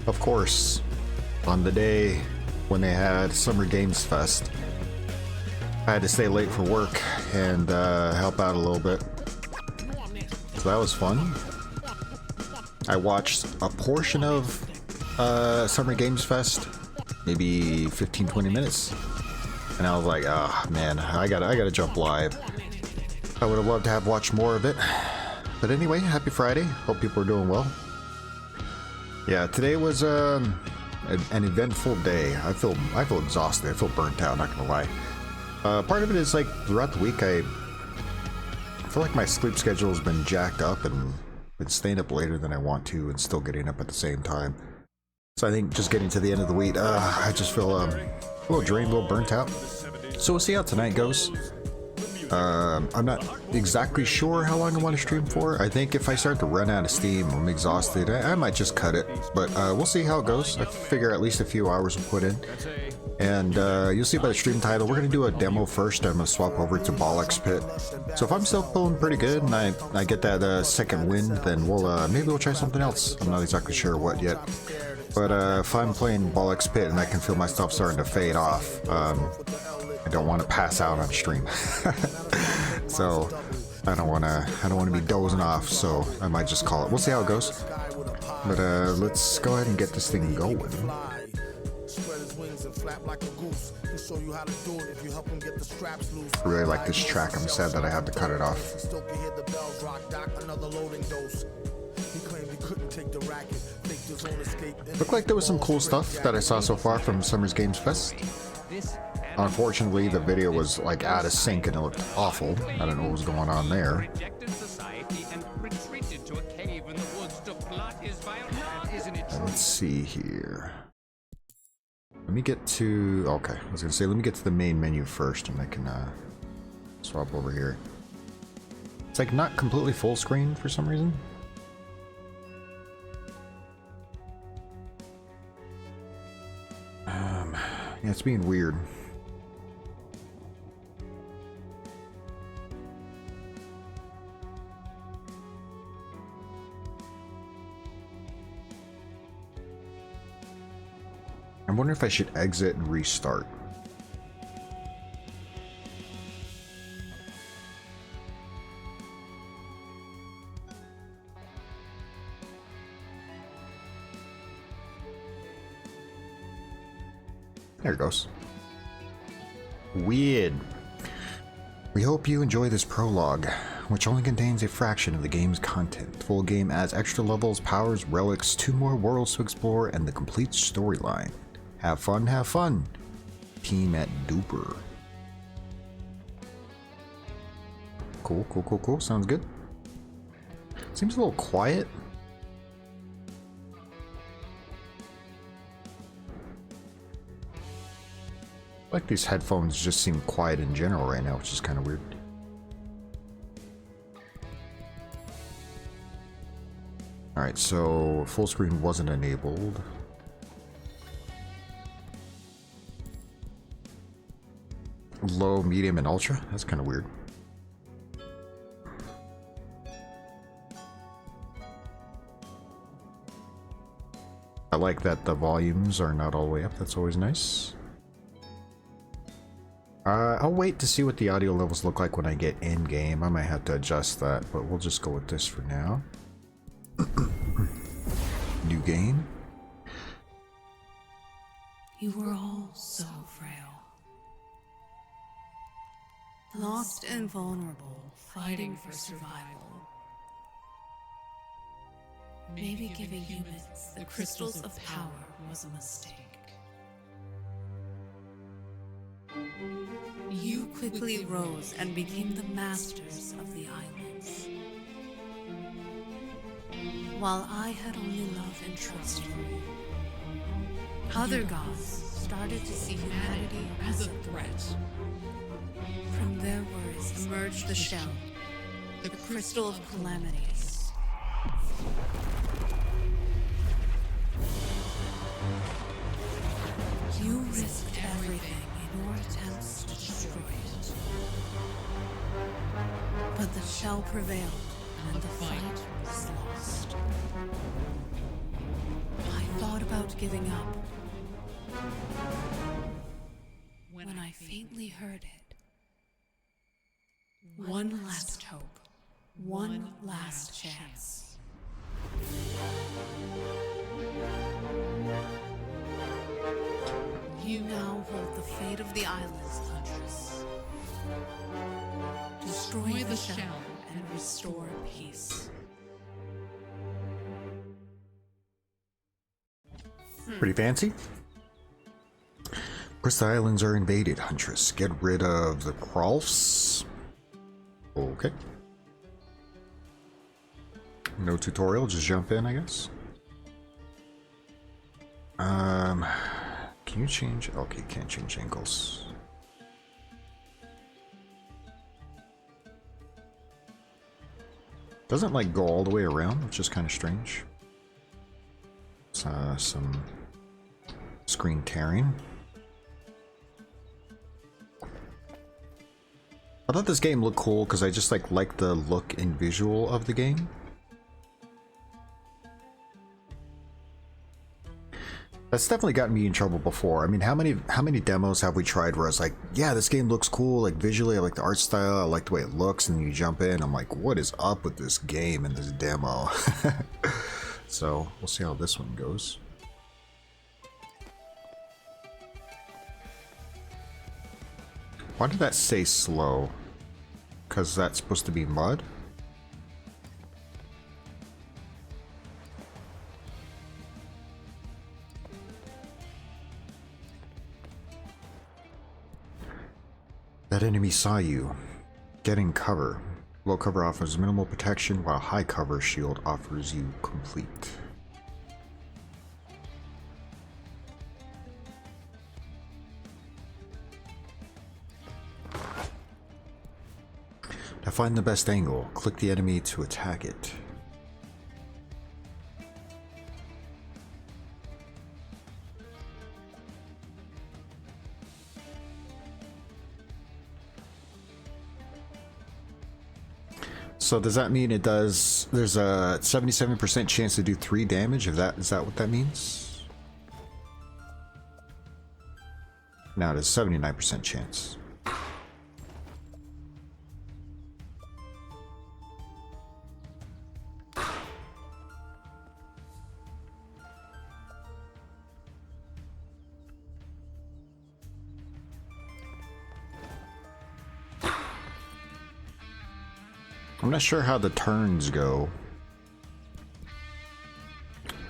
Of course, on the day when they had Summer Games Fest, I had to stay late for work and help out a little bit. So that was fun. I watched a portion of Summer Games Fest, maybe 15-20 minutes, and I was like, ah, man, I gotta jump live. I would have loved to have watched more of it. But anyway, happy Friday. Hope people are doing well. Yeah, today was an eventful day. I feel exhausted. I feel burnt out, not gonna lie. Part of it is like throughout the week I feel like my sleep schedule has been jacked up and been staying up later than I want to and still getting up at the same time. So I think just getting to the end of the week, I just feel a little drained, a little burnt out. So we'll see how tonight goes. I'm not exactly sure how long I want to stream for. I think if I start to run out of steam, I'm exhausted, I might just cut it. But we'll see how it goes. I figure at least a few hours will put in. And you'll see by the stream title, we're going to do a demo first. I'm going to swap over to Bollock's Pit. So if I'm still pulling pretty good and I get that second wind, then maybe we'll try something else. I'm not exactly sure what yet. But if I'm playing Bollock's Pit and I can feel my stuff starting to fade off, I don't want to pass out on stream. So I don't want to be dozing off, so I might just call it. We'll see how it goes. But let's go ahead and get this thing going. I really like this track. I'm sad that I had to cut it off. Looked like there was some cool stuff that I saw so far from Summer's Games Fest. Unfortunately, the video was like out of sync and it looked awful. I don't know what was going on there. Let's see here. Let me get to... Okay, I was gonna say, let me get to the main menu first and I can swap over here. It's like not completely full screen for some reason. Yeah, it's being weird. I'm wondering if I should exit and restart. There it goes. Weird. We hope you enjoy this prologue, which only contains a fraction of the game's content. The full game adds extra levels, powers, relics, 2 more worlds to explore, and the complete storyline. Have fun, have fun. Team at Duper. Cool, cool, cool, cool. Sounds good. Seems a little quiet. Like these headphones just seem quiet in general right now, which is kind of weird. Alright, so full screen wasn't enabled. Low, medium, and ultra? That's kind of weird. I like that the volumes are not all the way up. That's always nice. I'll wait to see what the audio levels look like when I get in game. I might have to adjust that, but we'll just go with this for now. New game. You were all so frail. Lost and vulnerable, fighting for survival. Maybe giving humans the crystals of power was a mistake. You quickly rose and became the masters of the islands. While I had only love and trust for you, other gods started to see humanity as a threat. From their words emerged the shell, the crystal of calamities. You risked everything in your attempts to destroy it. But the shell prevailed, and the fight was lost. I thought about giving up when I faintly heard it. One last hope. One last chance. You now hold the fate of the islands, Huntress. Destroy the shell and restore peace. Pretty fancy. First, the islands are invaded, Huntress. Get rid of the Kralfs. Okay. No tutorial, just jump in, I guess. Can you change? Okay, you can't change angles. Doesn't like go all the way around, which is kind of strange. It's, some screen tearing. I thought this game looked cool because I just like the look and visual of the game. That's definitely gotten me in trouble before. I mean, how many demos have we tried where I was like, yeah, this game looks cool, like visually, I like the art style, I like the way it looks, and then you jump in, I'm like, what is up with this game and this demo? So, we'll see how this one goes. Why did that say slow? Because that's supposed to be mud? That enemy saw you. Get in cover. Low cover offers minimal protection, while high cover shield offers you complete. To find the best angle, click the enemy to attack it. So does that mean it does, there's a 77% chance to do 3 damage? Is that what that means? No, it is 79% chance. I'm not sure how the turns go.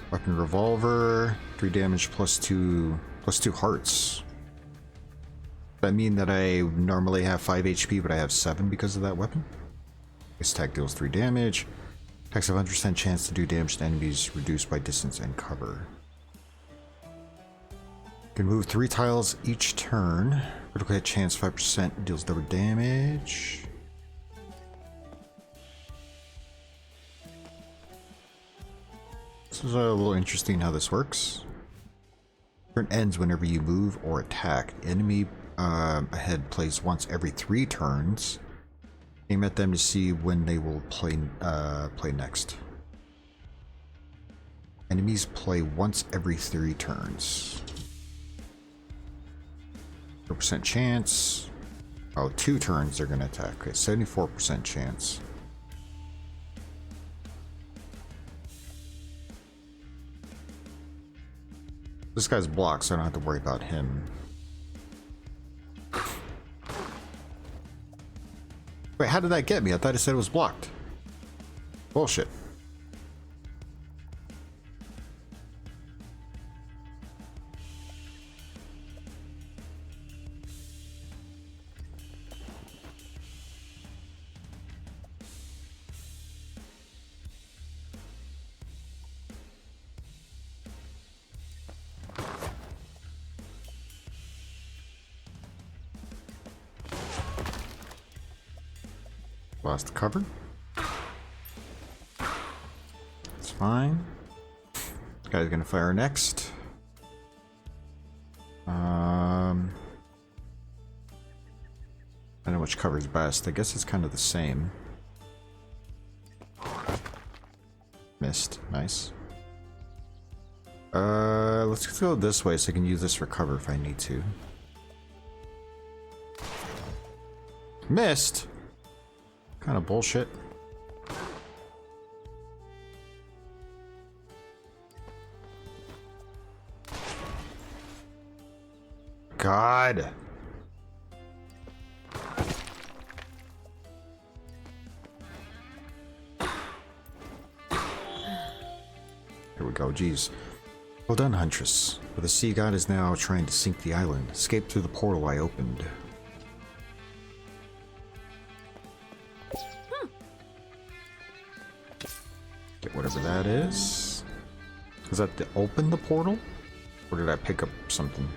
Weapon revolver, 3 damage plus 2 hearts. Does that mean that I normally have 5 HP, but I have 7 because of that weapon? This attack deals 3 damage. Attacks have 100% chance to do damage to enemies reduced by distance and cover. Can move 3 tiles each turn. Critical hit chance 5%, deals double damage. This is a little interesting how this works. Turn ends whenever you move or attack. Enemy ahead plays once every 3 turns. Aim at them to see when they will play next. Enemies play once every 3 turns. 4% chance. Oh, 2 turns they're gonna attack. Okay, 74% chance. This guy's blocked, so I don't have to worry about him. Wait, how did that get me? I thought it said it was blocked. Bullshit. Lost cover. It's fine. This guy's gonna fire next. I don't know which cover is best. I guess it's kind of the same. Missed. Nice. Let's go this way so I can use this for cover if I need to. Missed? Kind of bullshit. God. Here we go, jeez. Well done, Huntress. But the sea god is now trying to sink the island. Escape through the portal I opened. Get whatever that is. Is that to open the portal? Or did I pick up something?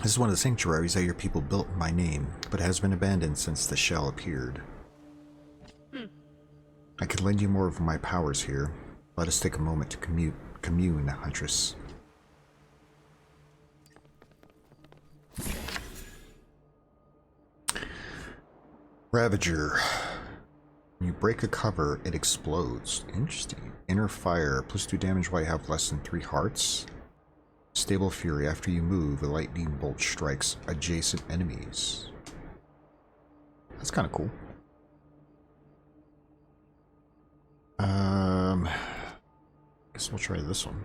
This is one of the sanctuaries that your people built in my name, but has been abandoned since the shell appeared. I could lend you more of my powers here. Let us take a moment to commune, Huntress. Ravager. When you break a cover, it explodes. Interesting. Inner fire. +2 damage while you have less than 3 hearts. Stable fury. After you move, a lightning bolt strikes adjacent enemies. That's kind of cool. Guess we'll try this one.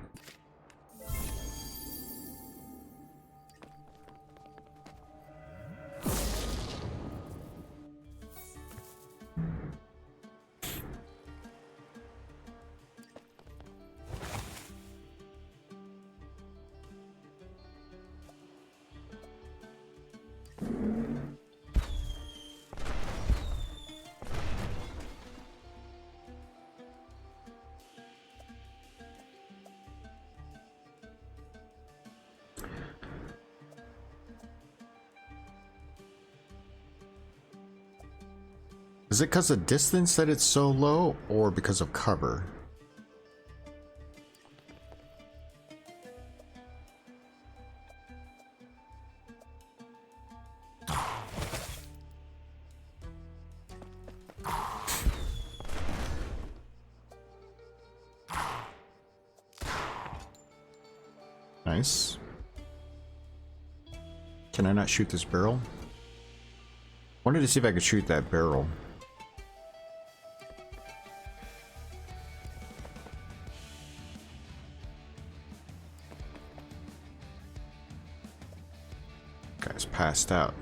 Is it because of distance that it's so low, or because of cover? Nice. Can I not shoot this barrel? Wanted to see if I could shoot that barrel. Guy's passed out.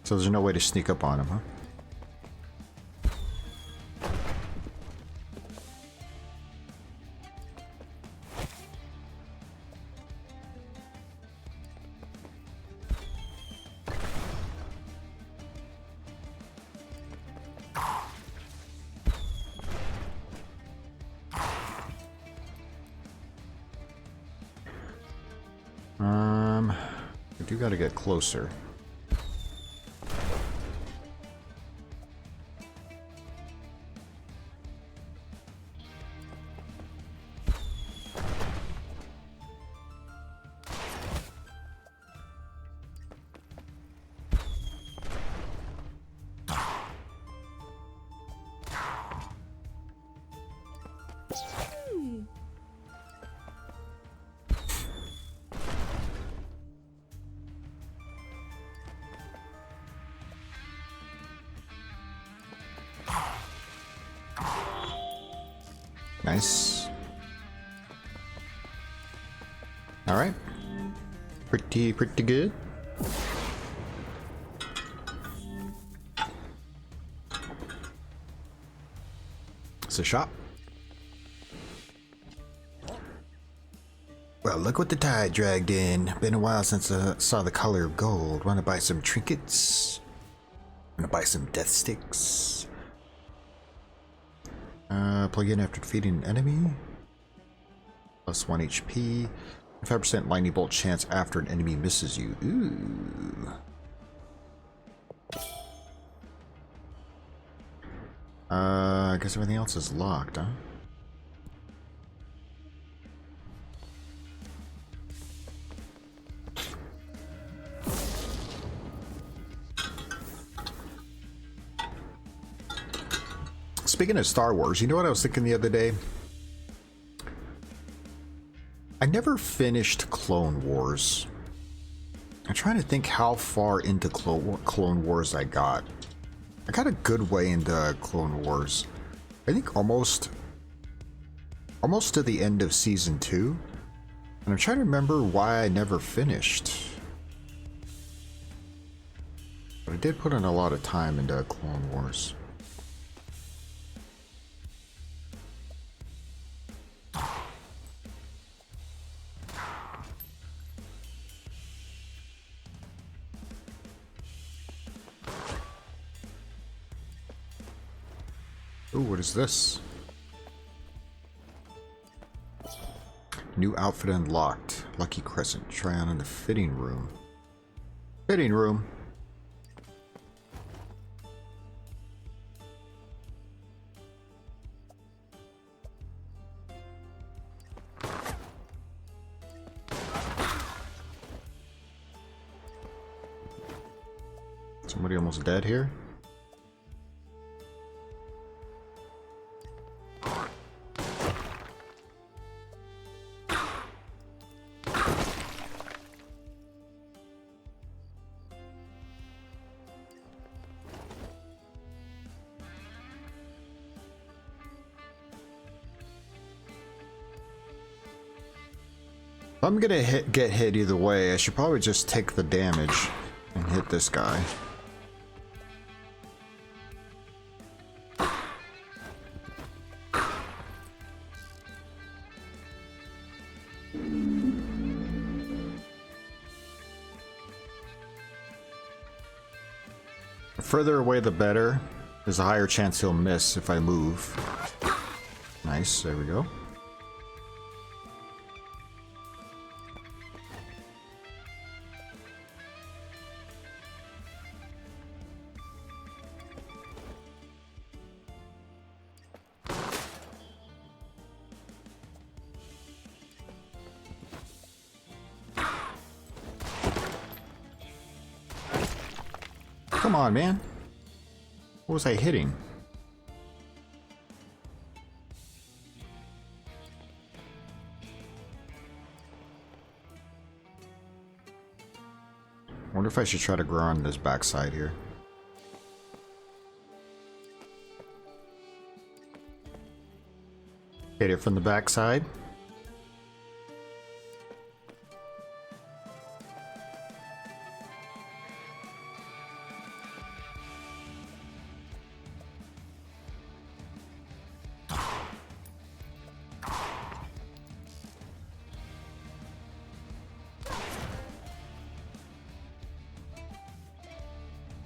So there's no way to sneak up on him, huh? I do gotta get closer. Nice. All right. Pretty good. It's a shop. Well, look what the tide dragged in. Been a while since I saw the color of gold. Want to buy some trinkets? Want to buy some death sticks? Plug in after defeating an enemy. +1 HP. 5% lightning bolt chance after an enemy misses you. Ooh. I guess everything else is locked, huh? Speaking of Star Wars, you know what I was thinking the other day? I never finished Clone Wars. I'm trying to think how far into Clone Wars I got. I got a good way into Clone Wars. I think almost to the end of season 2. And I'm trying to remember why I never finished. But I did put in a lot of time into Clone Wars. Ooh, what is this? New outfit unlocked. Lucky Crescent. Try on in the fitting room. Fitting room. Somebody almost dead here? If I'm gonna get hit either way, I should probably just take the damage and hit this guy. The further away the better. There's a higher chance he'll miss if I move. Nice, there we go. Come on, man. What was I hitting? Wonder if I should try to grow on this backside here. Hit it from the backside.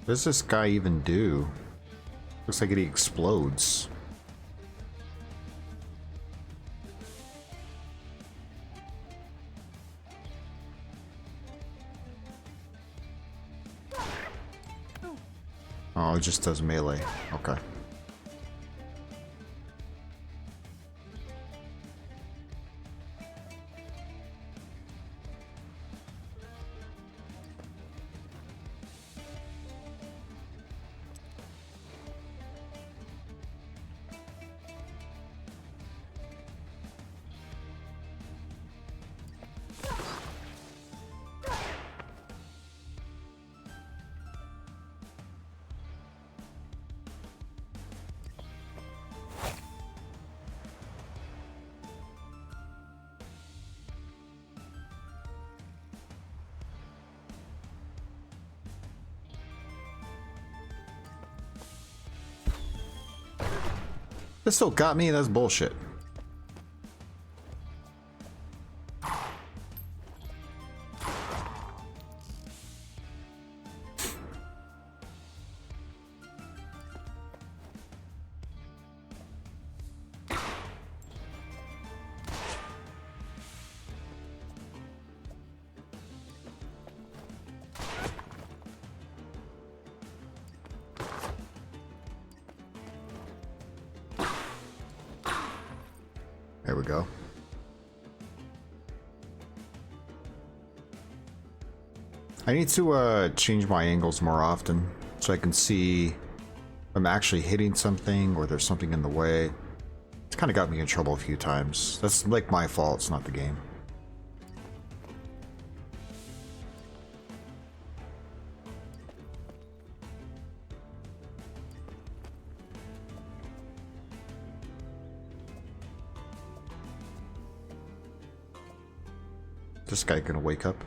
What does this guy even do? Looks like he explodes. Oh, it just does melee. Okay. This still got me? That's bullshit. There we go. I need to change my angles more often so I can see I'm actually hitting something or there's something in the way. It's kind of got me in trouble a few times. That's like my fault, it's not the game. This guy gonna wake up?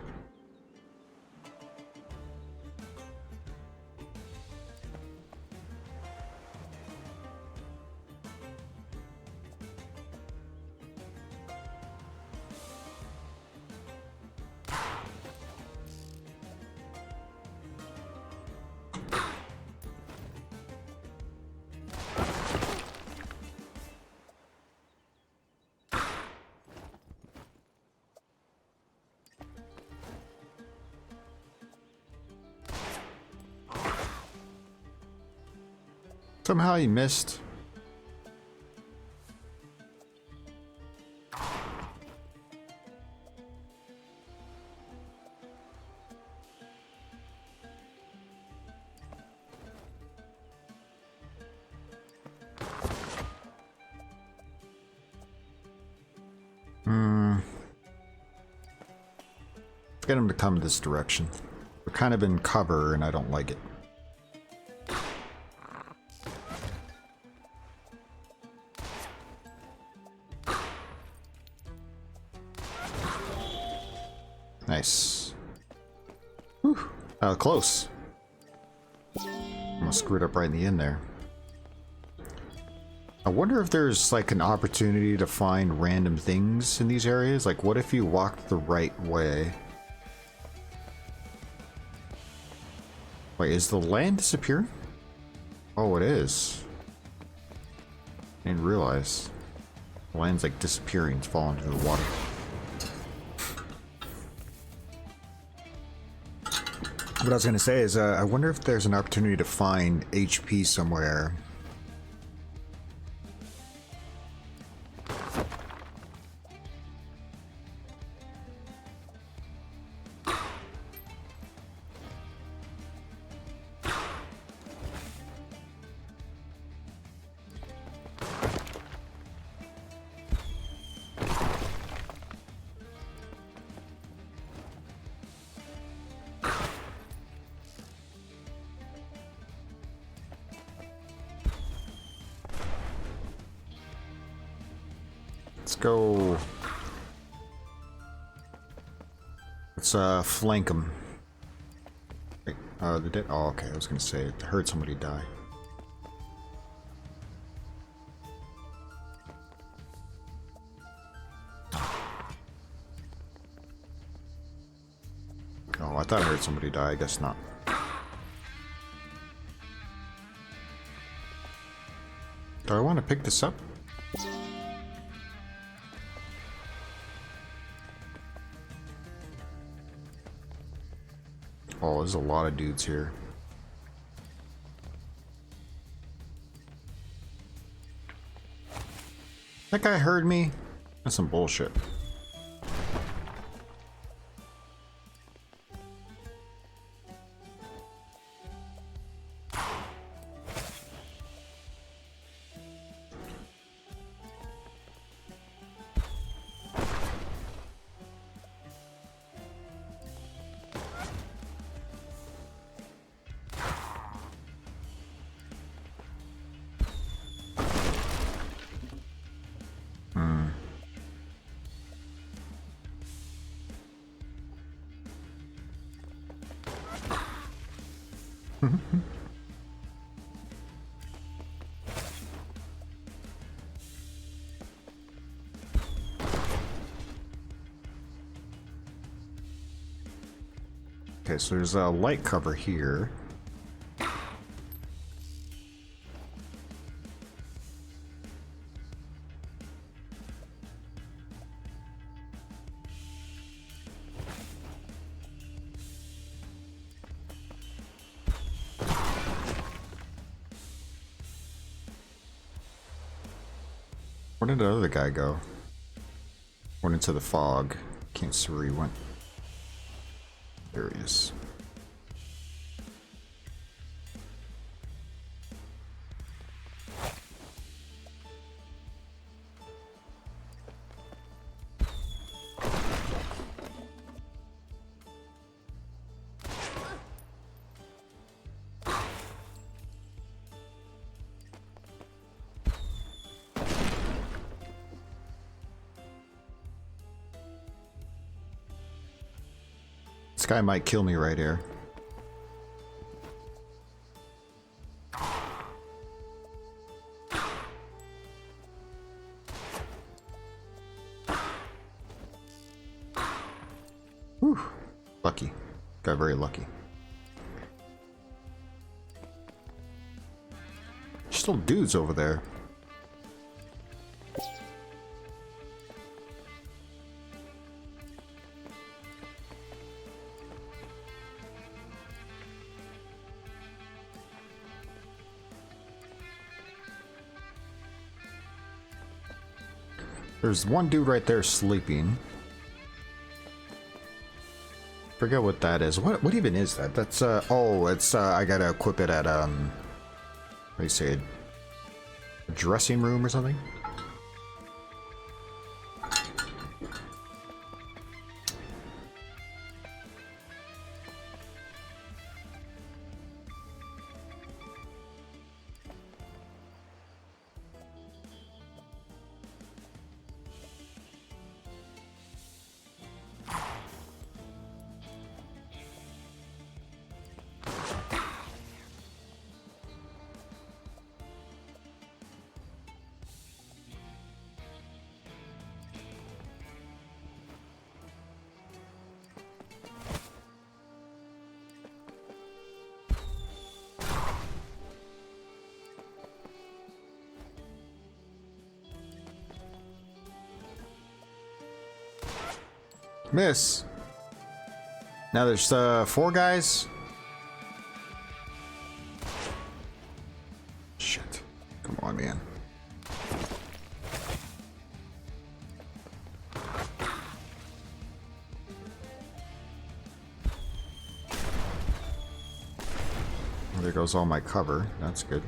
Somehow he missed. Let's get him to come this direction. We're kind of in cover and I don't like it. Nice. Whew. Close. Almost screwed up right in the end there. I wonder if there's like an opportunity to find random things in these areas. Like what if you walked the right way? Wait, is the land disappearing? Oh, it is. I didn't realize. The land's like disappearing. It's falling into the water. What I was going to say is, I wonder if there's an opportunity to find HP somewhere. Let's go. Let's flank them. Wait, they did. Oh, okay. I was gonna say I heard somebody die. Oh, I thought I heard somebody die. I guess not. Do I want to pick this up? Oh, there's a lot of dudes here. That guy heard me? That's some bullshit. Okay, so there's a light cover here. Where did the other guy go? Went into the fog. Can't see where he went. There he is. This guy might kill me right here. Whew. Lucky. Got very lucky. Still dudes over there. There's one dude right there sleeping. Forget what that is. What even is that? That's oh, it's I gotta equip it at what do you say? A dressing room or something? Miss. Now there's 4 guys. Shit. Come on, man. There goes all my cover. That's good.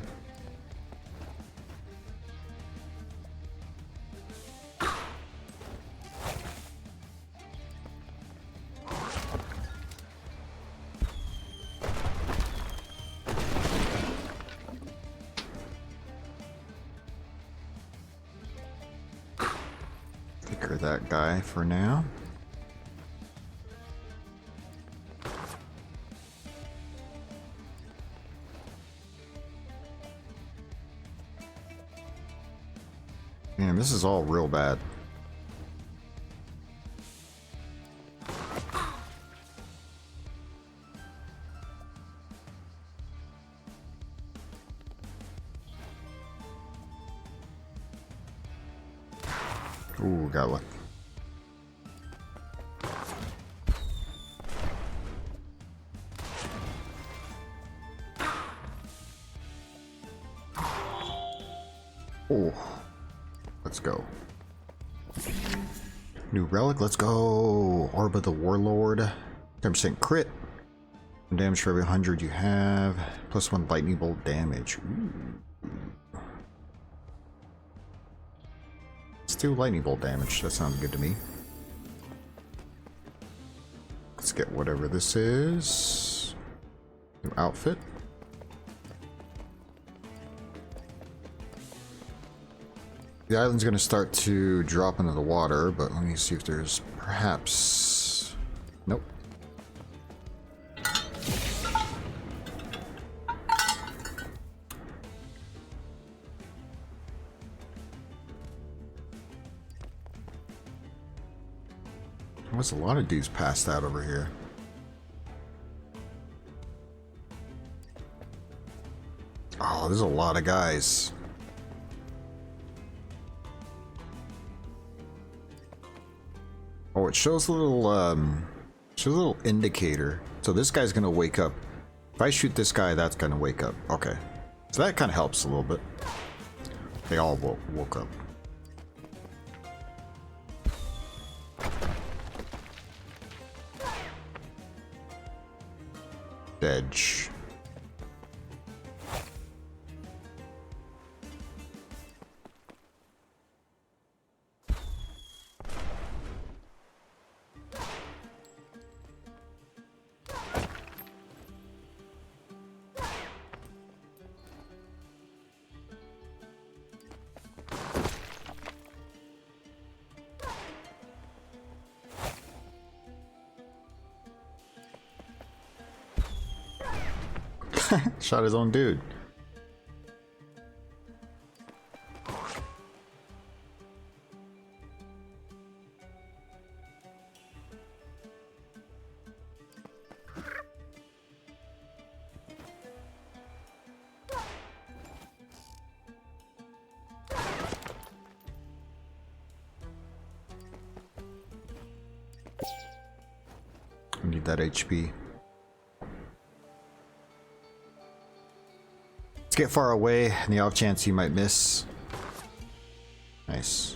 That guy for now. Man, this is all real bad. Ooh, got lucky. Oh, let's go. New relic, let's go. Orb of the Warlord. 10% crit. Damage for every 100 you have. +1 lightning bolt damage. Ooh. Let's do lightning bolt damage. That sounds good to me. Let's get whatever this is. New outfit. The island's going to start to drop into the water, but let me see if there's perhaps... Nope. There's a lot of dudes passed out over here. Oh, there's a lot of guys. Oh, it shows a little indicator. So this guy's gonna wake up. If I shoot this guy, that's gonna wake up. Okay, so that kind of helps a little bit. They all woke up. Edge. Shot his own dude. I need that HP. Let's get far away in the off chance you might miss. Nice.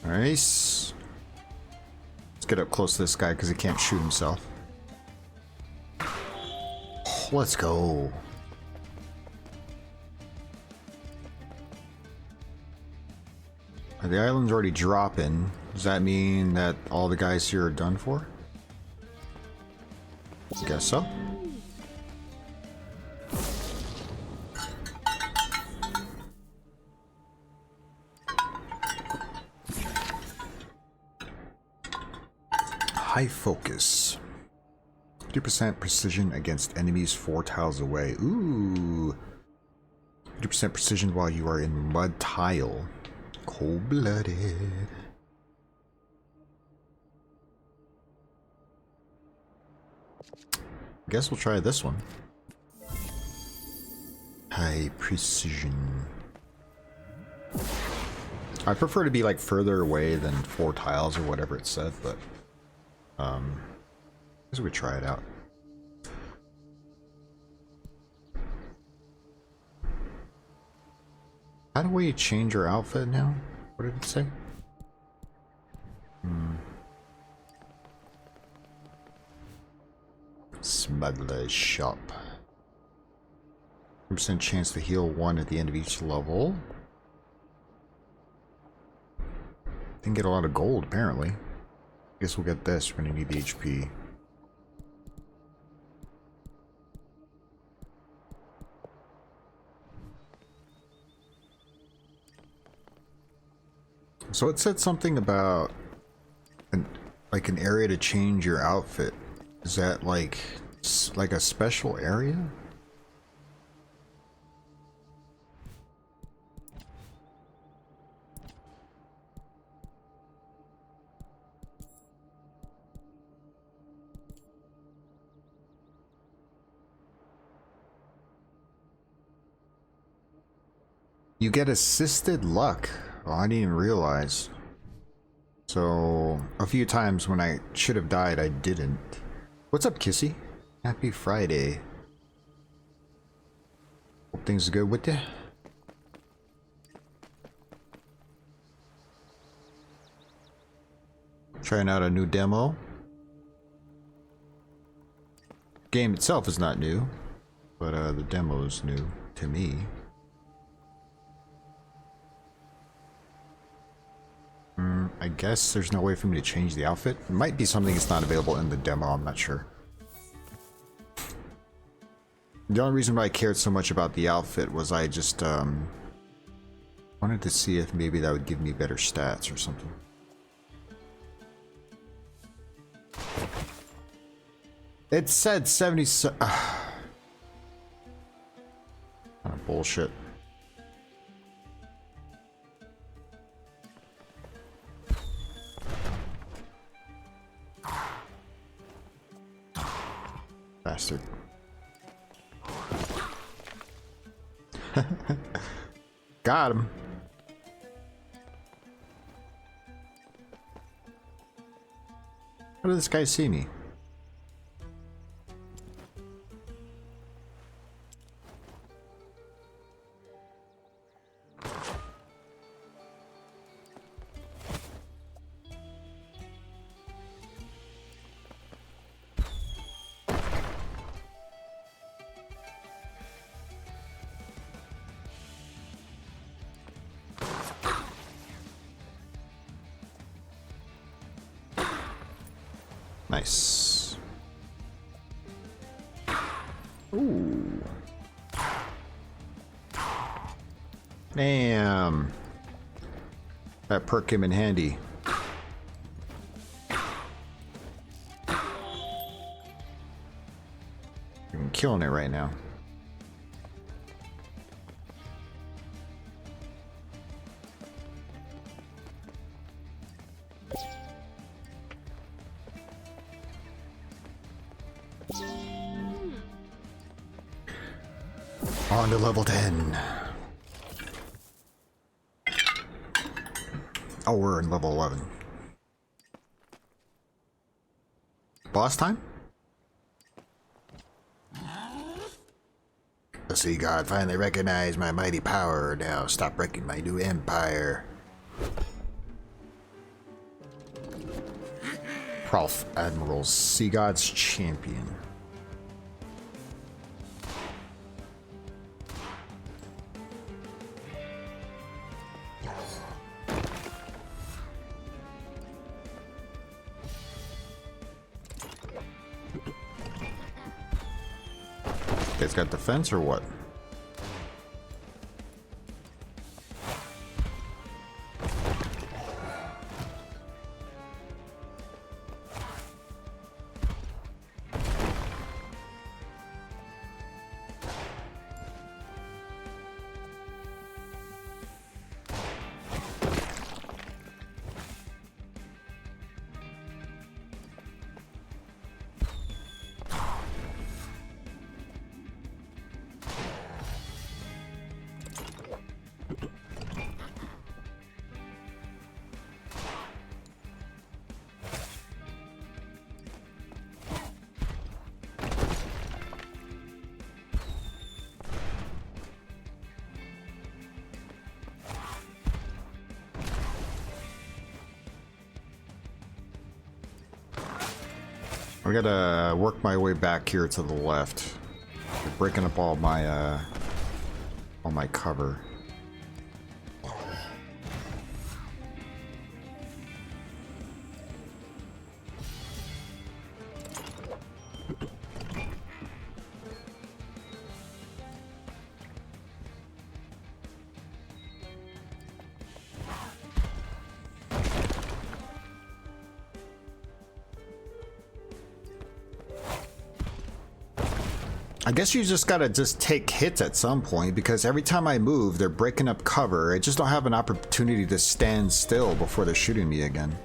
Nice. Let's get up close to this guy because he can't shoot himself. Let's go. The island's already dropping. Does that mean that all the guys here are done for? I guess so. High focus. 50% precision against enemies 4 tiles away. Ooh. 50% precision while you are in mud tile. Cold-blooded. Guess we'll try this one. High precision. I prefer to be like further away than 4 tiles or whatever it said, but I guess we try it out. How do we change our outfit now? What did it say? Smuggler's shop. 100% chance to heal 1 at the end of each level. Didn't get a lot of gold apparently. Guess we'll get this. We're gonna need the HP. So it said something about an area to change your outfit. Is that like a special area? You get assisted luck. Oh, I didn't even realize. So, a few times when I should have died, I didn't. What's up, Kissy? Happy Friday. Hope things are good with you. Trying out a new demo. Game itself is not new, but the demo is new to me. I guess there's no way for me to change the outfit. It might be something that's not available in the demo, I'm not sure. The only reason why I cared so much about the outfit was I just wanted to see if maybe that would give me better stats or something. It said 77. Bullshit. Bastard. Got him. How did this guy see me? Nice. Ooh. Damn. That perk came in handy. I'm killing it right now. On to level 10. Oh, we're in level 11. Boss time? The sea god finally recognized my mighty power. Now stop wrecking my new empire. Prolf Admirals, Sea God's champion. It's got defense or what? I gotta work my way back here to the left. You're breaking up all my cover. I guess you just gotta take hits at some point, because every time I move, they're breaking up cover. I just don't have an opportunity to stand still before they're shooting me again.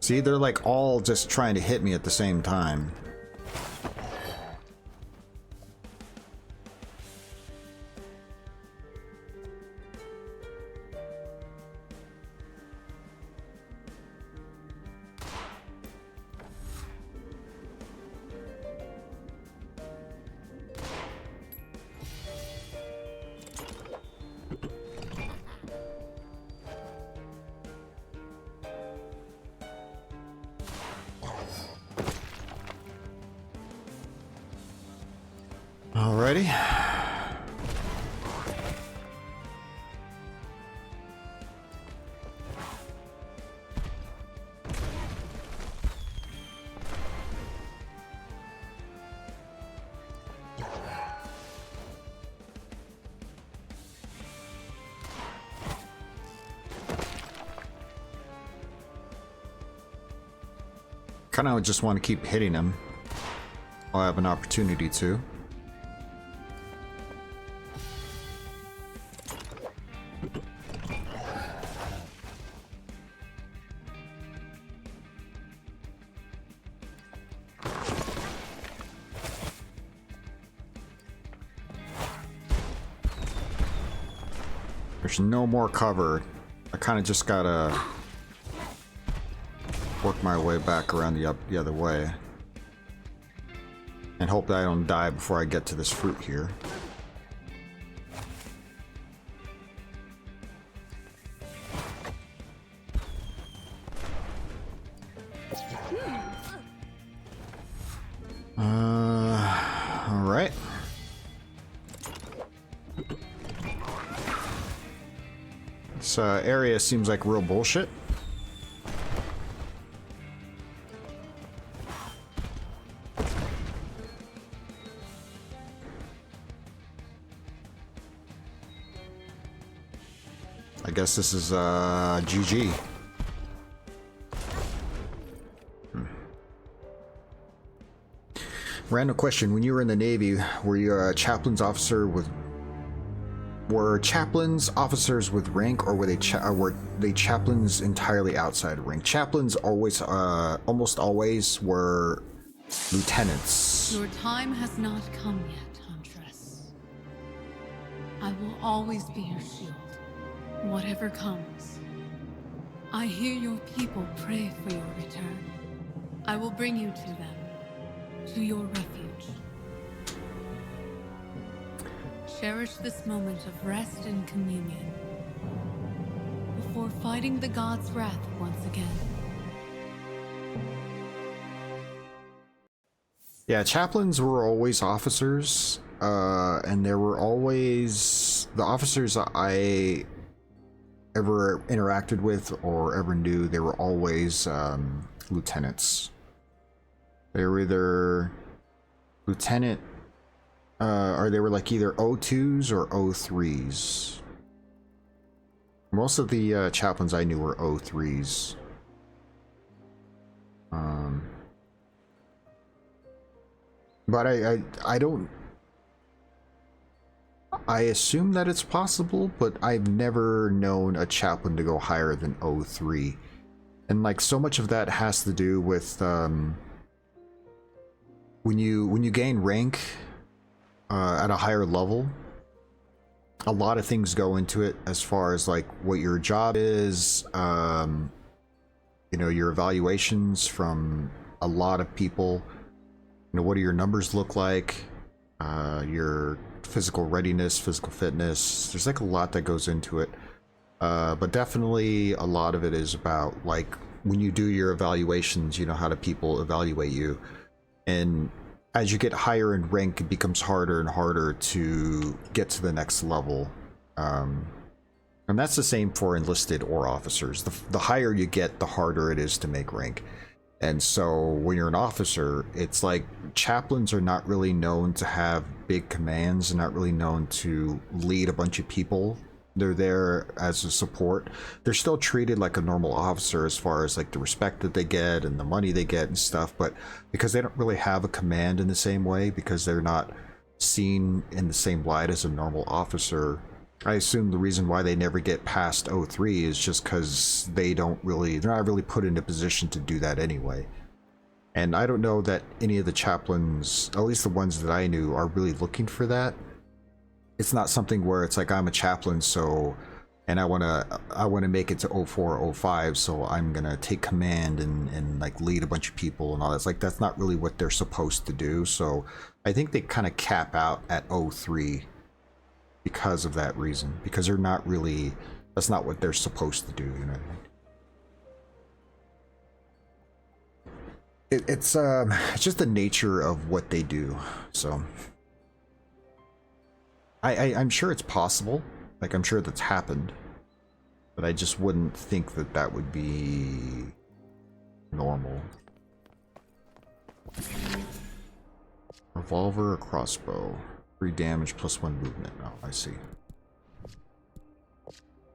See, they're like all just trying to hit me at the same time. Alrighty. Kind of just want to keep hitting him while I have an opportunity to. There's no more cover. I kind of just gotta work my way back around the other way and hope that I don't die before I get to this fruit here. All right. This area seems like real bullshit. I guess this is GG. Random question: when you were in the Navy, were you a chaplain's officer with? Were chaplains officers with rank, or were they chaplains entirely outside of rank? Chaplains always, almost always, were lieutenants. Your time has not come yet, Huntress. I will always be your shield, whatever comes. I hear your people pray for your return. I will bring you to them, to your refuge. Cherish this moment of rest and communion before fighting the god's wrath once again. Yeah, chaplains were always officers, and there were always the officers I ever interacted with or ever knew. They were always lieutenants. They were either lieutenant. Or they were like either O2s or O3s. Most of the chaplains I knew were O3s. But I don't. I assume that it's possible, but I've never known a chaplain to go higher than O3, and like so much of that has to do with when you gain rank. At a higher level, a lot of things go into it as far as like what your job is, you know, your evaluations from a lot of people, you know, what do your numbers look like, your physical readiness, physical fitness. There's like a lot that goes into it, but definitely a lot of it is about like when you do your evaluations, you know, how do people evaluate you, and as you get higher in rank, it becomes harder and harder to get to the next level. And that's the same for enlisted or officers. The higher you get, the harder it is to make rank. And so when you're an officer, it's like chaplains are not really known to have big commands, and not really known to lead a bunch of people. They're there as a support. They're still treated like a normal officer as far as like the respect that they get and the money they get and stuff, but because they don't really have a command in the same way, because they're not seen in the same light as a normal officer, I assume the reason why they never get past O3 is just because they're not really put in a position to do that anyway. And I don't know that any of the chaplains, at least the ones that I knew, are really looking for that. It's not something where it's like, I'm a chaplain, so, and I want to make it to 04, 05, so I'm gonna take command and like lead a bunch of people and all that. It's like, that's not really what they're supposed to do. So I think they kind of cap out at 03 because of that reason, because they're not really, that's not what they're supposed to do, you know what I mean? It's just the nature of what they do. So I'm sure it's possible, like I'm sure that's happened, but I just wouldn't think that that would be normal. Revolver or crossbow? 3 damage plus 1 movement. Oh, I see.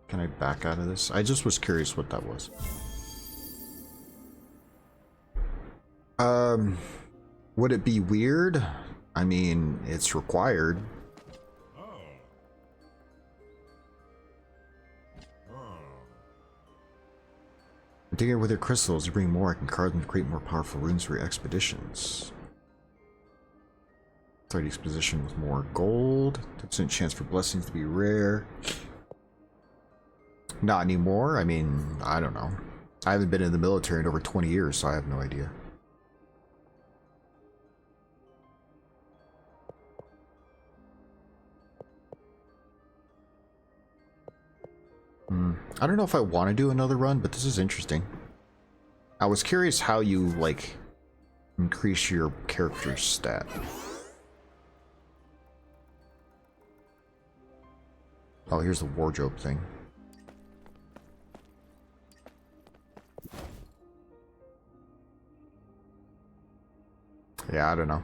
Can I back out of this? I just was curious what that was. Would it be weird? I mean, it's required. Digging with your crystals, you bring more. I can carve them to create more powerful runes for your expeditions. 30 exposition with more gold. 10% chance for blessings to be rare. Not anymore. I mean, I don't know. I haven't been in the military in over 20 years, so I have no idea. I don't know if I want to do another run, but this is interesting. I was curious how you, like, increase your character's stat. Oh, here's the wardrobe thing. Yeah, I don't know.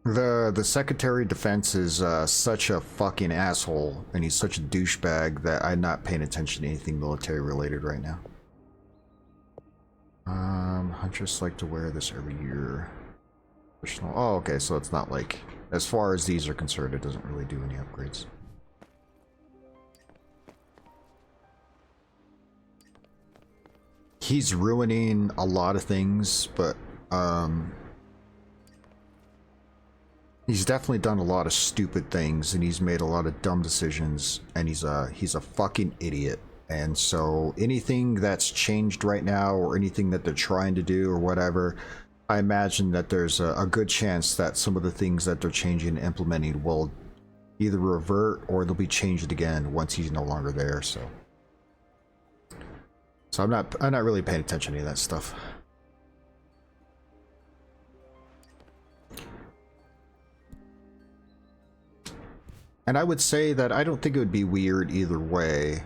The Secretary of Defense is such a fucking asshole, and he's such a douchebag that I'm not paying attention to anything military related right now. Hunters like to wear this every year. Oh, okay, so it's not like, as far as these are concerned, it doesn't really do any upgrades. He's ruining a lot of things, but he's definitely done a lot of stupid things, and he's made a lot of dumb decisions, and he's a fucking idiot. And so anything that's changed right now, or anything that they're trying to do or whatever, I imagine that there's a good chance that some of the things that they're changing and implementing will either revert or they'll be changed again once he's no longer there. So I'm not really paying attention to any of that stuff. And I would say that I don't think it would be weird either way.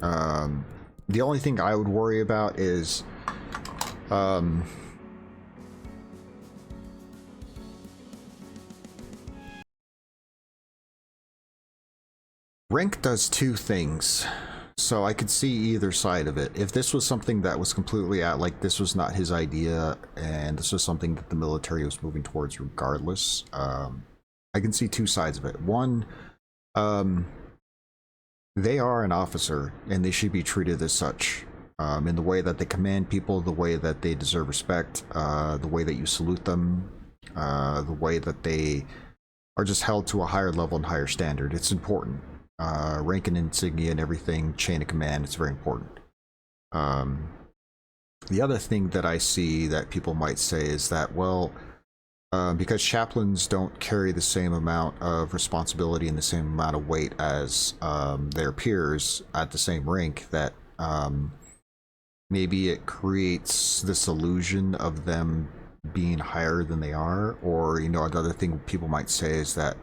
The only thing I would worry about is rank does two things. So I could see either side of it. If this was something that was completely out, like this was not his idea, and this was something that the military was moving towards regardless, I can see two sides of it. One, they are an officer, and they should be treated as such. In the way that they command people, the way that they deserve respect, the way that you salute them, the way that they are just held to a higher level and higher standard. It's important. Rank and insignia and everything, chain of command, it's very important. The other thing that I see that people might say is that, well, because chaplains don't carry the same amount of responsibility and the same amount of weight as their peers at the same rank, that maybe it creates this illusion of them being higher than they are. Or, you know, another thing people might say is that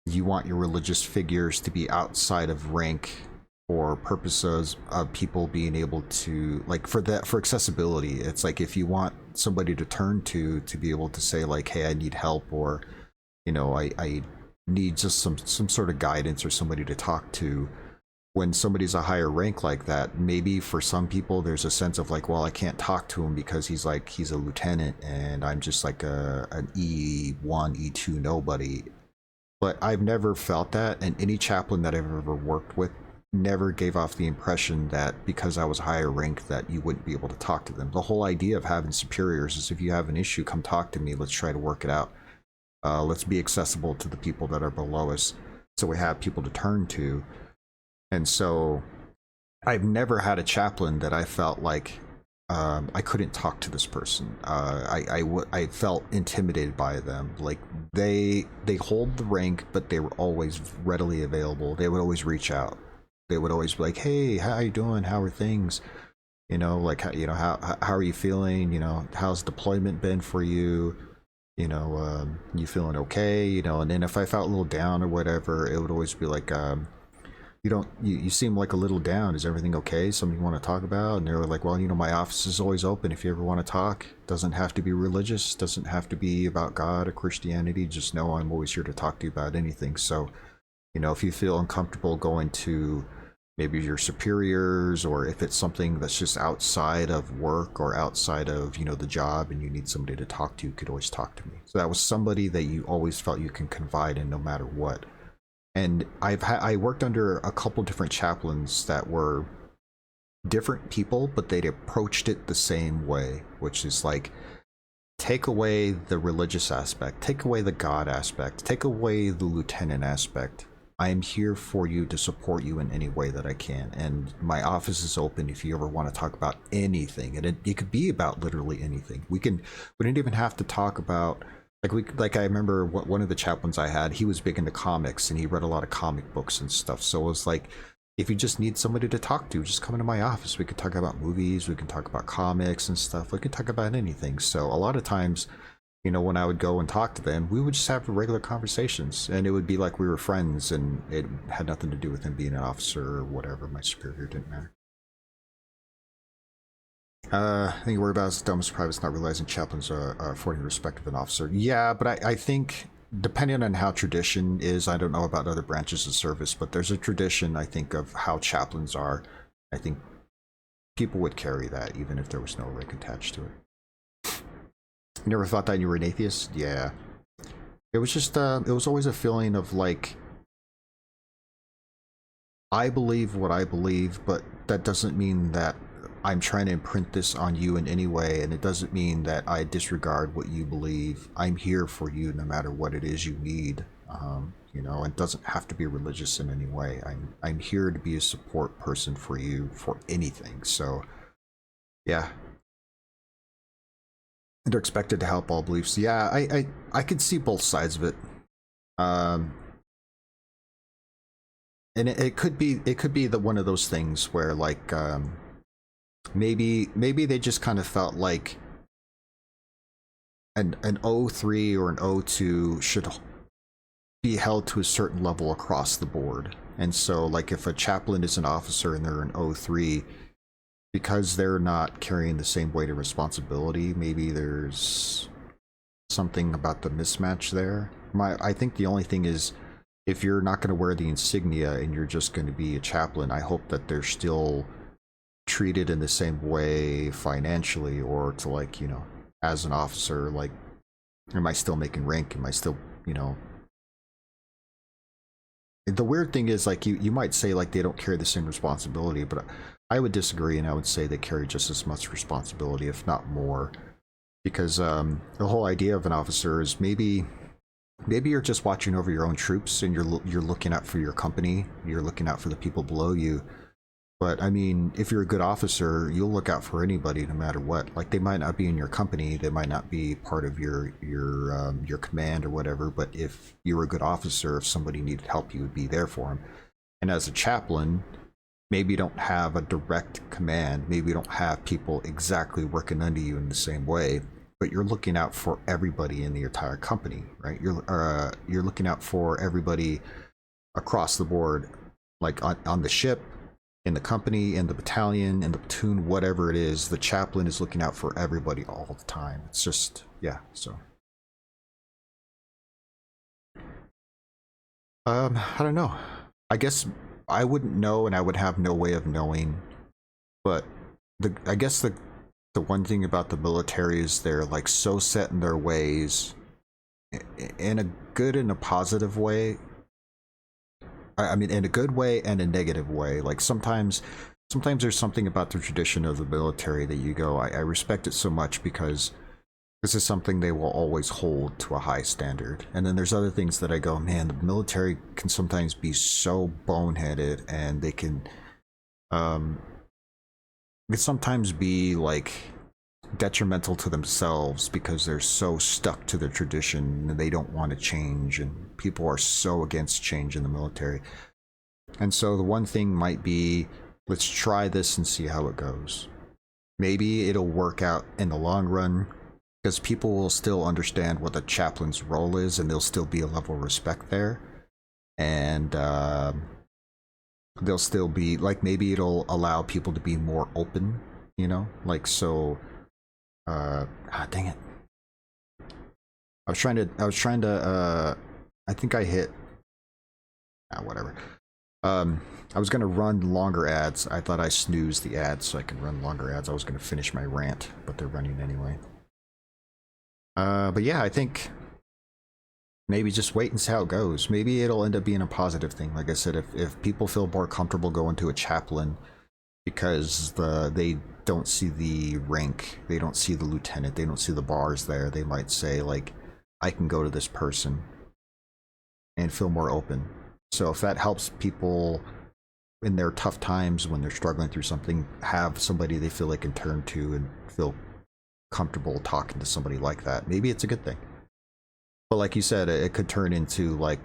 you want your religious figures to be outside of rank for purposes of people being able to, like, for accessibility. It's like, if you want somebody to turn to be able to say, like, hey, I need help, or, you know, I need just some sort of guidance or somebody to talk to. When somebody's a higher rank like that, maybe for some people there's a sense of like, well, I can't talk to him because he's a lieutenant and I'm just like an E1, E2 nobody. But I've never felt that, and any chaplain that I've ever worked with never gave off the impression that because I was higher rank that you wouldn't be able to talk to them. The whole idea of having superiors is, if you have an issue, come talk to me, let's try to work it out. Let's be accessible to the people that are below us, so we have people to turn to. And so I've never had a chaplain that I felt like I couldn't talk to this person. I felt intimidated by them. Like, they hold the rank, but they were always readily available. They would always reach out. They would always be like, hey, how you doing? How are things? You know, like, you know, how are you feeling? You know, how's deployment been for you? You know, you feeling okay? You know, and then if I felt a little down or whatever, it would always be like, you seem like a little down. Is everything okay? Something you want to talk about? And they're like, well, you know, my office is always open if you ever want to talk. Doesn't have to be religious, doesn't have to be about God or Christianity. Just know I'm always here to talk to you about anything. So, you know, if you feel uncomfortable going to maybe your superiors, or if it's something that's just outside of work or outside of, you know, the job, and you need somebody to talk to, you could always talk to me. So that was somebody that you always felt you can confide in no matter what. And I worked under a couple different chaplains that were different people, but they'd approached it the same way, which is like, take away the religious aspect, take away the God aspect, take away the lieutenant aspect. I am here for you to support you in any way that I can, and my office is open if you ever want to talk about anything. And it could be about literally anything. We didn't even have to talk about, like I remember one of the chaplains I had, he was big into comics and he read a lot of comic books and stuff. So it was like, if you just need somebody to talk to, just come into my office. We could talk about movies, we can talk about comics and stuff. We could talk about anything. So a lot of times, you know, when I would go and talk to them, we would just have regular conversations, and it would be like we were friends, and it had nothing to do with him being an officer or whatever. My superior didn't matter. I think we're about as dumb as privates not realizing chaplains are affording respect of an officer. Yeah, but I think depending on how tradition is, I don't know about other branches of service, but there's a tradition, I think, of how chaplains are. I think people would carry that even if there was no rank attached to it. You never thought that you were an atheist? Yeah. It was just, it was always a feeling of like, I believe what I believe, but that doesn't mean that I'm trying to imprint this on you in any way, and it doesn't mean that I disregard what you believe. I'm here for you no matter what it is you need. You know, it doesn't have to be religious in any way. I'm here to be a support person for you for anything. So, yeah. And they're expected to help all beliefs. Yeah, I could see both sides of it. Um, and it could be the one of those things where like maybe they just kind of felt like an O3 or an O2 should be held to a certain level across the board. And so like if a chaplain is an officer and they're an O3, because they're not carrying the same weight of responsibility, maybe there's something about the mismatch there. I think the only thing is, if you're not going to wear the insignia and you're just going to be a chaplain, I hope that they're still treated in the same way financially, or to like, you know, as an officer, like, am I still making rank? Am I still, you know? The weird thing is, like, you might say like they don't carry the same responsibility, but I would disagree, and I would say they carry just as much responsibility, if not more, because the whole idea of an officer is maybe you're just watching over your own troops and you're looking out for your company, you're looking out for the people below you. But I mean, if you're a good officer, you'll look out for anybody no matter what. Like, they might not be in your company, they might not be part of your command or whatever, but if you're a good officer, if somebody needed help, you would be there for them. And as a chaplain, maybe you don't have a direct command, maybe you don't have people exactly working under you in the same way, but you're looking out for everybody in the entire company, right? You're looking out for everybody across the board, like on the ship, in the company, in the battalion, in the platoon, whatever it is. The chaplain is looking out for everybody all the time. It's just, yeah. So I don't know. I guess I wouldn't know, and I would have no way of knowing. But I guess the one thing about the military is they're like so set in their ways, in a good and a positive way. I mean, in a good way and a negative way. Like sometimes there's something about the tradition of the military that you go, I respect it so much because this is something they will always hold to a high standard. And then there's other things that I go, man, the military can sometimes be so boneheaded, and they can sometimes be like detrimental to themselves because they're so stuck to their tradition and they don't want to change, and people are so against change in the military. And so the one thing might be, let's try this and see how it goes. Maybe it'll work out in the long run because people will still understand what the chaplain's role is, and there'll still be a level of respect there. And they'll still be like, maybe it'll allow people to be more open, you know, like, so dang it, I was trying to I think I hit whatever. I was gonna run longer ads. I thought I snoozed the ads so I could run longer ads. I was gonna finish my rant, but they're running anyway. But yeah, I think maybe just wait and see how it goes. Maybe it'll end up being a positive thing. Like I said, if people feel more comfortable going to a chaplain because they don't see the rank, they don't see the lieutenant, they don't see the bars there, they might say like, I can go to this person and feel more open. So if that helps people in their tough times when they're struggling through something, have somebody they feel they can turn to and feel comfortable talking to somebody like that, maybe it's a good thing. But like you said, it could turn into like,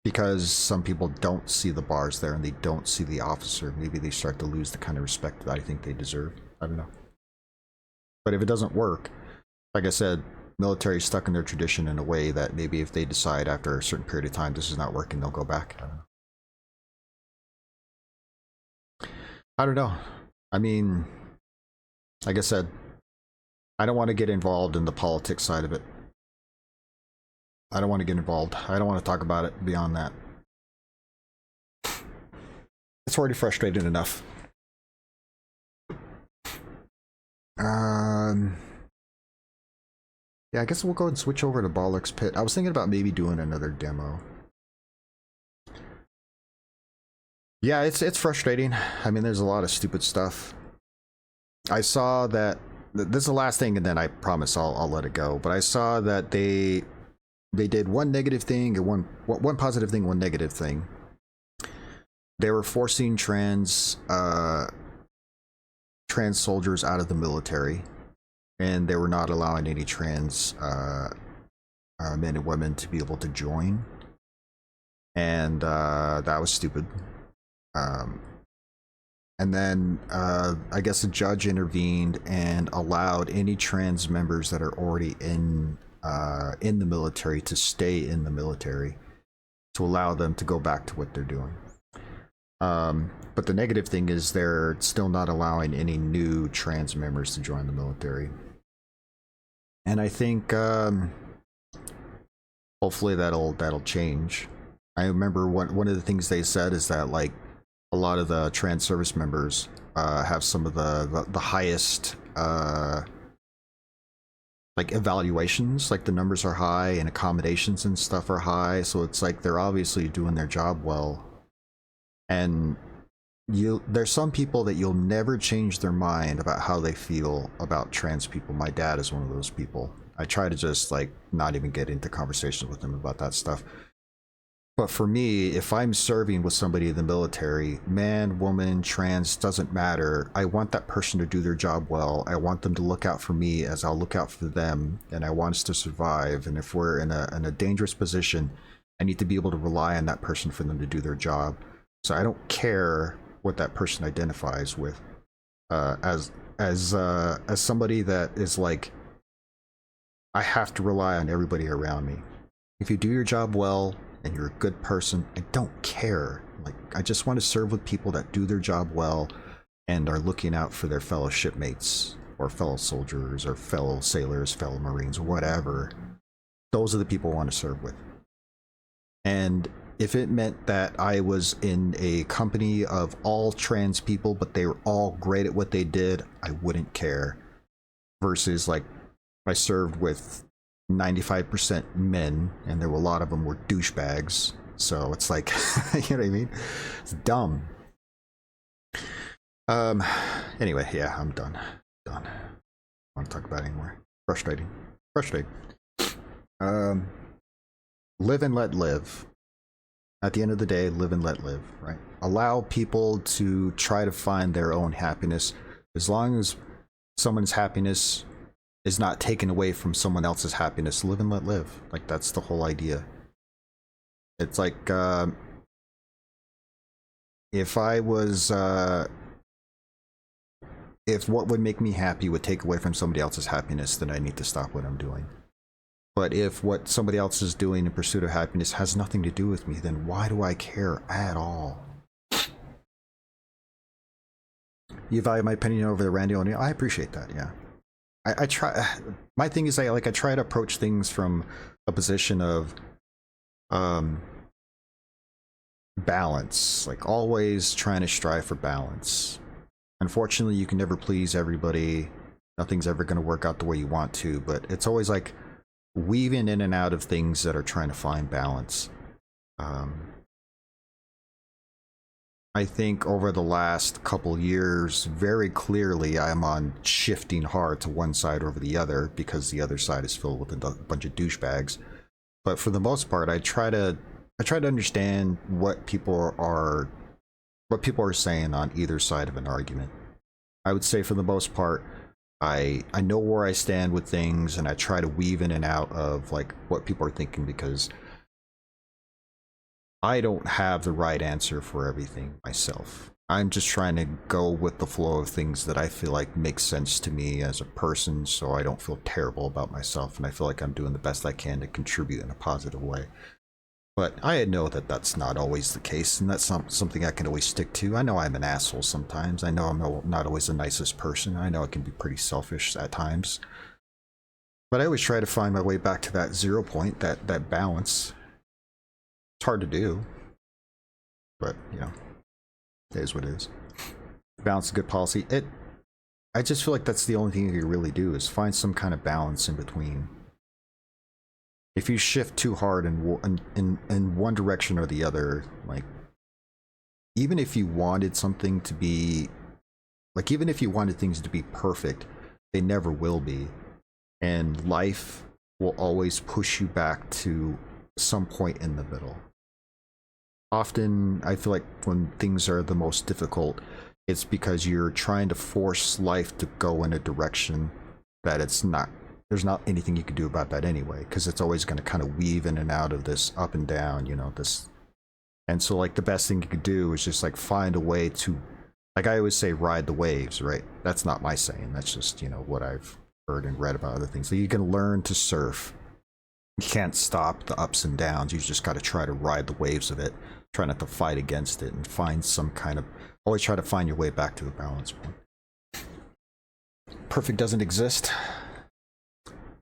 because some people don't see the bars there and they don't see the officer, maybe they start to lose the kind of respect that I think they deserve. I don't know. But if it doesn't work, like I said, military is stuck in their tradition in a way that maybe if they decide after a certain period of time this is not working, they'll go back. I don't know. I mean, like I said, I don't want to get involved in the politics side of it. I don't want to get involved. I don't want to talk about it beyond that. It's already frustrating enough. Yeah, I guess we'll go ahead and switch over to Bollock's Pit. I was thinking about maybe doing another demo. Yeah, it's frustrating. I mean, there's a lot of stupid stuff. I saw that this is the last thing, and then I promise I'll let it go. But I saw that they did one negative thing and one positive thing, one negative thing. They were forcing trans soldiers out of the military, and they were not allowing any trans men and women to be able to join, and that was stupid. And then I guess a judge intervened and allowed any trans members that are already in the military to stay in the military, to allow them to go back to what they're doing. But the negative thing is they're still not allowing any new trans members to join the military. And I think hopefully that'll change. I remember one of the things they said is that, like, a lot of the trans service members have some of the highest like evaluations, like the numbers are high and accommodations and stuff are high, so it's like they're obviously doing their job well. And there's some people that you'll never change their mind about how they feel about trans people. My dad is one of those people. I try to just like not even get into conversations with him about that stuff. But for me, if I'm serving with somebody in the military, man, woman, trans, doesn't matter. I want that person to do their job well. I want them to look out for me as I'll look out for them, and I want us to survive. And if we're in a dangerous position, I need to be able to rely on that person for them to do their job. So I don't care what that person identifies with. As somebody that is like, I have to rely on everybody around me. If you do your job well and you're a good person, I don't care. Like, I just want to serve with people that do their job well and are looking out for their fellow shipmates or fellow soldiers or fellow sailors, fellow Marines, whatever. Those are the people I want to serve with. And if it meant that I was in a company of all trans people, but they were all great at what they did, I wouldn't care. Versus, like, I served with 95% men, and there were a lot of them were douchebags. So it's like, you know what I mean? It's dumb. Anyway, yeah, I'm done. I don't want to talk about it anymore. Frustrating. Live and let live. At the end of the day, live and let live, right? Allow people to try to find their own happiness. As long as someone's happiness is not taken away from someone else's happiness, live and let live. Like, that's the whole idea. It's like, if I was, if what would make me happy would take away from somebody else's happiness, then I need to stop what I'm doing. But if what somebody else is doing in pursuit of happiness has nothing to do with me, then why do I care at all? You value my opinion over the Randy O'Neill? I appreciate that, yeah. I try. My thing is, I try to approach things from a position of balance, like always trying to strive for balance. Unfortunately, you can never please everybody. Nothing's ever going to work out the way you want to, but it's always like weaving in and out of things that are trying to find balance. I think over the last couple years, very clearly I'm on shifting hard to one side over the other because the other side is filled with a bunch of douchebags. But for the most part, I try to understand what people are saying on either side of an argument. I would say for the most part, I know where I stand with things, and I try to weave in and out of like what people are thinking, because I don't have the right answer for everything myself. I'm just trying to go with the flow of things that I feel like make sense to me as a person, so I don't feel terrible about myself, and I feel like I'm doing the best I can to contribute in a positive way. But I know that that's not always the case, and that's not something I can always stick to. I know I'm an asshole sometimes. I know I'm not always the nicest person. I know I can be pretty selfish at times. But I always try to find my way back to that 0 point, that balance. It's hard to do, but you know, it is what it is. Balance is good policy. I just feel like that's the only thing you can really do is find some kind of balance in between. If you shift too hard in one direction or the other, like even if you wanted something to be like even if you wanted things to be perfect, they never will be. And life will always push you back to some point in the middle. Often I feel like when things are the most difficult, it's because you're trying to force life to go in a direction that it's not, there's not anything you can do about that anyway, because it's always going to kind of weave in and out of this up and down, you know, this. And so like the best thing you could do is just like find a way to, like I always say, ride the waves, right? That's not my saying, that's just, you know, what I've heard and read about other things. So you can learn to surf. You can't stop the ups and downs, you just got to try to ride the waves of it, try not to fight against it, and find some kind of, always try to find your way back to the balance point. Perfect doesn't exist.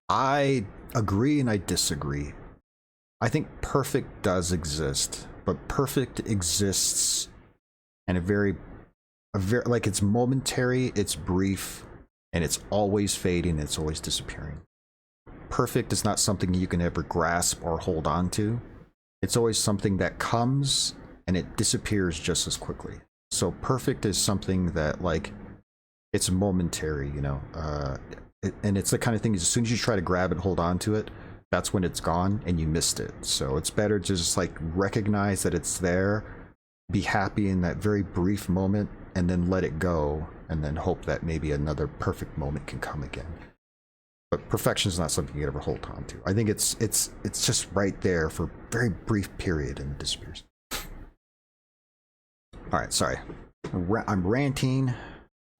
I agree and I disagree. I think perfect does exist, but perfect exists in a very like it's momentary, it's brief, and it's always fading, it's always disappearing. Perfect is not something you can ever grasp or hold on to. It's always something that comes and it disappears just as quickly. So perfect is something that like it's momentary, you know, and it's the kind of thing, as soon as you try to grab it, hold on to it, that's when it's gone and you missed it. So it's better to just like recognize that it's there, be happy in that very brief moment, and then let it go, and then hope that maybe another perfect moment can come again. But perfection is not something you can ever hold on to. I think it's just right there for a very brief period and it disappears. All right, sorry, I'm ranting.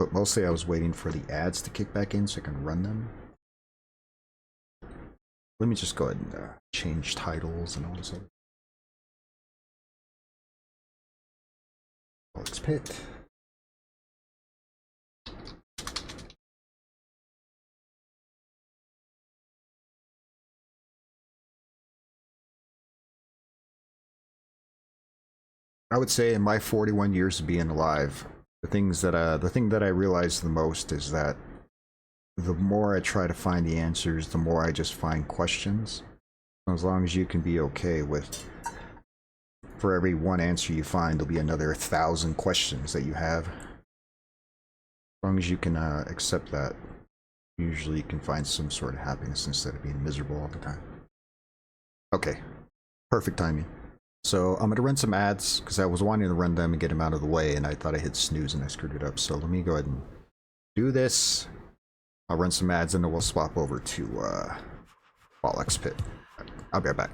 But mostly I was waiting for the ads to kick back in so I can run them. Let me just go ahead and change titles and all this other. Alex Pitt. I would say in my 41 years of being alive, the thing that I realize the most is that the more I try to find the answers, the more I just find questions. As long as you can be okay with, for every one answer you find, there'll be another 1,000 questions that you have. As long as you can accept that, usually you can find some sort of happiness instead of being miserable all the time. Okay, perfect timing. So I'm going to run some ads because I was wanting to run them and get them out of the way, and I thought I hit snooze and I screwed it up. So let me go ahead and do this. I'll run some ads and then we'll swap over to Alex Pitt. I'll be right back.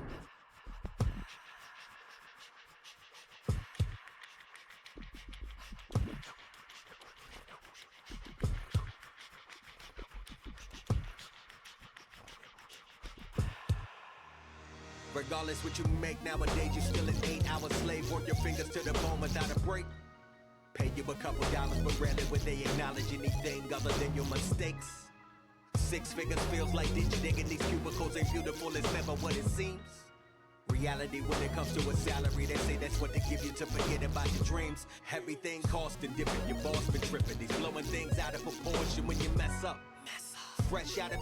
Regardless what you make nowadays, you're still an 8-hour slave. Work your fingers to the bone without a break. Pay you a couple dollars, but rarely would they acknowledge anything other than your mistakes. 6 figures feels like ditch digging. These cubicles ain't beautiful, it's never what it seems. Reality when it comes to a salary, they say that's what they give you to forget about your dreams. Everything costing different, your boss been tripping. He's blowing things out of proportion when you mess up. Fresh out of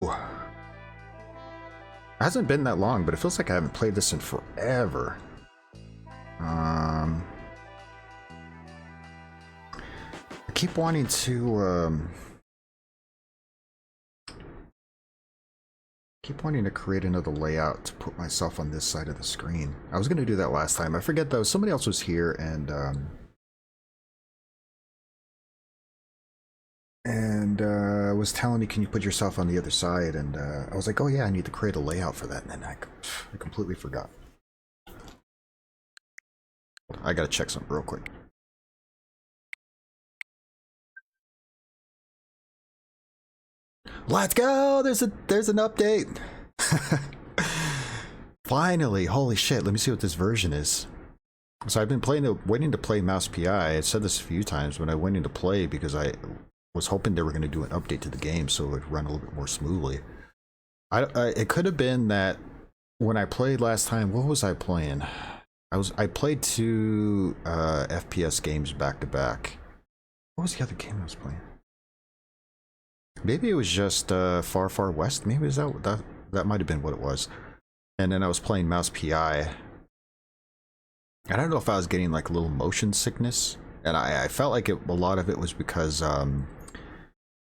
It hasn't been that long, but it feels like I haven't played this in forever. I keep wanting to create another layout to put myself on this side of the screen. I was gonna do that last time. I forget though, somebody else was here and was telling me, can you put yourself on the other side? And I was like, oh yeah, I need to create a layout for that, and then I completely forgot. I gotta check something real quick. Let's go! There's an update! Finally! Holy shit, let me see what this version is. So I've been waiting to play Mouse PI. I said this a few times when I went into play because I was hoping they were going to do an update to the game so it would run a little bit more smoothly. It could have been that when I played last time, what was I playing? I played 2 FPS games back to back. What was the other game I was playing? Maybe it was just Far Far West. Maybe is that might have been what it was. And then I was playing Mouse PI. I don't know if I was getting like a little motion sickness, and I felt like a lot of it was because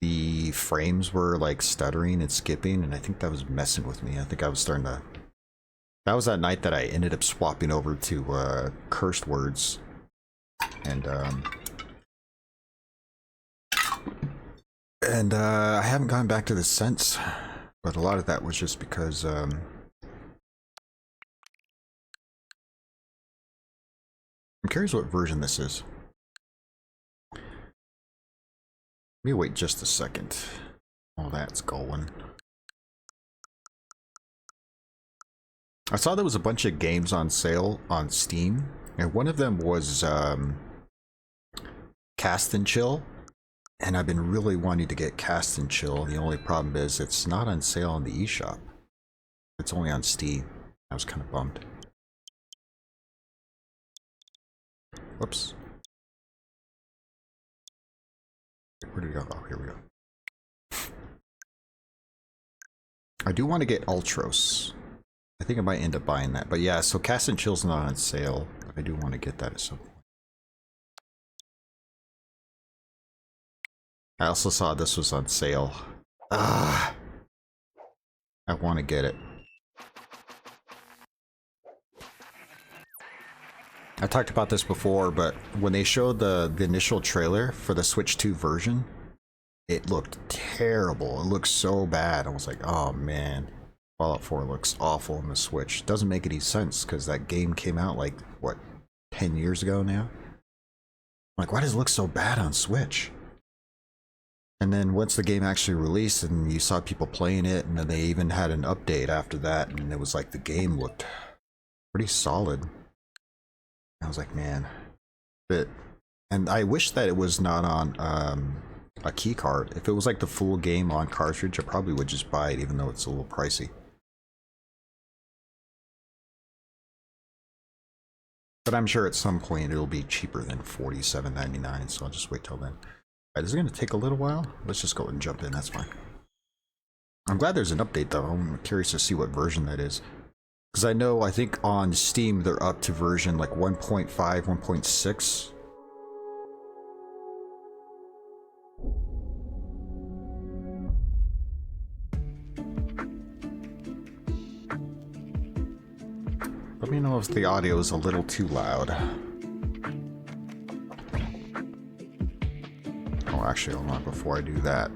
the frames were like stuttering and skipping, and I think that was messing with me. I think I was starting to. That was that night that I ended up swapping over to cursed words, and I haven't gone back to this since. But a lot of that was just because I'm curious what version this is. Let me wait just a second while that's going. I saw there was a bunch of games on sale on Steam, and one of them was Cast and Chill, and I've been really wanting to get Cast and Chill. The only problem is it's not on sale on the eShop. It's only on Steam. I was kind of bummed. Whoops. Where did we go? Oh, here we go. I do want to get Ultros. I think I might end up buying that. But yeah, so Cast and Chill's not on sale. But I do want to get that at some point. I also saw this was on sale. I want to get it. I talked about this before, but when they showed the initial trailer for the Switch 2 version, it looked terrible. It looked so bad. I was like, oh man, Fallout 4 looks awful on the Switch. Doesn't make any sense because that game came out like, what, 10 years ago now? I'm like, why does it look so bad on Switch? And then once the game actually released and you saw people playing it, and then they even had an update after that, and it was like the game looked pretty solid. I was like, man, and I wish that it was not on a key card. If it was like the full game on cartridge, I probably would just buy it, even though it's a little pricey. But I'm sure at some point it'll be cheaper than $47.99, so I'll just wait till then. Alright, this is going to take a little while. Let's just go and jump in, that's fine. I'm glad there's an update though. I'm curious to see what version that is. Because I think on Steam they're up to version like 1.5, 1.6. Let me know if the audio is a little too loud. Oh, actually, hold on, before I do that.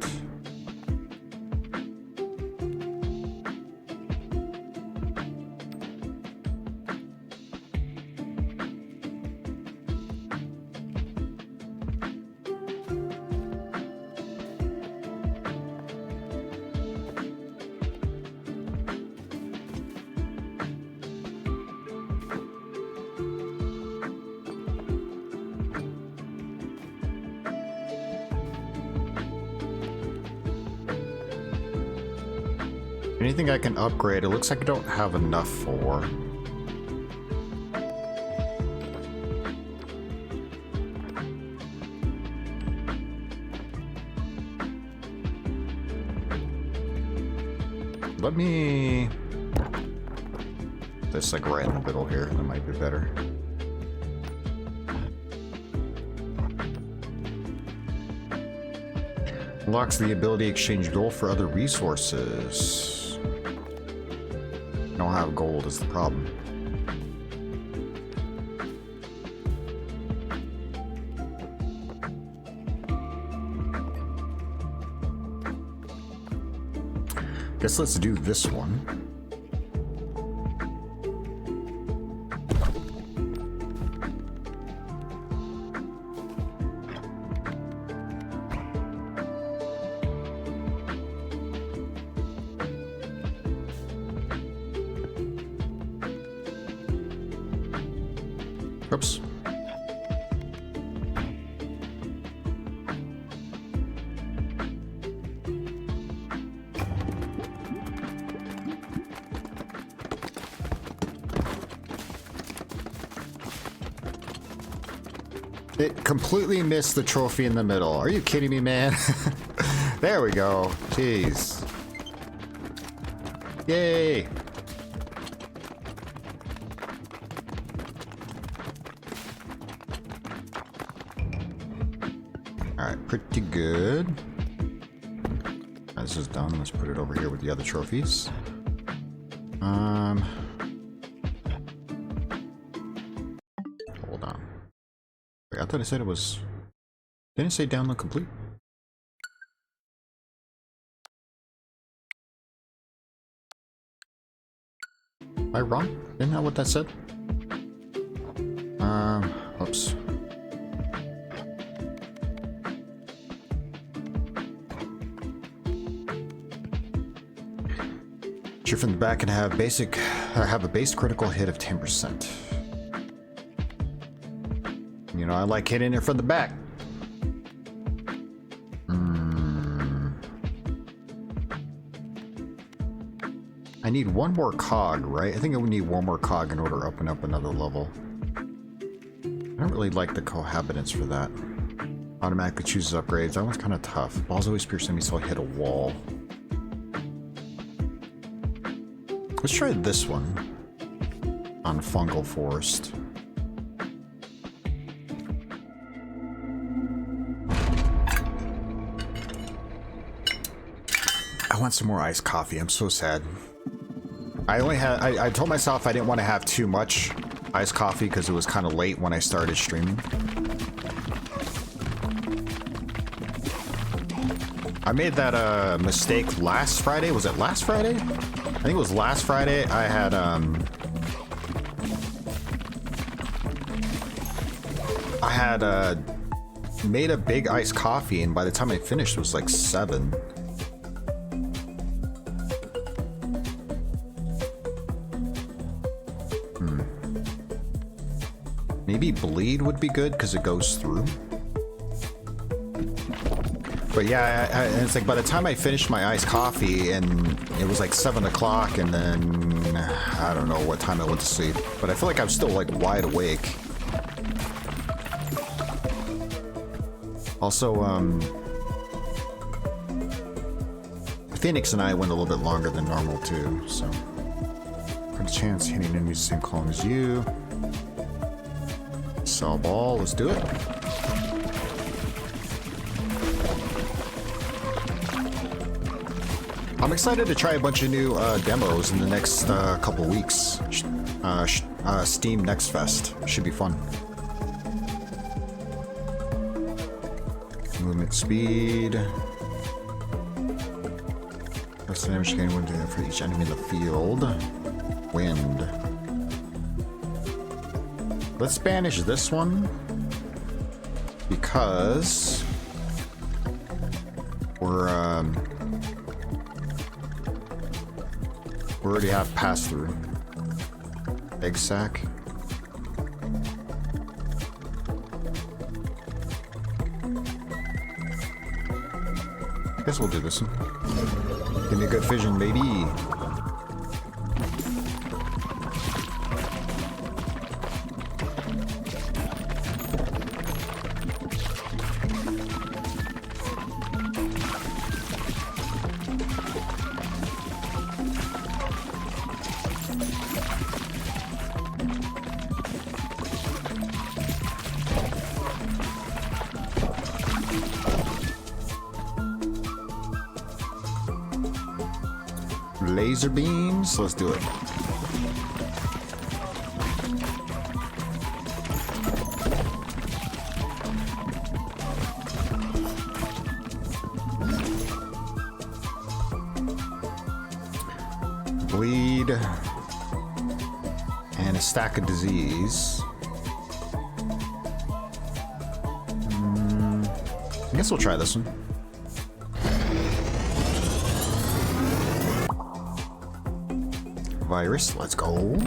Anything I can upgrade, it looks like I don't have enough for. Let me... This like right in the middle here. That might be better. Unlocks the ability to exchange gold for other resources. Don't have gold is the problem. Guess let's do this one. Oops. It completely missed the trophy in the middle. Are you kidding me, man? There we go. Jeez. Yay. Alright, pretty good. This is done. Let's put it over here with the other trophies. Hold on. Wait, I thought I said it was... Didn't it say download complete? Am I wrong? Isn't that what that said? Oops. Shoot from the back and have a base critical hit of 10%. You know, I like hitting it from the back. I need one more cog, right? I think I would need one more cog in order to open up another level. I don't really like the cohabitants for that. Automatically chooses upgrades. That one's kind of tough. Balls always pierce enemies so I hit a wall. Let's try this one on Fungal Forest. I want some more iced coffee. I'm so sad. I told myself I didn't want to have too much iced coffee because it was kind of late when I started streaming. I made that mistake last Friday. Was it last Friday? I think it was last Friday. I had made a big iced coffee, and by the time I finished, it was like 7. Maybe bleed would be good because it goes through. But yeah, it's like by the time I finished my iced coffee, and it was like 7 o'clock, and then I don't know what time I went to sleep. But I feel like I'm still like wide awake. Also, Phoenix and I went a little bit longer than normal too, so. Good chance hitting enemies the same column as you. Cell ball, let's do it. I'm excited to try a bunch of new demos in the next couple weeks. Steam Next Fest should be fun. Movement speed. That's the damage gain for each enemy in the field. Wind. Let's banish this one because we already have pass through. Egg sack. I guess we'll do this one. Give me a good vision, baby. Laser beams. Let's do it. Bleed. And a stack of disease. I guess we'll try this one. Virus, let's go.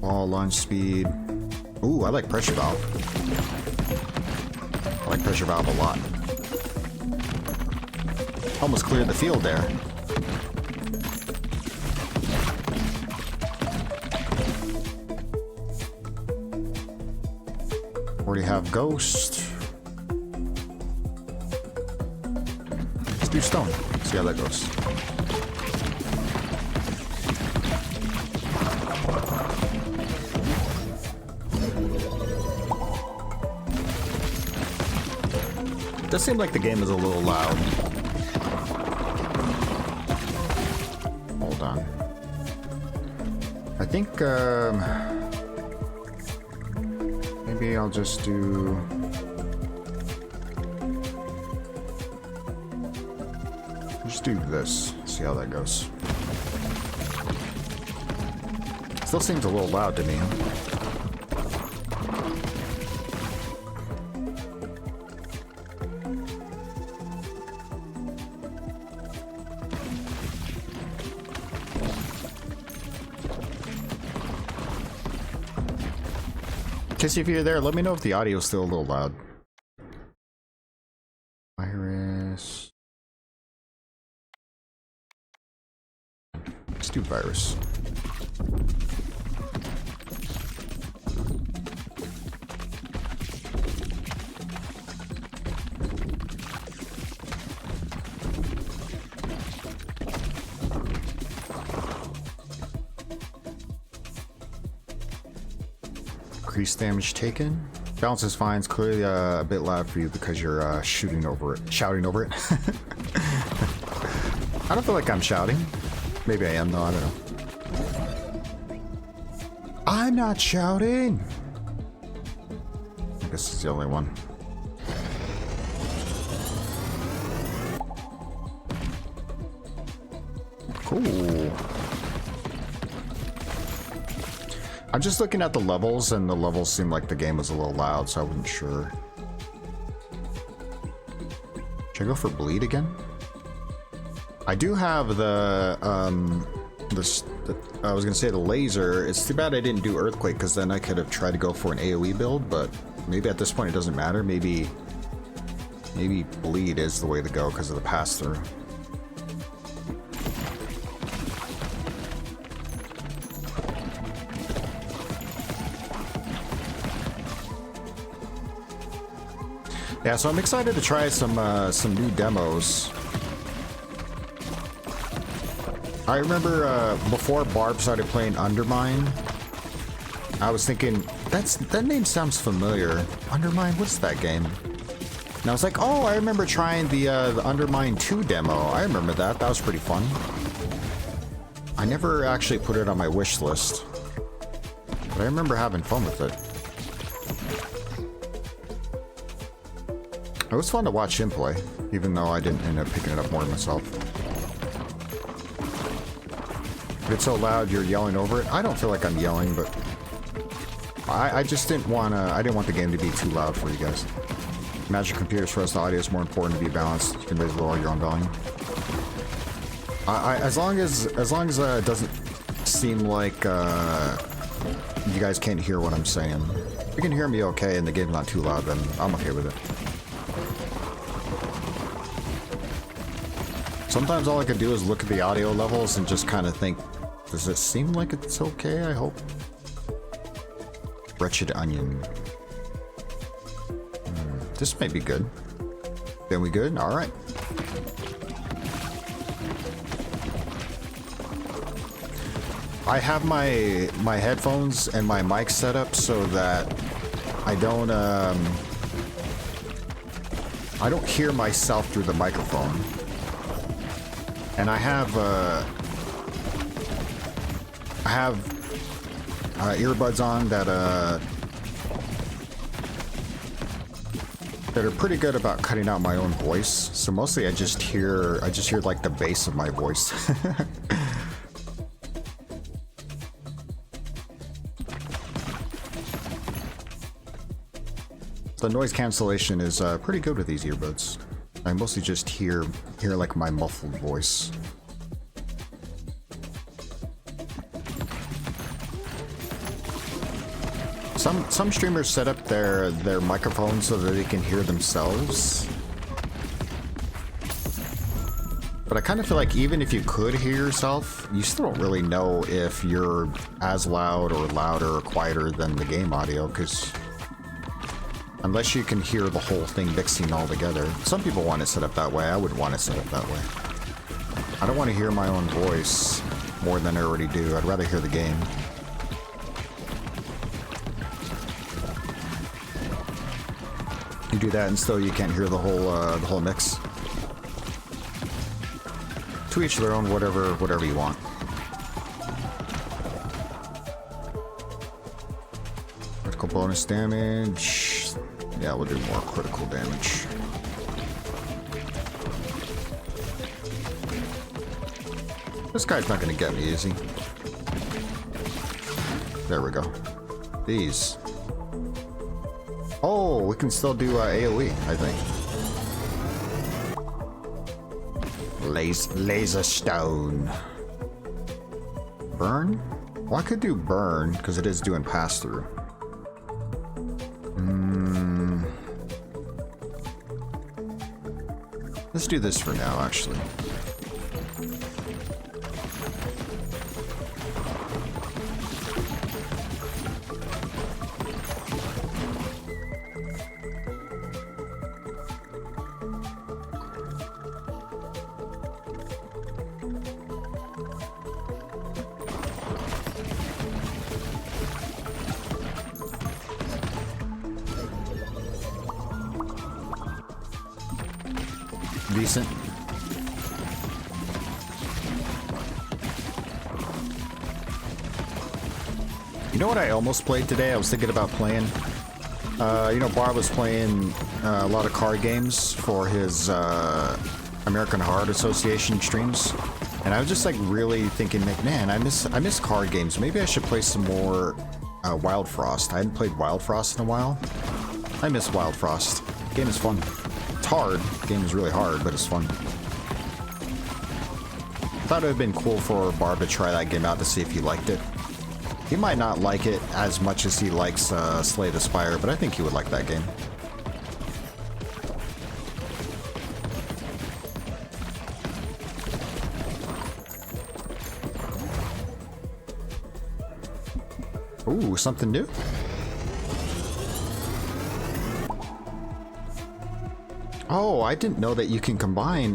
Wall launch speed. Ooh, I like pressure valve. I like pressure valve a lot. Almost cleared the field there. Already have ghost. Let's do stone. See how that goes. It does seem like the game is a little loud. Hold on. I think maybe I'll just do... Just do this. See how that goes. Still seems a little loud to me. Kissy, if you're there, let me know if the audio is still a little loud. Virus. Let's do virus. Increased damage taken. Balance is fine. It's clearly a bit loud for you because you're shooting over it, shouting over it. I don't feel like I'm shouting. Maybe I am though. I don't know. I'm not shouting. I guess it's the only one. Cool. I'm just looking at the levels, and the levels seem like the game was a little loud, so I wasn't sure. Should I go for bleed again? I do have the I was gonna say the laser. It's too bad I didn't do earthquake, because then I could have tried to go for an AoE build, but maybe at this point it doesn't matter. Maybe bleed is the way to go because of the pass-through. Yeah, so I'm excited to try some new demos. I remember before Barb started playing Undermine, I was thinking, that name sounds familiar. Undermine, what's that game? And I was like, oh, I remember trying the Undermine 2 demo. I remember that. That was pretty fun. I never actually put it on my wish list, but I remember having fun with it. It was fun to watch him play, even though I didn't end up picking it up more myself. If it's so loud you're yelling over it, I don't feel like I'm yelling, but I just didn't want the game to be too loud for you guys. Magic computers for us, the audio is more important to be balanced. You can raise or lower your own volume. As long as it doesn't seem like you guys can't hear what I'm saying. If you can hear me okay and the game's not too loud, then I'm okay with it. Sometimes all I could do is look at the audio levels and just kind of think, does it seem like it's okay? I hope. Wretched Onion. This might be good. Then we good? Alright. I have my headphones and my mic set up so that I don't I don't hear myself through the microphone. And I have earbuds on that are pretty good about cutting out my own voice. So mostly I just hear like the bass of my voice. The noise cancellation is pretty good with these earbuds. I mostly just hear like my muffled voice. Some streamers set up their microphones so that they can hear themselves. But I kind of feel like even if you could hear yourself, you still don't really know if you're as loud or louder or quieter than the game audio, because unless you can hear the whole thing mixing all together. Some people want it set up that way. I would want it set up that way. I don't want to hear my own voice more than I already do. I'd rather hear the game. You do that and still you can't hear the whole mix. To each their own, whatever you want. Critical bonus damage. Yeah, we'll do more critical damage. This guy's not gonna get me, is he? There we go. These. Oh, we can still do AoE, I think. Laser stone. Burn? Well, I could do burn, because it is doing pass-through. Let's do this for now, actually. Decent. You know what I almost played today? I was thinking about playing. You know, Bar was playing a lot of card games for his American Heart Association streams, and I was just like really thinking, like, man, I miss card games. Maybe I should play some more Wild Frost. I hadn't played Wild Frost in a while. I miss Wild Frost. The game is fun. It's hard. The game is really hard, but it's fun. I thought it would have been cool for Barb to try that game out to see if he liked it. He might not like it as much as he likes Slay the Spire, but I think he would like that game. Ooh, something new? Oh, I didn't know that you can combine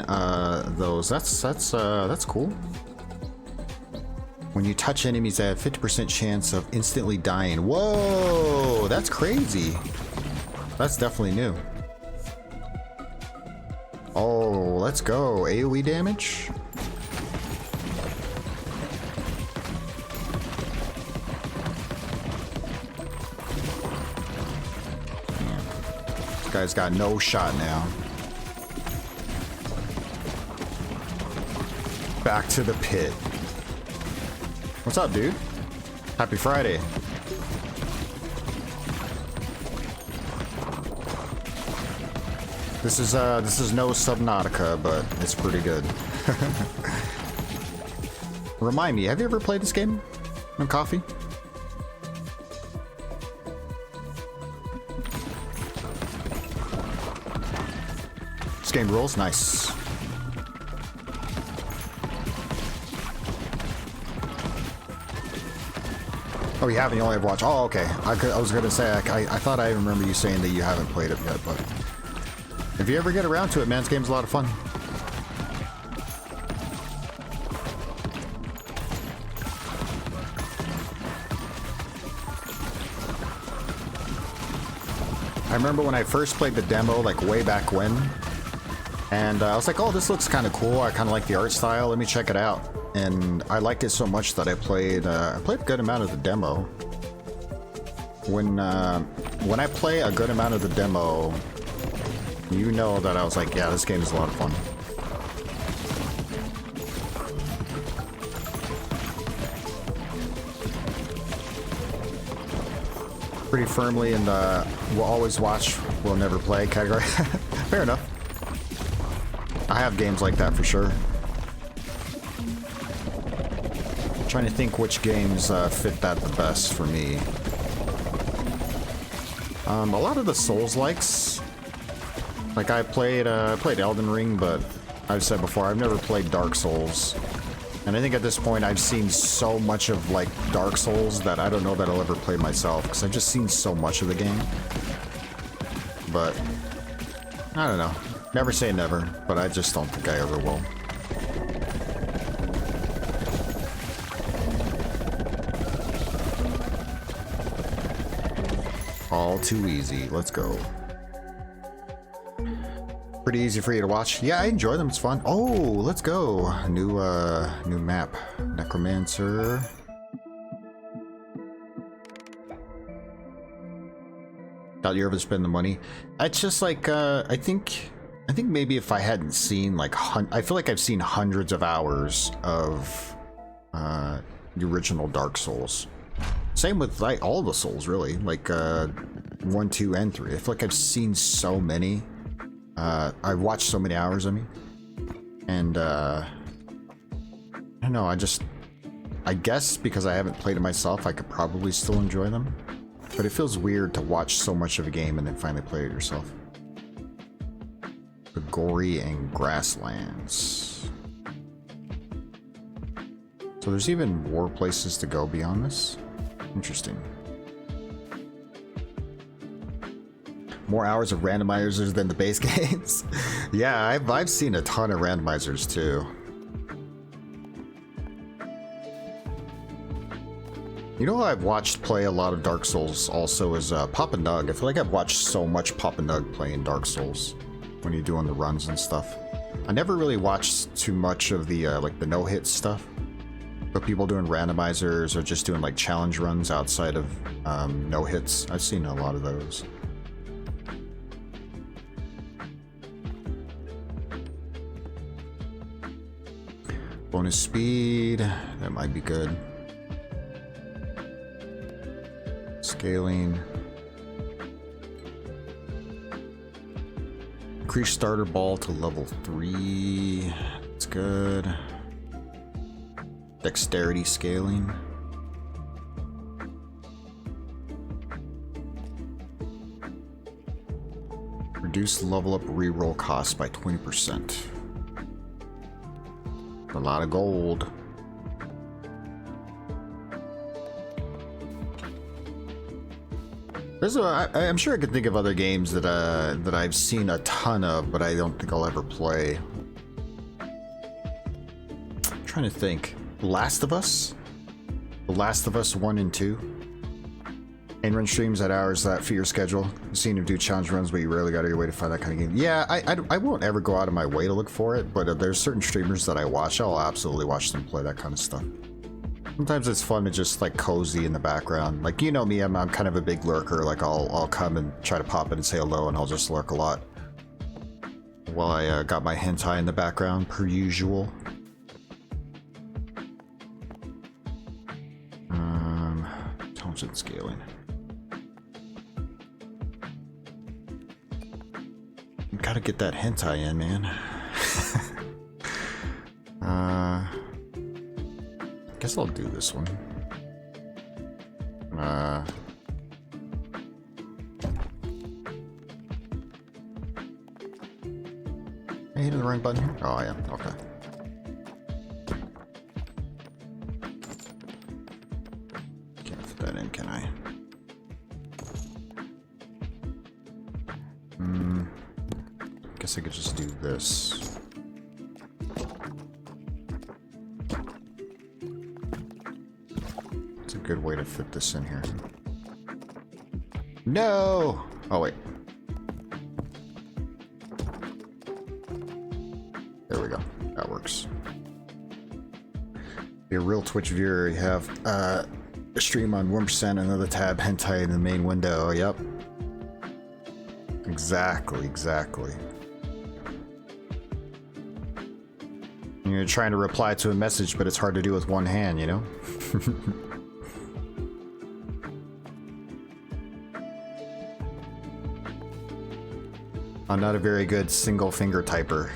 those. That's cool. When you touch enemies that have 50% chance of instantly dying. Whoa, that's crazy. That's definitely new. Oh, let's go. AoE damage. This guy's got no shot now. Back to the pit. What's up, dude? Happy Friday. This is no Subnautica, but it's pretty good. Remind me, have you ever played this game on Coffee? This game rules. Nice. Oh, you haven't? You only have watched? Oh, okay. I was going to say, I thought I remember you saying that you haven't played it yet, but if you ever get around to it, man, this game's a lot of fun. I remember when I first played the demo, like way back when, and I was like, oh, this looks kind of cool. I kind of like the art style. Let me check it out. And I liked it so much that I played a good amount of the demo. When I play a good amount of the demo, you know that I was like, yeah, this game is a lot of fun. Pretty firmly in the we'll always watch, we'll never play category. Fair enough. I have games like that for sure. Trying to think which games fit that the best for me. A lot of the Souls-likes. Like I played Elden Ring, but I've said before, I've never played Dark Souls. And I think at this point I've seen so much of like Dark Souls that I don't know that I'll ever play myself, because I've just seen so much of the game. But I don't know. Never say never, but I just don't think I ever will. All too easy. Let's go. Pretty easy for you to watch. Yeah, I enjoy them. It's fun. Oh, let's go. New map. Necromancer. Thought you ever spend the money? It's just like I think maybe if I hadn't seen like I feel like I've seen hundreds of hours of the original Dark Souls. Same with like all the Souls really, like 1, 2, and 3. I feel like I've seen so many. I've watched so many hours, I mean, and I don't know, I guess because I haven't played it myself, I could probably still enjoy them, but it feels weird to watch so much of a game and then finally play it yourself. The Gory and Grasslands. So there's even more places to go beyond this? Interesting. More hours of randomizers than the base games. Yeah, I've seen a ton of randomizers too. You know, I've watched play a lot of Dark Souls also is Papa Nug. I feel like I've watched so much Papa Nug playing Dark Souls when you're doing the runs and stuff. I never really watched too much of the like the no-hit stuff, but people doing randomizers or just doing like challenge runs outside of no-hits. I've seen a lot of those. Bonus speed, that might be good. Scaling. Increase starter ball to level 3. That's good. Dexterity scaling. Reduce level up reroll cost by 20%. A lot of gold. I'm sure I could think of other games that that I've seen a ton of, but I don't think I'll ever play. I'm trying to think. Last of Us? The Last of Us 1 and 2? In-run streams at hours that fit your schedule. You've seen him do challenge runs, but you rarely go out of your way to find that kind of game. Yeah, I won't ever go out of my way to look for it, but there's certain streamers that I watch. I'll absolutely watch them play that kind of stuff. Sometimes it's fun to just like cozy in the background. Like, you know me, I'm kind of a big lurker. Like I'll come and try to pop in and say hello, and I'll just lurk a lot while I got my hentai in the background per usual. Intelligent scaling. Gotta get that hentai in, man. Guess I'll do this one. Am I hitting the right button here? Oh, I am. Okay. Can't fit that in, can I? Guess I could just do this. It's a good way to fit this in here. No! Oh, wait. There we go. That works. Be a real Twitch viewer, you have a stream on 1%, another tab, hentai in the main window. Yep. Exactly, exactly. You're trying to reply to a message, but it's hard to do with one hand, you know? I'm not a very good single finger typer.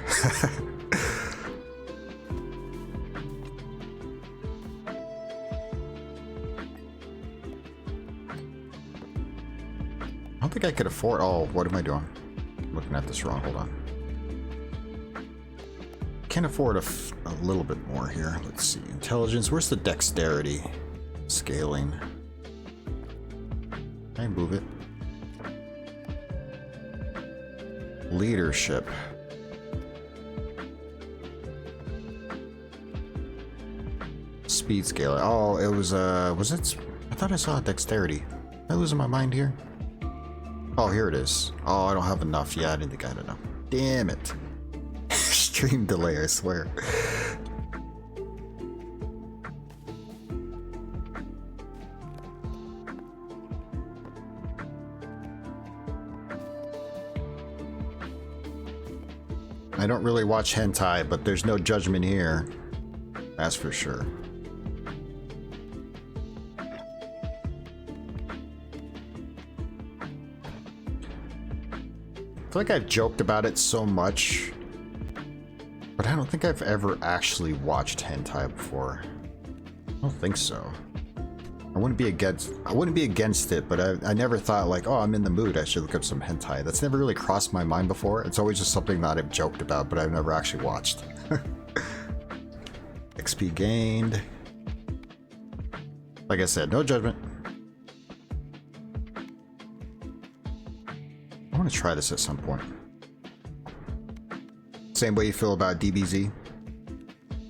I don't think I could afford. Oh, what am I doing? I'm looking at this wrong. Hold on. Can't afford a little bit more here. Let's see. Intelligence. Where's the dexterity? Scaling. Can I move it? Leadership. Speed scale. Oh, it was it? I thought I saw dexterity. Am I losing my mind here? Oh, here it is. Oh, I don't have enough. Yeah, I didn't think I had enough. Damn it. Stream delay, I swear. I don't really watch hentai, but there's no judgment here. That's for sure. I feel like I've joked about it so much, but I don't think I've ever actually watched hentai before. I don't think so. I wouldn't be against it, but I never thought like, oh, I'm in the mood, I should look up some hentai. That's never really crossed my mind before. It's always just something that I've joked about, but I've never actually watched. XP gained. Like I said, no judgment. I want to try this at some point. Same way you feel about DBZ.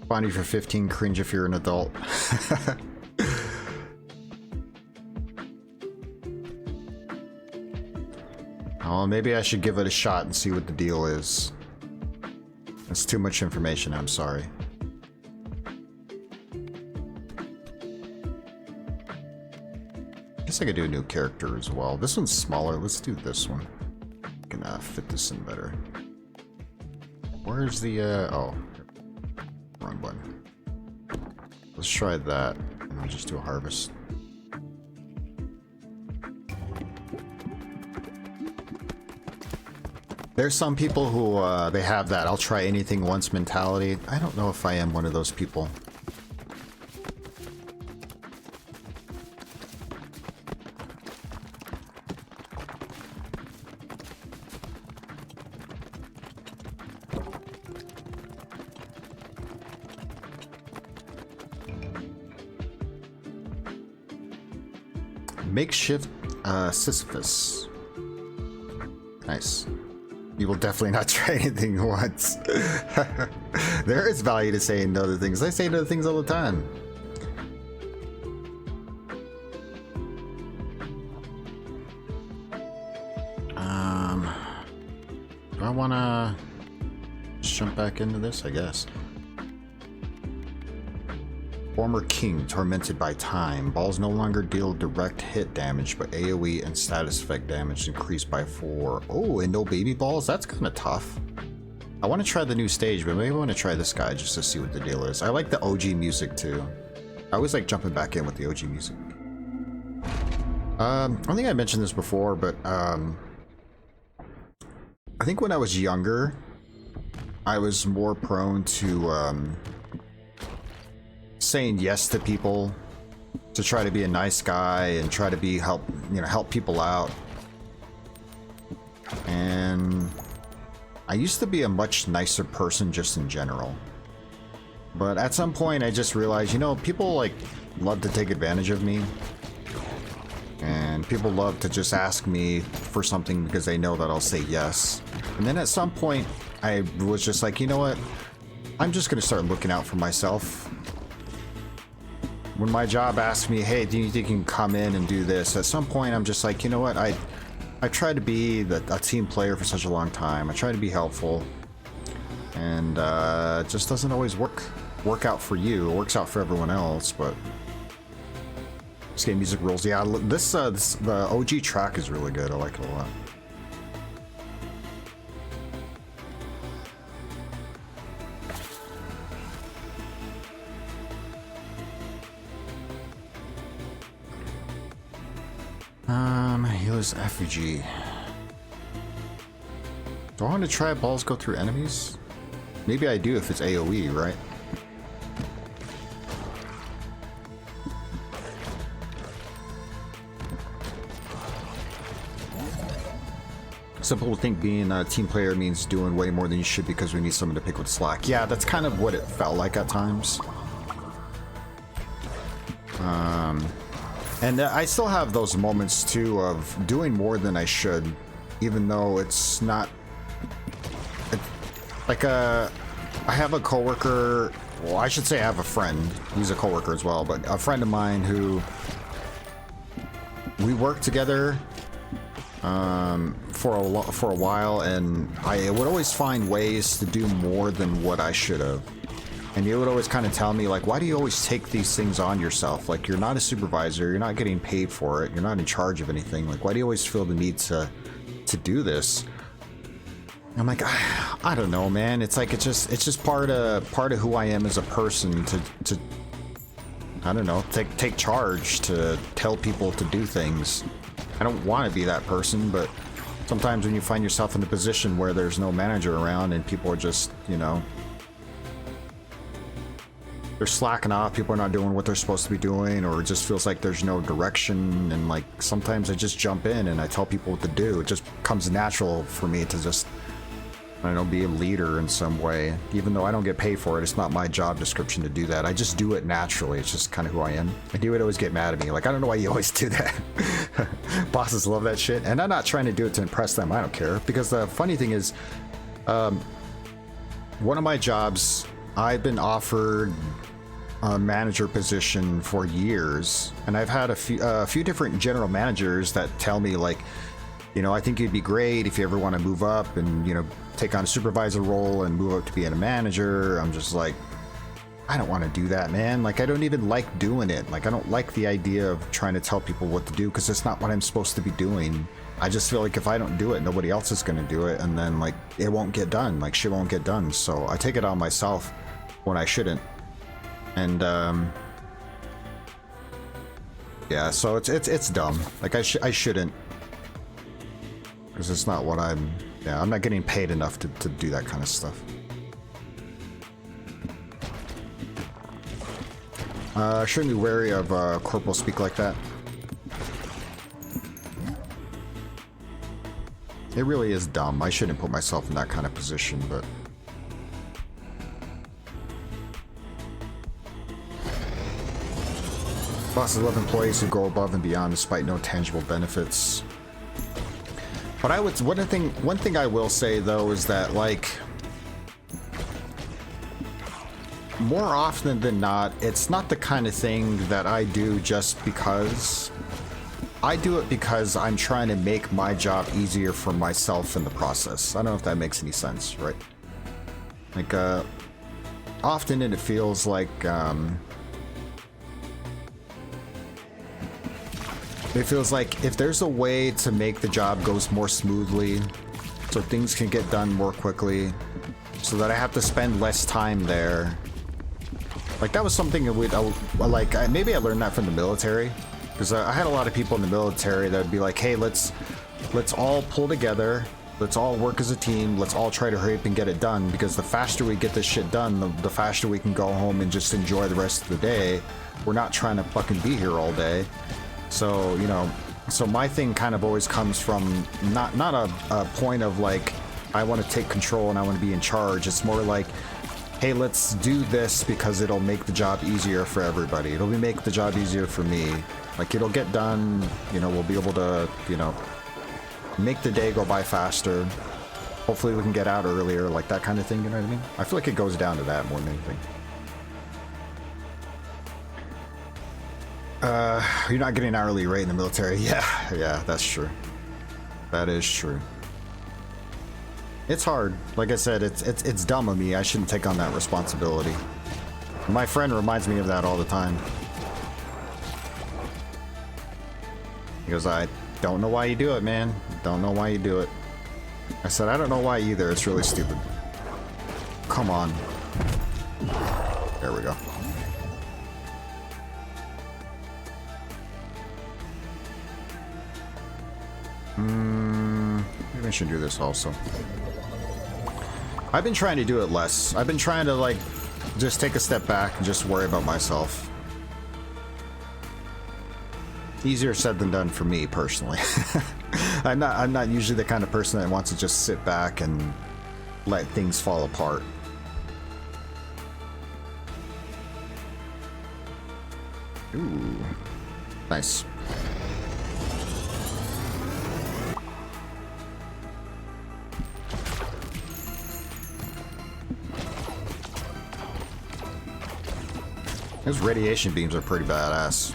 Fine if you're 15, cringe if you're an adult. Oh, maybe I should give it a shot and see what the deal is. That's too much information, I'm sorry. Guess I could do a new character as well. This one's smaller. Let's do this one. I can fit this in better. Where's the oh, wrong button. Let's try that, and I'll just do a harvest. There's some people who they have that I'll try anything once mentality. I don't know if I am one of those people. Makeshift Sisyphus. Nice. You will definitely not try anything once. There is value to saying no to things. I say no to things all the time. Do I want to jump back into this? I guess. Former king tormented by time. Balls no longer deal direct hit damage, but AoE and status effect damage increased by 4. Oh, and no baby balls? That's kind of tough. I want to try the new stage, but maybe I want to try this guy just to see what the deal is. I like the OG music too. I always like jumping back in with the OG music. I don't think I mentioned this before, but I think when I was younger, I was more prone to saying yes to people, to try to be a nice guy and try to be help people out. And I used to be a much nicer person just in general. But at some point I just realized, people like love to take advantage of me. And people love to just ask me for something because they know that I'll say yes. And then at some point I was just like, you know what? I'm just going to start looking out for myself. When my job asks me, hey, do you think you can come in and do this? At some point, I'm just like, you know what? I I tried to be a team player for such a long time. I try to be helpful, and it just doesn't always work out for you. It works out for everyone else, but this game music rules. Yeah, the OG track is really good. I like it a lot. Here's effigy. Do I want to try balls go through enemies? Maybe I do if it's AoE, right? Some people think being a team player means doing way more than you should because we need someone to pick with slack. Yeah, that's kind of what it felt like at times. And I still have those moments too of doing more than I should, even though it's not like I have a coworker. Well, I should say I have a friend. He's a coworker as well, but a friend of mine who we work together for a while, and I would always find ways to do more than what I should have. And he would always kind of tell me, like, why do you always take these things on yourself? Like, you're not a supervisor, you're not getting paid for it, you're not in charge of anything. Like, why do you always feel the need to do this? And I'm like, I don't know, man. It's like it's just part of who I am as a person to I don't know, take charge, to tell people to do things. I don't want to be that person, but sometimes when you find yourself in a position where there's no manager around and people are just, you know, they're slacking off, people are not doing what they're supposed to be doing, or it just feels like there's no direction, and like sometimes I just jump in and I tell people what to do. It just comes natural for me to just, I don't know, be a leader in some way. Even though I don't get paid for it, it's not my job description to do that. I just do it naturally. It's just kind of who I am. And he would always get mad at me. Like, I don't know why you always do that. Bosses love that shit. And I'm not trying to do it to impress them. I don't care. Because the funny thing is, one of my jobs, I've been offered a manager position for years. And I've had a few different general managers that tell me, like, you know, I think you'd be great if you ever want to move up and, you know, take on a supervisor role and move up to being a manager. I'm just like, I don't want to do that, man. Like, I don't even like doing it. Like, I don't like the idea of trying to tell people what to do, because it's not what I'm supposed to be doing. I just feel like if I don't do it, nobody else is going to do it, and then, like, it won't get done. Like, shit won't get done. So I take it on myself when I shouldn't. And yeah, so it's dumb. Like, I shouldn't, because it's not what I'm not getting paid enough to do that kind of stuff. Shouldn't be wary of corporal speak like that. It really is dumb. I shouldn't put myself in that kind of position, but bosses love employees who go above and beyond despite no tangible benefits. But one thing I will say though is that, like, more often than not, it's not the kind of thing that I do just because. I do it because I'm trying to make my job easier for myself in the process. I don't know if that makes any sense, right? Like, often it feels like, it feels like if there's a way to make the job goes more smoothly, so things can get done more quickly, so that I have to spend less time there. Like, that was something that maybe I learned that from the military, because I had a lot of people in the military that would be like, hey, let's all pull together, let's all work as a team, let's all try to hurry up and get it done, because the faster we get this shit done, the faster we can go home and just enjoy the rest of the day. We're not trying to fucking be here all day. So, you know, so my thing kind of always comes from not a point of like, I want to take control and I want to be in charge. It's more like, hey, let's do this because it'll make the job easier for everybody. It'll make the job easier for me. Like, it'll get done, you know, we'll be able to, you know, make the day go by faster. Hopefully we can get out earlier, like that kind of thing, you know what I mean? I feel like it goes down to that more than anything. You're not getting an hourly rate in the military. Yeah, that's true. That is true. It's hard. Like I said, it's dumb of me. I shouldn't take on that responsibility. My friend reminds me of that all the time. He goes, I don't know why you do it, man. Don't know why you do it. I said, I don't know why either. It's really stupid. Come on. There we go. Maybe I should do this also. I've been trying to do it less. I've been trying to, like, just take a step back and just worry about myself. Easier said than done for me personally. I'm not usually the kind of person that wants to just sit back and let things fall apart. Ooh, nice. Those radiation beams are pretty badass.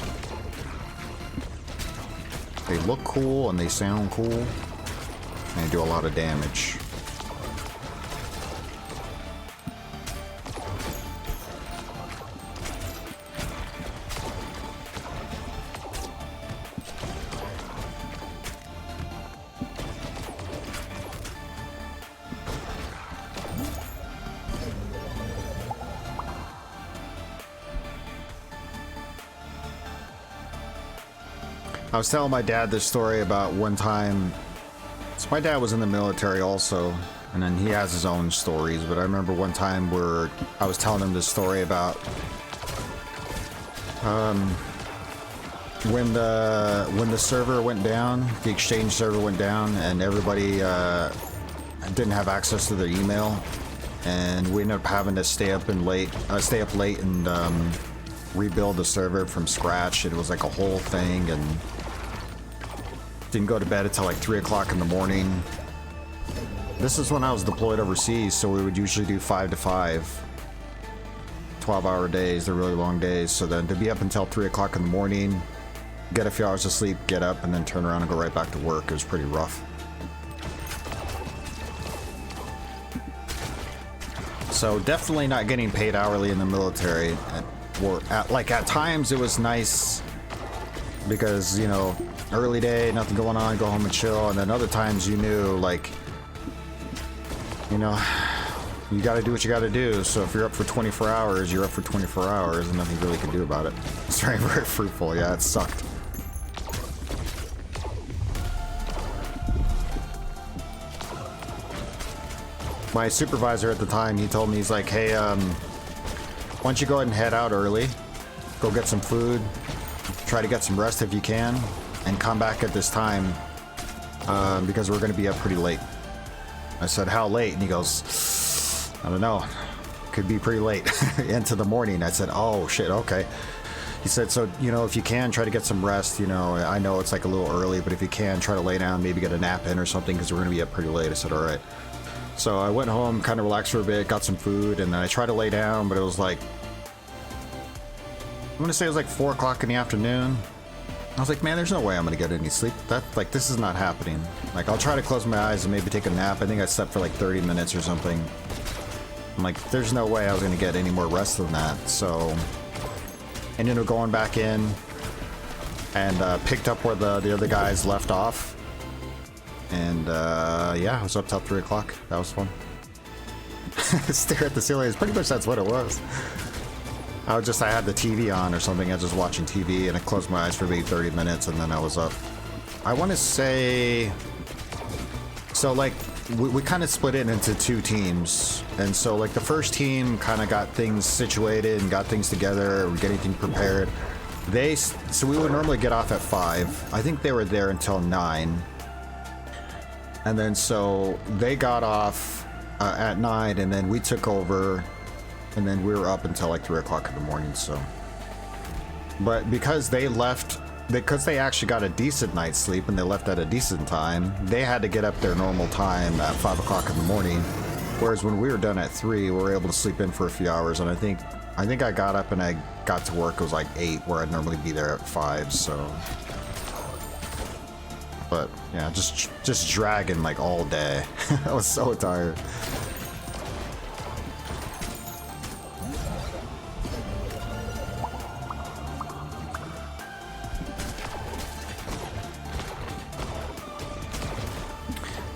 They look cool and they sound cool, and they do a lot of damage. I was telling my dad this story about one time. So my dad was in the military also, and then he has his own stories, but I remember one time where I was telling him this story about when the server went down, the exchange server went down, and everybody didn't have access to their email, and we ended up having to stay up late and rebuild the server from scratch. It was like a whole thing, and didn't go to bed until like 3 o'clock in the morning. This is when I was deployed overseas, so we would usually do 5 to 5, 12-hour days. They're really long days. So then to be up until 3 o'clock in the morning, get a few hours of sleep, get up, and then turn around and go right back to work, it was pretty rough. So definitely not getting paid hourly in the military. At times it was nice because, you know, early day, nothing going on, go home and chill, and then other times you knew, like, you know, you gotta do what you gotta do. So if you're up for 24 hours, you're up for 24 hours, and nothing really can do about it. It's very, very fruitful. Yeah, it sucked. My supervisor at the time, he told me, he's like, hey, why don't you go ahead and head out early, go get some food, try to get some rest if you can, and come back at this time, because we're going to be up pretty late. I said, how late? And he goes, I don't know, could be pretty late into the morning. I said, oh shit, okay. He said, so, you know, if you can, try to get some rest. You know, I know it's like a little early, but if you can, try to lay down, maybe get a nap in or something, because we're going to be up pretty late. I said, all right. So I went home, kind of relaxed for a bit, got some food, and then I tried to lay down, but it was like, I'm going to say it was like 4 o'clock in the afternoon. I was like, man, there's no way I'm going to get any sleep. This is not happening. Like, I'll try to close my eyes and maybe take a nap. I think I slept for like 30 minutes or something. I'm like, there's no way I was going to get any more rest than that. So I ended up going back in and picked up where the other guys left off. And yeah, I was up till 3 o'clock. That was fun. Stare at the ceiling. Pretty much that's what it was. I had the TV on or something. I was just watching TV, and I closed my eyes for maybe 30 minutes, and then I was up. I want to say, so like we kind of split it into 2 teams, and so like the first team kind of got things situated and got things together, getting things prepared. So we would normally get off at 5. I think they were there until 9. And then so they got off at 9, and then we took over, and then we were up until like 3 o'clock in the morning. So, but because they left, because they actually got a decent night's sleep and they left at a decent time, they had to get up their normal time at 5 o'clock in the morning. Whereas when we were done at 3, we were able to sleep in for a few hours, and I think I got up and I got to work. It was like 8, where I'd normally be there at 5. So But yeah, just dragging like all day. I was so tired.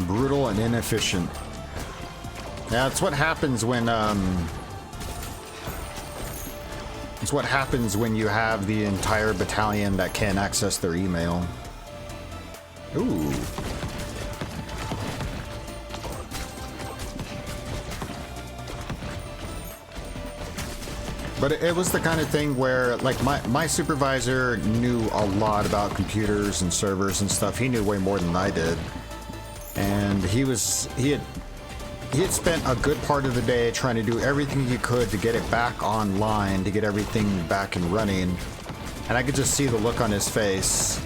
Brutal and inefficient. Yeah, it's what happens when it's what happens when you have the entire battalion that can't access their email. Ooh. But it was the kind of thing where, like, my supervisor knew a lot about computers and servers and stuff. He knew way more than I did. And he had spent a good part of the day trying to do everything he could to get it back online, to get everything back and running. And I could just see the look on his face.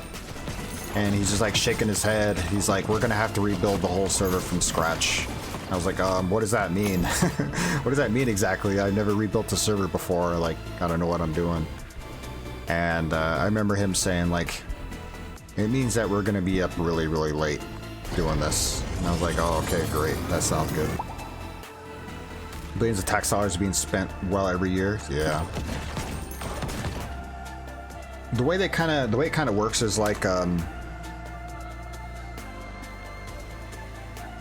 And he's just like shaking his head. He's like, we're gonna have to rebuild the whole server from scratch. I was like, what does that mean? What does that mean exactly? I never rebuilt a server before. Like, I don't know what I'm doing. And I remember him saying, like, it means that we're gonna be up really, really late doing this. And I was like, oh, okay, great. That sounds good. Billions of tax dollars being spent well every year. Yeah. The way it kind of works is like,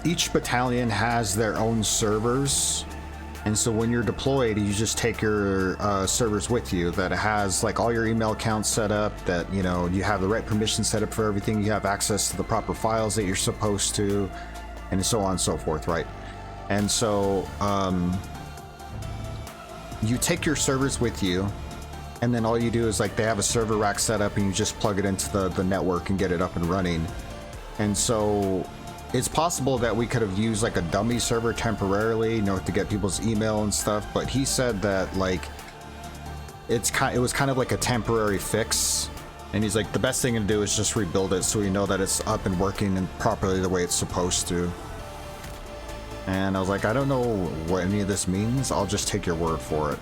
each battalion has their own servers, and so when you're deployed, you just take your servers with you that has like all your email accounts set up, that you know you have the right permissions set up for everything, you have access to the proper files that you're supposed to, and so on and so forth, right? And so you take your servers with you, and then all you do is like they have a server rack set up, and you just plug it into the network and get it up and running. And so it's possible that we could have used like a dummy server temporarily, you know, to get people's email and stuff, but he said that like it was kind of like a temporary fix, and he's like, the best thing to do is just rebuild it so we know that it's up and working and properly the way it's supposed to. And I was like, I don't know what any of this means, I'll just take your word for it.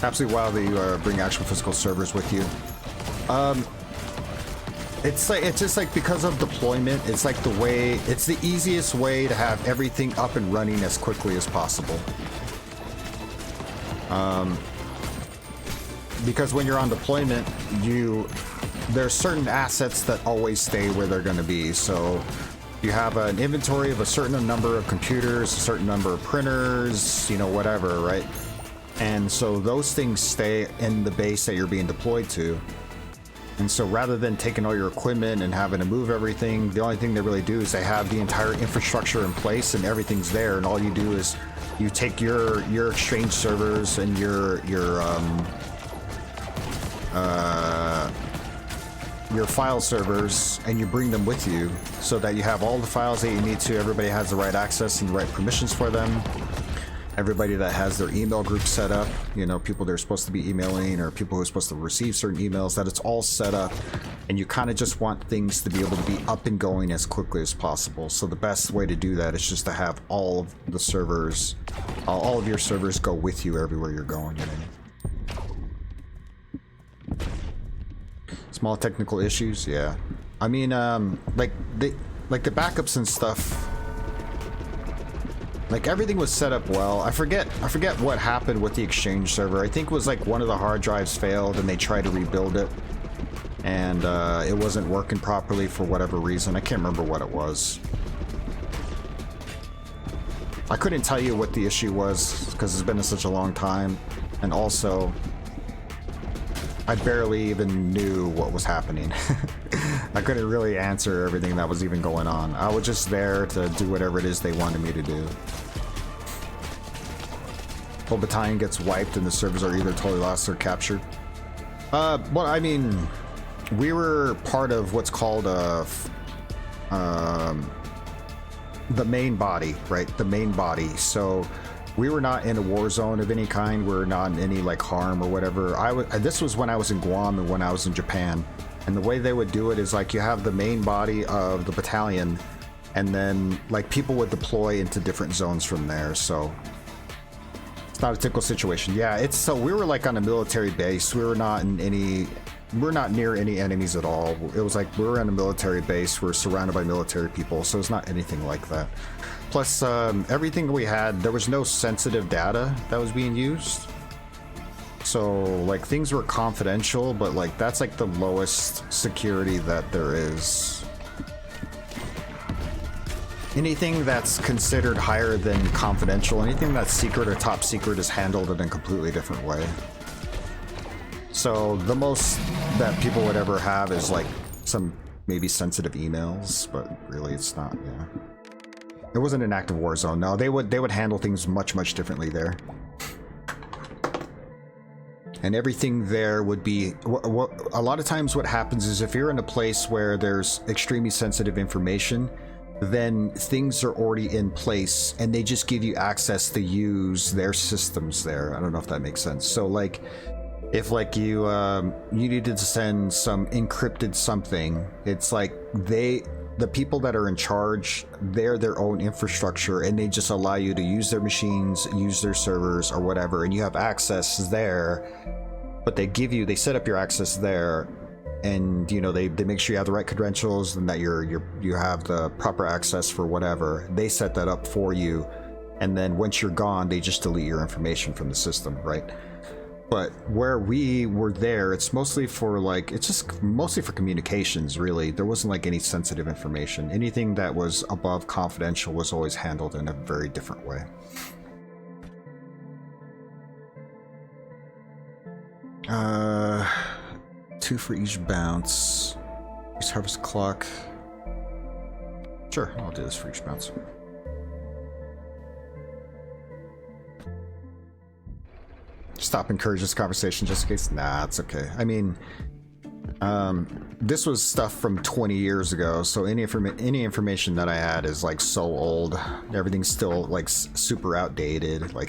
Absolutely wild that you bring actual physical servers with you. It's just like because of deployment, it's like it's the easiest way to have everything up and running as quickly as possible. Because when you're on deployment, there's certain assets that always stay where they're going to be. So you have an inventory of a certain number of computers, a certain number of printers, you know, whatever, right? And so those things stay in the base that you're being deployed to. And so rather than taking all your equipment and having to move everything, the only thing they really do is they have the entire infrastructure in place and everything's there, and all you do is you take your exchange servers and your file servers, and you bring them with you so that you have all the files that you need to. Everybody has the right access and the right permissions for them. Everybody that has their email group set up, you know, people that are supposed to be emailing or people who are supposed to receive certain emails, that it's all set up, and you kind of just want things to be able to be up and going as quickly as possible. So the best way to do that is just to have all of the servers, all of your servers go with you everywhere you're going, you know? Small technical issues, yeah. I mean, like the backups and stuff, like everything was set up well. I forget what happened with the exchange server. I think it was like one of the hard drives failed and they tried to rebuild it, and it wasn't working properly for whatever reason. I can't remember what it was. I couldn't tell you what the issue was because it's been such a long time, and also I barely even knew what was happening. I couldn't really answer everything that was even going on. I was just there to do whatever it is they wanted me to do. Whole battalion gets wiped and the servers are either totally lost or captured. Well, I mean, we were part of what's called the main body, right? The main body. So we were not in a war zone of any kind. We were not in any like harm or whatever. This was when I was in Guam and when I was in Japan. And the way they would do it is like you have the main body of the battalion, and then like people would deploy into different zones from there. So it's not a typical situation. Yeah, it's so we were like on a military base. We're not near any enemies at all. It was like we were on a military base. We're surrounded by military people, so it's not anything like that. Plus, everything we had, there was no sensitive data that was being used. So like things were confidential, but like that's like the lowest security that there is. Anything that's considered higher than confidential, anything that's secret or top secret is handled in a completely different way. So the most that people would ever have is like some maybe sensitive emails, but really it's not, yeah. It wasn't an active war zone. No, they would handle things much differently there. And everything there would be a lot of times what happens is if you're in a place where there's extremely sensitive information, then things are already in place and they just give you access to use their systems there. I don't know if that makes sense. So like if like you needed to send some encrypted something, it's like the people that are in charge, they're their own infrastructure and they just allow you to use their machines, use their servers or whatever, and you have access there, but they set up your access there, and you know they make sure you have the right credentials and that you have the proper access for whatever. They set that up for you, and then once you're gone, they just delete your information from the system, right? But where we were there, it's mostly for like, it's just mostly for communications, really. There wasn't like any sensitive information. Anything that was above confidential was always handled in a very different way. Two for each bounce. Each harvest clock. Sure, I'll do this for each bounce. Stop encouraging this conversation just in case. Nah, it's okay. I mean, this was stuff from 20 years ago, so any information that I had is like so old. Everything's still like super outdated. Like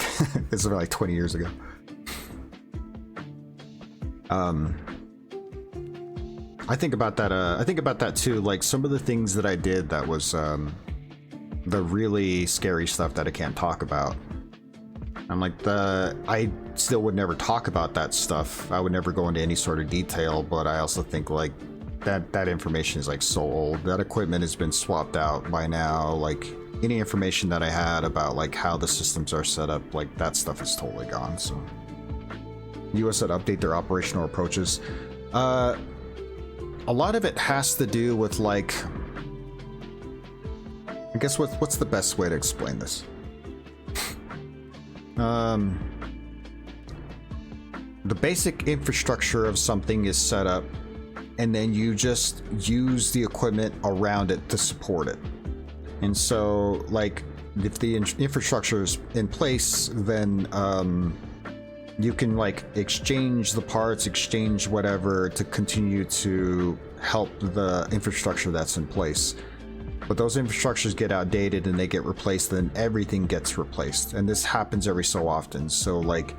this is like 20 years ago. I think about that. I think about that too. Like some of the things that I did that was the really scary stuff that I can't talk about. I'm like, I still would never talk about that stuff. I would never go into any sort of detail, but I also think like that information is like so old. That equipment has been swapped out by now. Like any information that I had about like how the systems are set up, like that stuff is totally gone. So US said update their operational approaches. A lot of it has to do with like, I guess what's the best way to explain this? The basic infrastructure of something is set up, and then you just use the equipment around it to support it. And so, like, if the infrastructure is in place, then you can like exchange the parts, exchange whatever to continue to help the infrastructure that's in place. But those infrastructures get outdated and they get replaced, then everything gets replaced. And this happens every so often. So like,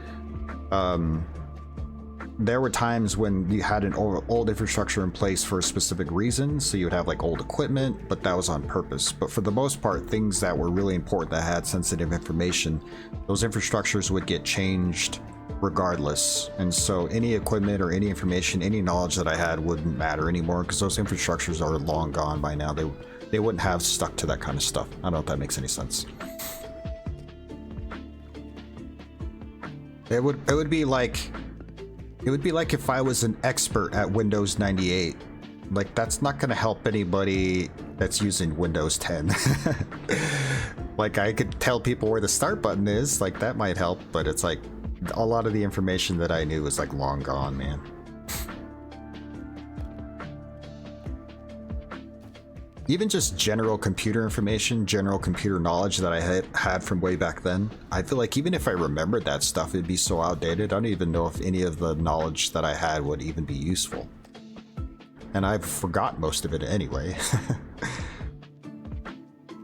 there were times when you had an old infrastructure in place for a specific reason. So you would have like old equipment, but that was on purpose. But for the most part, things that were really important that had sensitive information, those infrastructures would get changed regardless. And so any equipment or any information, any knowledge that I had wouldn't matter anymore because those infrastructures are long gone by now. They wouldn't have stuck to that kind of stuff. I don't know if that makes any sense. It would be like if I was an expert at Windows 98. Like that's not going to help anybody that's using Windows 10. Like I could tell people where the start button is, like that might help, but it's like a lot of the information that I knew was like long gone, man. Even just general computer information, general computer knowledge that I had from way back then, I feel like even if I remembered that stuff, it'd be so outdated. I don't even know if any of the knowledge that I had would even be useful. And I've forgot most of it anyway.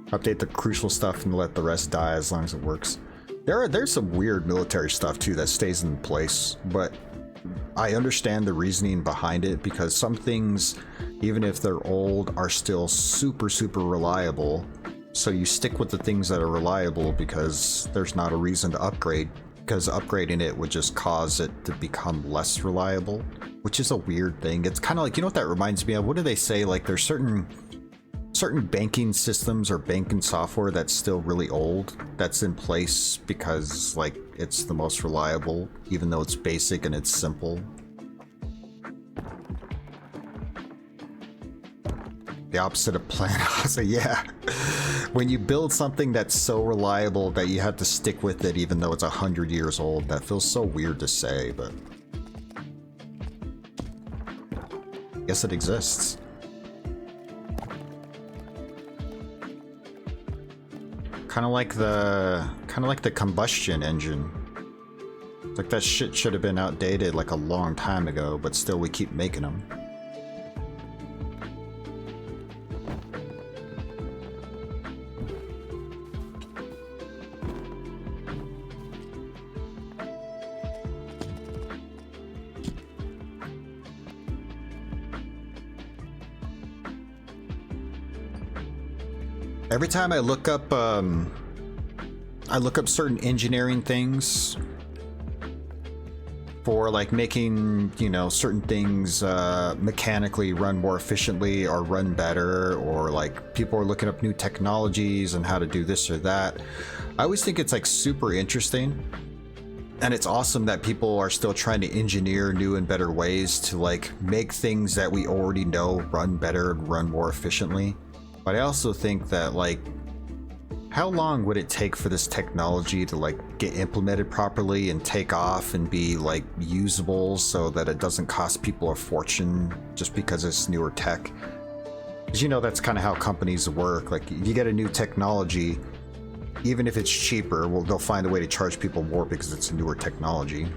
Update the crucial stuff and let the rest die as long as it works. There's some weird military stuff too that stays in place, but I understand the reasoning behind it because some things even if they're old, are still super, super reliable. So you stick with the things that are reliable because there's not a reason to upgrade, because upgrading it would just cause it to become less reliable, which is a weird thing. It's kind of like, you know what that reminds me of? What do they say? Like there's certain banking systems or banking software that's still really old, that's in place because like it's the most reliable, even though it's basic and it's simple. The opposite of plan. So yeah, when you build something that's so reliable that you have to stick with it even though it's 100 years old, that feels so weird to say, but I guess it exists. Kind of like the combustion engine. It's like that shit should have been outdated like a long time ago, but still we keep making them. Every time I look up certain engineering things for like making, you know, certain things mechanically run more efficiently or run better, or like people are looking up new technologies and how to do this or that. I always think it's like super interesting, and it's awesome that people are still trying to engineer new and better ways to like make things that we already know run better and run more efficiently. But I also think that like, how long would it take for this technology to like get implemented properly and take off and be like usable so that it doesn't cost people a fortune just because it's newer tech? Because you know, that's kind of how companies work. Like you get a new technology, even if it's cheaper, well, they'll find a way to charge people more because it's a newer technology.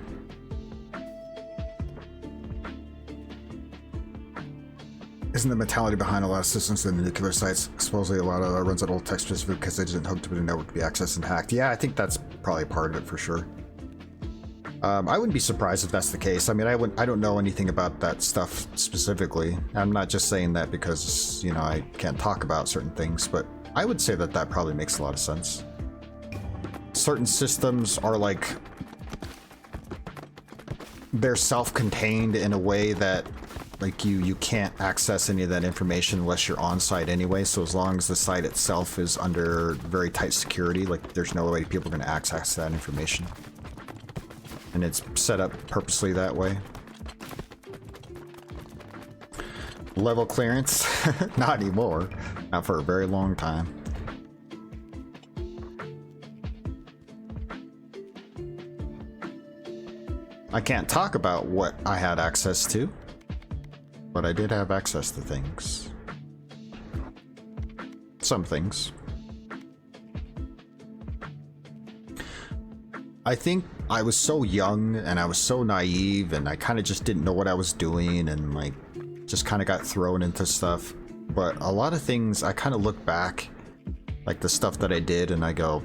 Isn't the mentality behind a lot of systems in the nuclear sites? Supposedly a lot of it runs on old tech specific because they didn't hook to the network to be accessed and hacked. Yeah, I think that's probably part of it for sure. I wouldn't be surprised if that's the case. I mean, I don't know anything about that stuff specifically. I'm not just saying that because, you know, I can't talk about certain things, but I would say that that probably makes a lot of sense. Certain systems are like, they're self-contained in a way that like you can't access any of that information unless you're on site anyway. So as long as the site itself is under very tight security, like there's no way people are going to access that information. And it's set up purposely that way. Level clearance? Not anymore. Not for a very long time. I can't talk about what I had access to, but I did have access to things. Some things. I think I was so young and I was so naive and I kind of just didn't know what I was doing and like just kind of got thrown into stuff. But a lot of things I kind of look back, like the stuff that I did, and I go,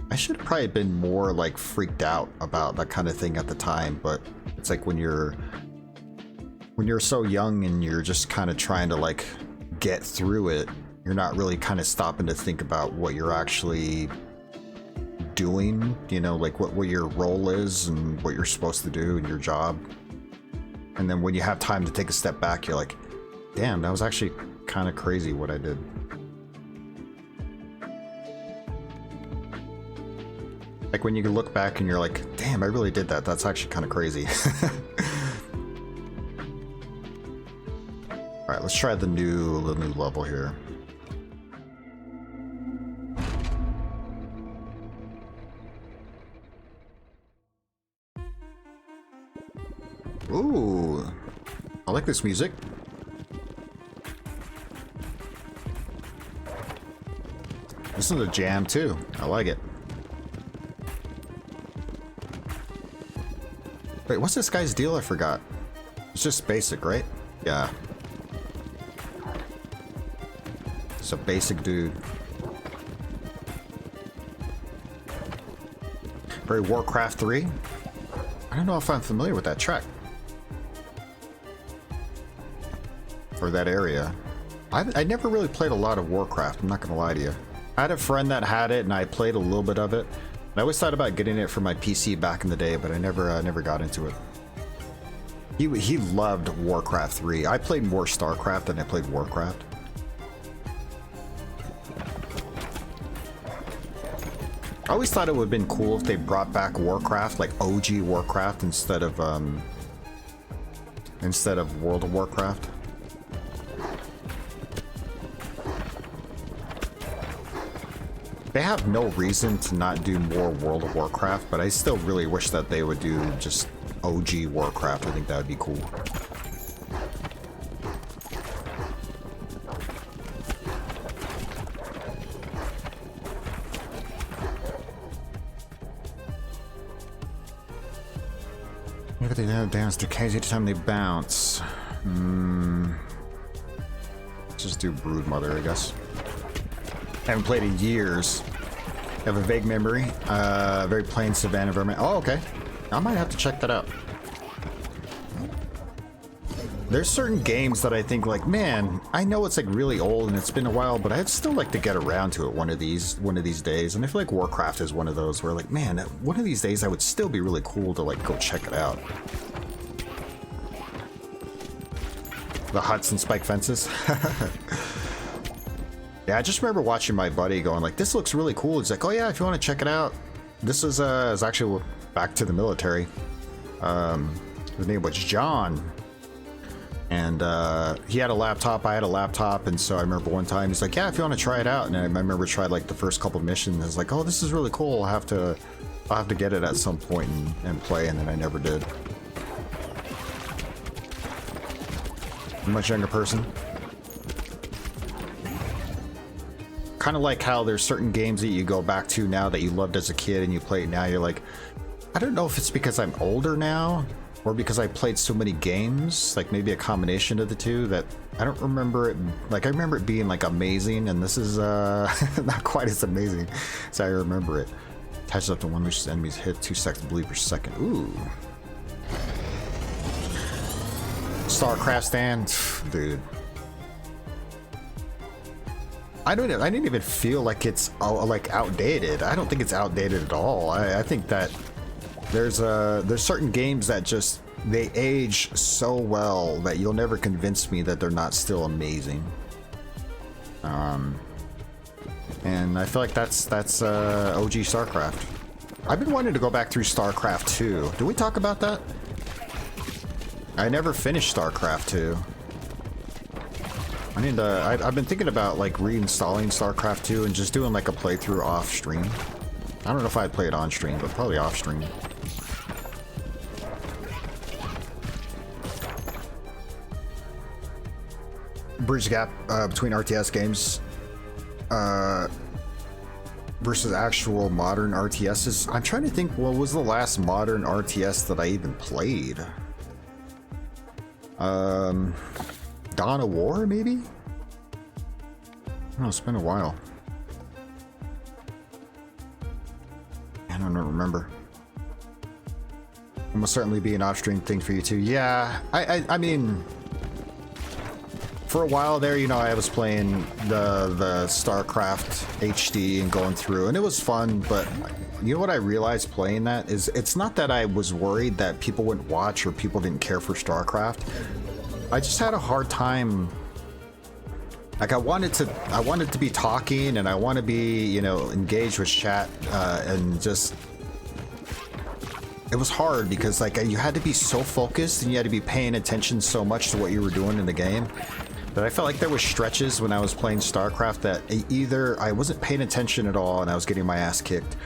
I should have probably been more like freaked out about that kind of thing at the time. But it's like when you're so young and you're just kind of trying to like get through it, you're not really kind of stopping to think about what you're actually doing, you know, like what your role is and what you're supposed to do in your job. And then when you have time to take a step back, you're like, damn, that was actually kind of crazy what I did. Like when you can look back and you're like, damn, I really did that. That's actually kind of crazy. All right, let's try the new level here. Ooh, I like this music. This is a jam too. I like it. Wait, what's this guy's deal? I forgot. It's just basic, right? Yeah. It's a basic dude. Very Warcraft 3. I don't know if I'm familiar with that track. or that area. I never really played a lot of Warcraft, I'm not gonna lie to you. I had a friend that had it and I played a little bit of it. I always thought about getting it for my PC back in the day, but I never got into it. He loved Warcraft 3. I played more StarCraft than I played Warcraft. I always thought it would have been cool if they brought back Warcraft, like OG Warcraft, instead of World of Warcraft. They have no reason to not do more World of Warcraft, but I still really wish that they would do just OG Warcraft. I think that would be cool. Look at the dance decays each time they bounce. Just do Broodmother, I guess. Haven't played in years. Have a vague memory. Very plain Savannah environment. Oh, okay. I might have to check that out. There's certain games that I think like, man, I know it's like really old and it's been a while, but I'd still like to get around to it one of these days. And I feel like Warcraft is one of those where like, man, one of these days I would still be really cool to like go check it out. The huts and spike fences. Yeah, I just remember watching my buddy going like, this looks really cool. He's like, oh yeah, if you want to check it out. This is actually back to the military. His name was John. And he had a laptop, I had a laptop, and so I remember one time he's like, yeah, if you want to try it out. And I remember tried like the first couple missions. I was like, oh, this is really cool. I'll have to get it at some point and play, and then I never did. A much younger person. Kind of like how there's certain games that you go back to now that you loved as a kid and you play it now, you're like, I don't know if it's because I'm older now or because I played so many games, like maybe a combination of the two, that I don't remember it. Like I remember it being like amazing, and this is not quite as amazing as I remember it. Attaches up to one which enemies hit 2 seconds bleed per second. Ooh. StarCraft stand, dude. I didn't even feel like it's like outdated. I don't think it's outdated at all. I think that there's certain games that just they age so well that you'll never convince me that they're not still amazing. And I feel like that's OG StarCraft. I've been wanting to go back through StarCraft 2. Did we talk about that? I never finished StarCraft 2. I need to, I've been thinking about like reinstalling StarCraft 2 and just doing like a playthrough off stream. I don't know if I'd play it on stream, but probably off stream. Bridge the gap between RTS games versus actual modern RTSs. I'm trying to think, what was the last modern RTS that I even played? Dawn of War, maybe? Oh, it's been a while. I don't remember. It must certainly be an off-stream thing for you too. Yeah, I mean, for a while there, you know, I was playing the StarCraft HD and going through, and it was fun, but you know what I realized playing that is it's not that I was worried that people wouldn't watch or people didn't care for StarCraft. I just had a hard time. Like I wanted to be talking and I want to be, you know, engaged with chat, and just it was hard because like you had to be so focused and you had to be paying attention so much to what you were doing in the game that I felt like there was stretches when I was playing StarCraft that either I wasn't paying attention at all and I was getting my ass kicked,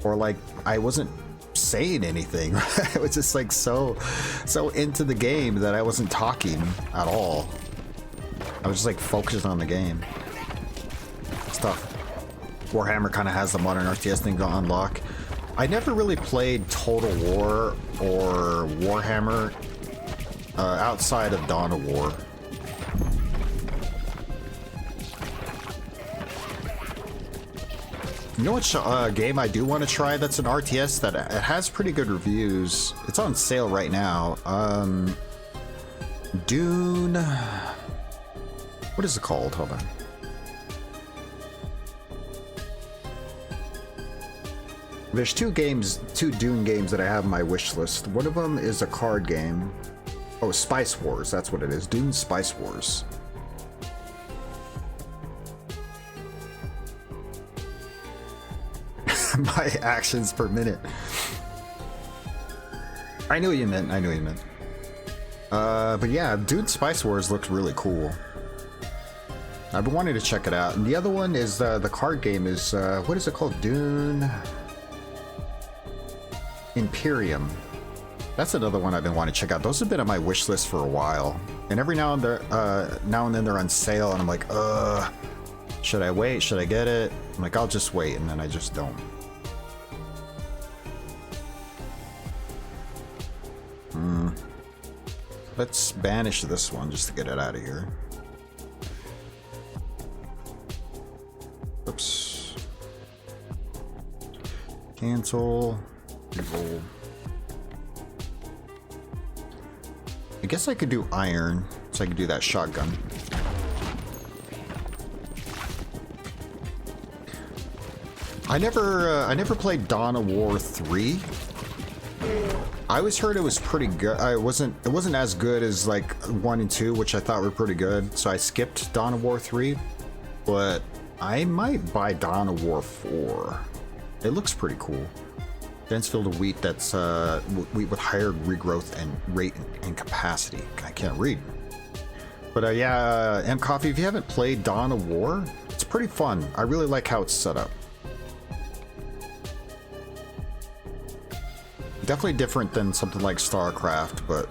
or like I wasn't saying anything. I was just like so into the game that I wasn't talking at all. I was just like focused on the game. It's tough. Warhammer kind of has the modern RTS thing to unlock. I never really played Total War or Warhammer outside of Dawn of War. You know what game I do want to try that's an RTS that it has pretty good reviews? It's on sale right now. Dune... What is it called? Hold on. There's two Dune games that I have on my wish list. One of them is a card game. Oh, Spice Wars, that's what it is. Dune Spice Wars. My actions per minute. I knew what you meant, I knew what you meant. But yeah, Dune Spice Wars looks really cool. I've been wanting to check it out. And the other one is, the card game is, what is it called? Dune Imperium. That's another one I've been wanting to check out. Those have been on my wish list for a while. And every now and then they're on sale and I'm like, should I wait? Should I get it? I'm like, I'll just wait, and then I just don't. Let's banish this one just to get it out of here. Oops. Cancel. Roll. I guess I could do iron, so I could do that shotgun. I never played Dawn of War 3. I always heard it was pretty good. It wasn't as good as like 1 and 2, which I thought were pretty good. So I skipped Dawn of War 3, but I might buy Dawn of War 4. It looks pretty cool. Dense field of wheat that's wheat with higher regrowth and rate and capacity. I can't read. But yeah, M Coffee, if you haven't played Dawn of War, it's pretty fun. I really like how it's set up. Definitely different than something like StarCraft, but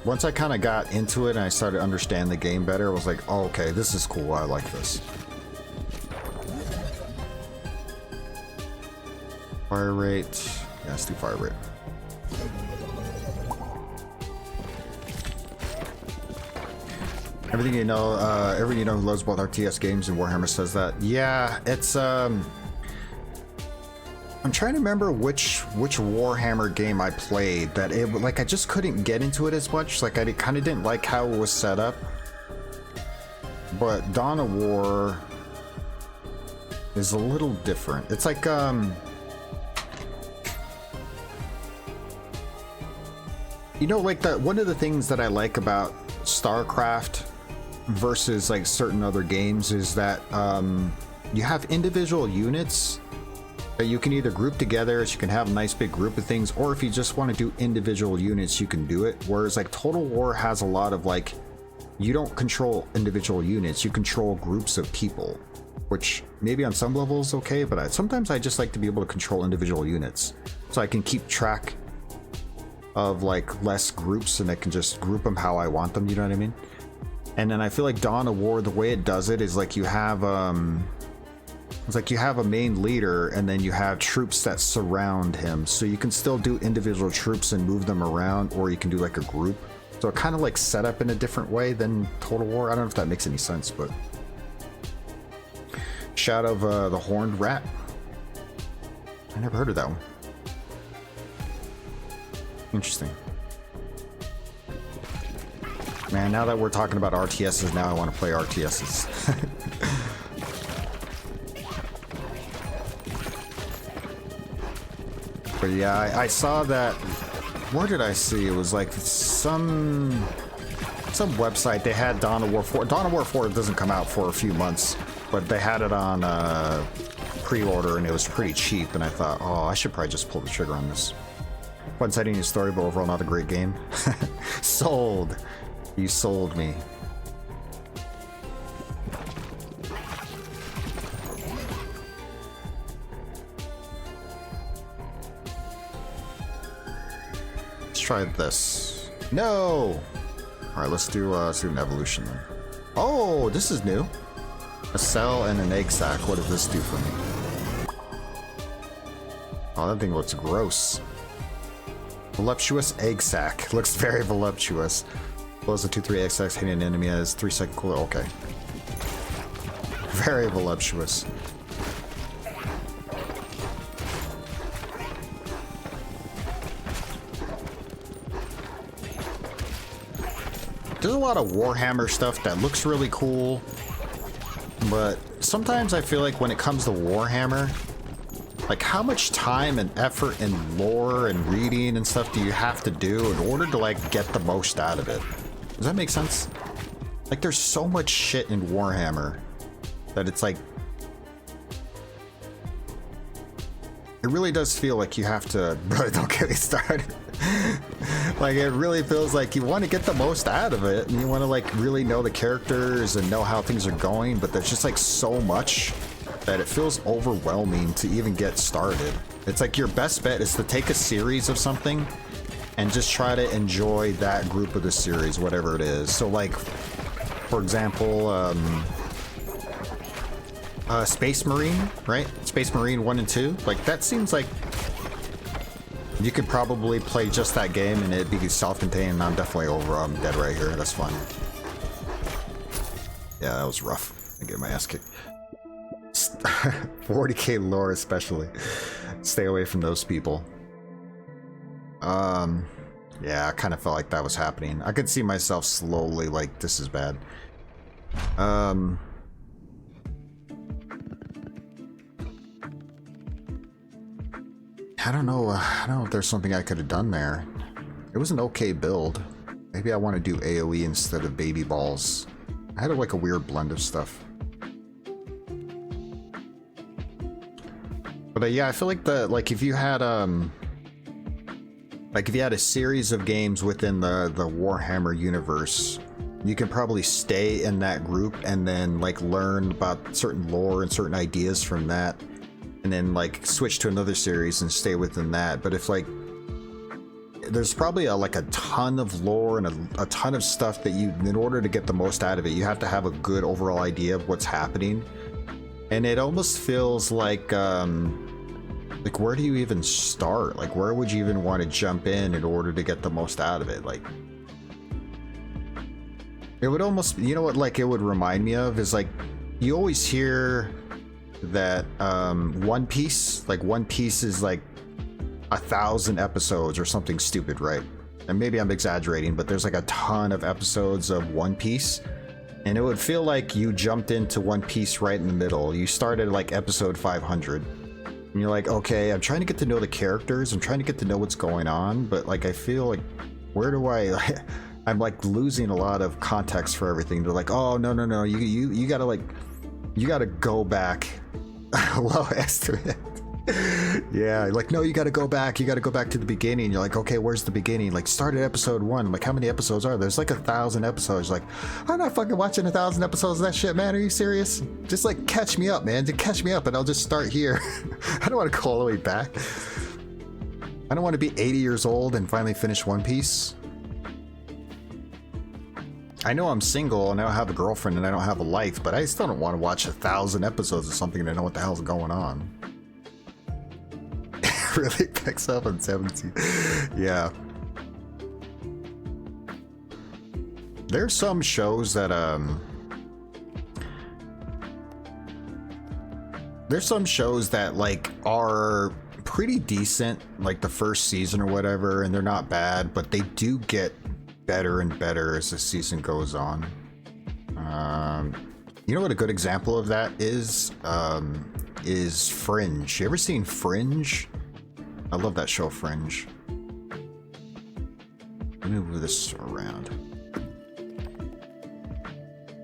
once I kind of got into it and I started to understand the game better, I was like, oh, okay, this is cool. I like this. Fire rate. Yeah, let's do fire rate. Everything you know who loves both RTS games and Warhammer says that. Yeah, it's I'm trying to remember which Warhammer game I played that it like I just couldn't get into it as much. Like I kind of didn't like how it was set up. But Dawn of War is a little different. It's like you know, like one of the things that I like about StarCraft versus like certain other games is that you have individual units that you can either group together, so you can have a nice big group of things, or if you just want to do individual units, you can do it. Whereas like Total War has a lot of like, you don't control individual units, you control groups of people, which maybe on some levels okay, but sometimes I just like to be able to control individual units so I can keep track of like less groups and I can just group them how I want them, you know what I mean? And then I feel like Dawn of War, the way it does it is like you have it's like you have a main leader and then you have troops that surround him, so you can still do individual troops and move them around, or you can do like a group. So it kind of like set up in a different way than Total War. I don't know if that makes any sense, but Shadow of the Horned Rat. I never heard of that one. Interesting. Man, now that we're talking about RTSs, now I want to play RTSs. But yeah, I saw that. Where did I see? It was like some website. They had Dawn of War 4. Dawn of War 4 doesn't come out for a few months, but they had it on pre-order and it was pretty cheap. And I thought, oh, I should probably just pull the trigger on this. One setting new story, but overall not a great game. Sold. You sold me. Let's try this. No. All right, let's do an evolution then. Oh, this is new. A cell and an egg sac. What does this do for me? Oh, that thing looks gross. Voluptuous egg sac. Looks very voluptuous. Blows a 2/3 egg sacs hitting an enemy has 3-second cooldown. Okay. Very voluptuous. there's a lot of Warhammer stuff that looks really cool, but sometimes I feel like when it comes to Warhammer, like how much time and effort and lore and reading and stuff do you have to do in order to like get the most out of it? Does that make sense? Like there's so much shit in Warhammer that it's like, it really does feel like you have to, bro, don't get me started. Like it really feels like you want to get the most out of it and you want to like really know the characters and know how things are going, but there's just like so much that it feels overwhelming to even get started. It's like your best bet is to take a series of something and just try to enjoy that group of the series, whatever it is. So like, for example, Space Marine, right? Space Marine 1 and 2. Like that seems like you could probably play just that game and it'd be self-contained. I'm definitely over. I'm dead right here. That's fun. Yeah, that was rough. I get my ass kicked. 40k lore especially. Stay away from those people. Yeah, I kind of felt like that was happening. I could see myself slowly like, this is bad. I don't know if there's something I could have done there. It was an okay build. Maybe I want to do AoE instead of baby balls. I had like a weird blend of stuff. But yeah, I feel like if you had like if you had a series of games within the Warhammer universe, you can probably stay in that group and then like learn about certain lore and certain ideas from that, and then like switch to another series and stay within that. But if like there's probably like a ton of lore and a ton of stuff that you, in order to get the most out of it, you have to have a good overall idea of what's happening. And it almost feels like where do you even start? Like where would you even want to jump in order to get the most out of it? Like it would almost, you know what, like it would remind me of is like, you always hear that One Piece is like 1,000 episodes or something stupid, right? And maybe I'm exaggerating, but there's like a ton of episodes of One Piece, and it would feel like you jumped into One Piece right in the middle. You started like episode 500 and you're like, okay, I'm trying to get to know the characters, I'm trying to get to know what's going on, but like I feel like, where do I I'm like losing a lot of context for everything. They're like, oh no, you gotta like, you gotta go back. Low estimate. Yeah, like no, you gotta go back to the beginning. You're like, okay, where's the beginning? Like start at episode 1. I'm like, how many episodes are there? There's like 1,000 episodes. Like, I'm not fucking watching 1,000 episodes of that shit, man. Are you serious? Just like catch me up, man. Just catch me up and I'll just start here. I don't want to go all the way back. I don't want to be 80 years old and finally finish One Piece. I know I'm single and I don't have a girlfriend and I don't have a life, but I still don't want to watch 1,000 episodes of something and I know what the hell's going on. It really picks up on 17. Yeah. There's some shows that like are pretty decent, like the first season or whatever, and they're not bad, but they do get better and better as the season goes on. You know what a good example of that is Fringe. You ever seen Fringe? I love that show, Fringe. Let me move this around.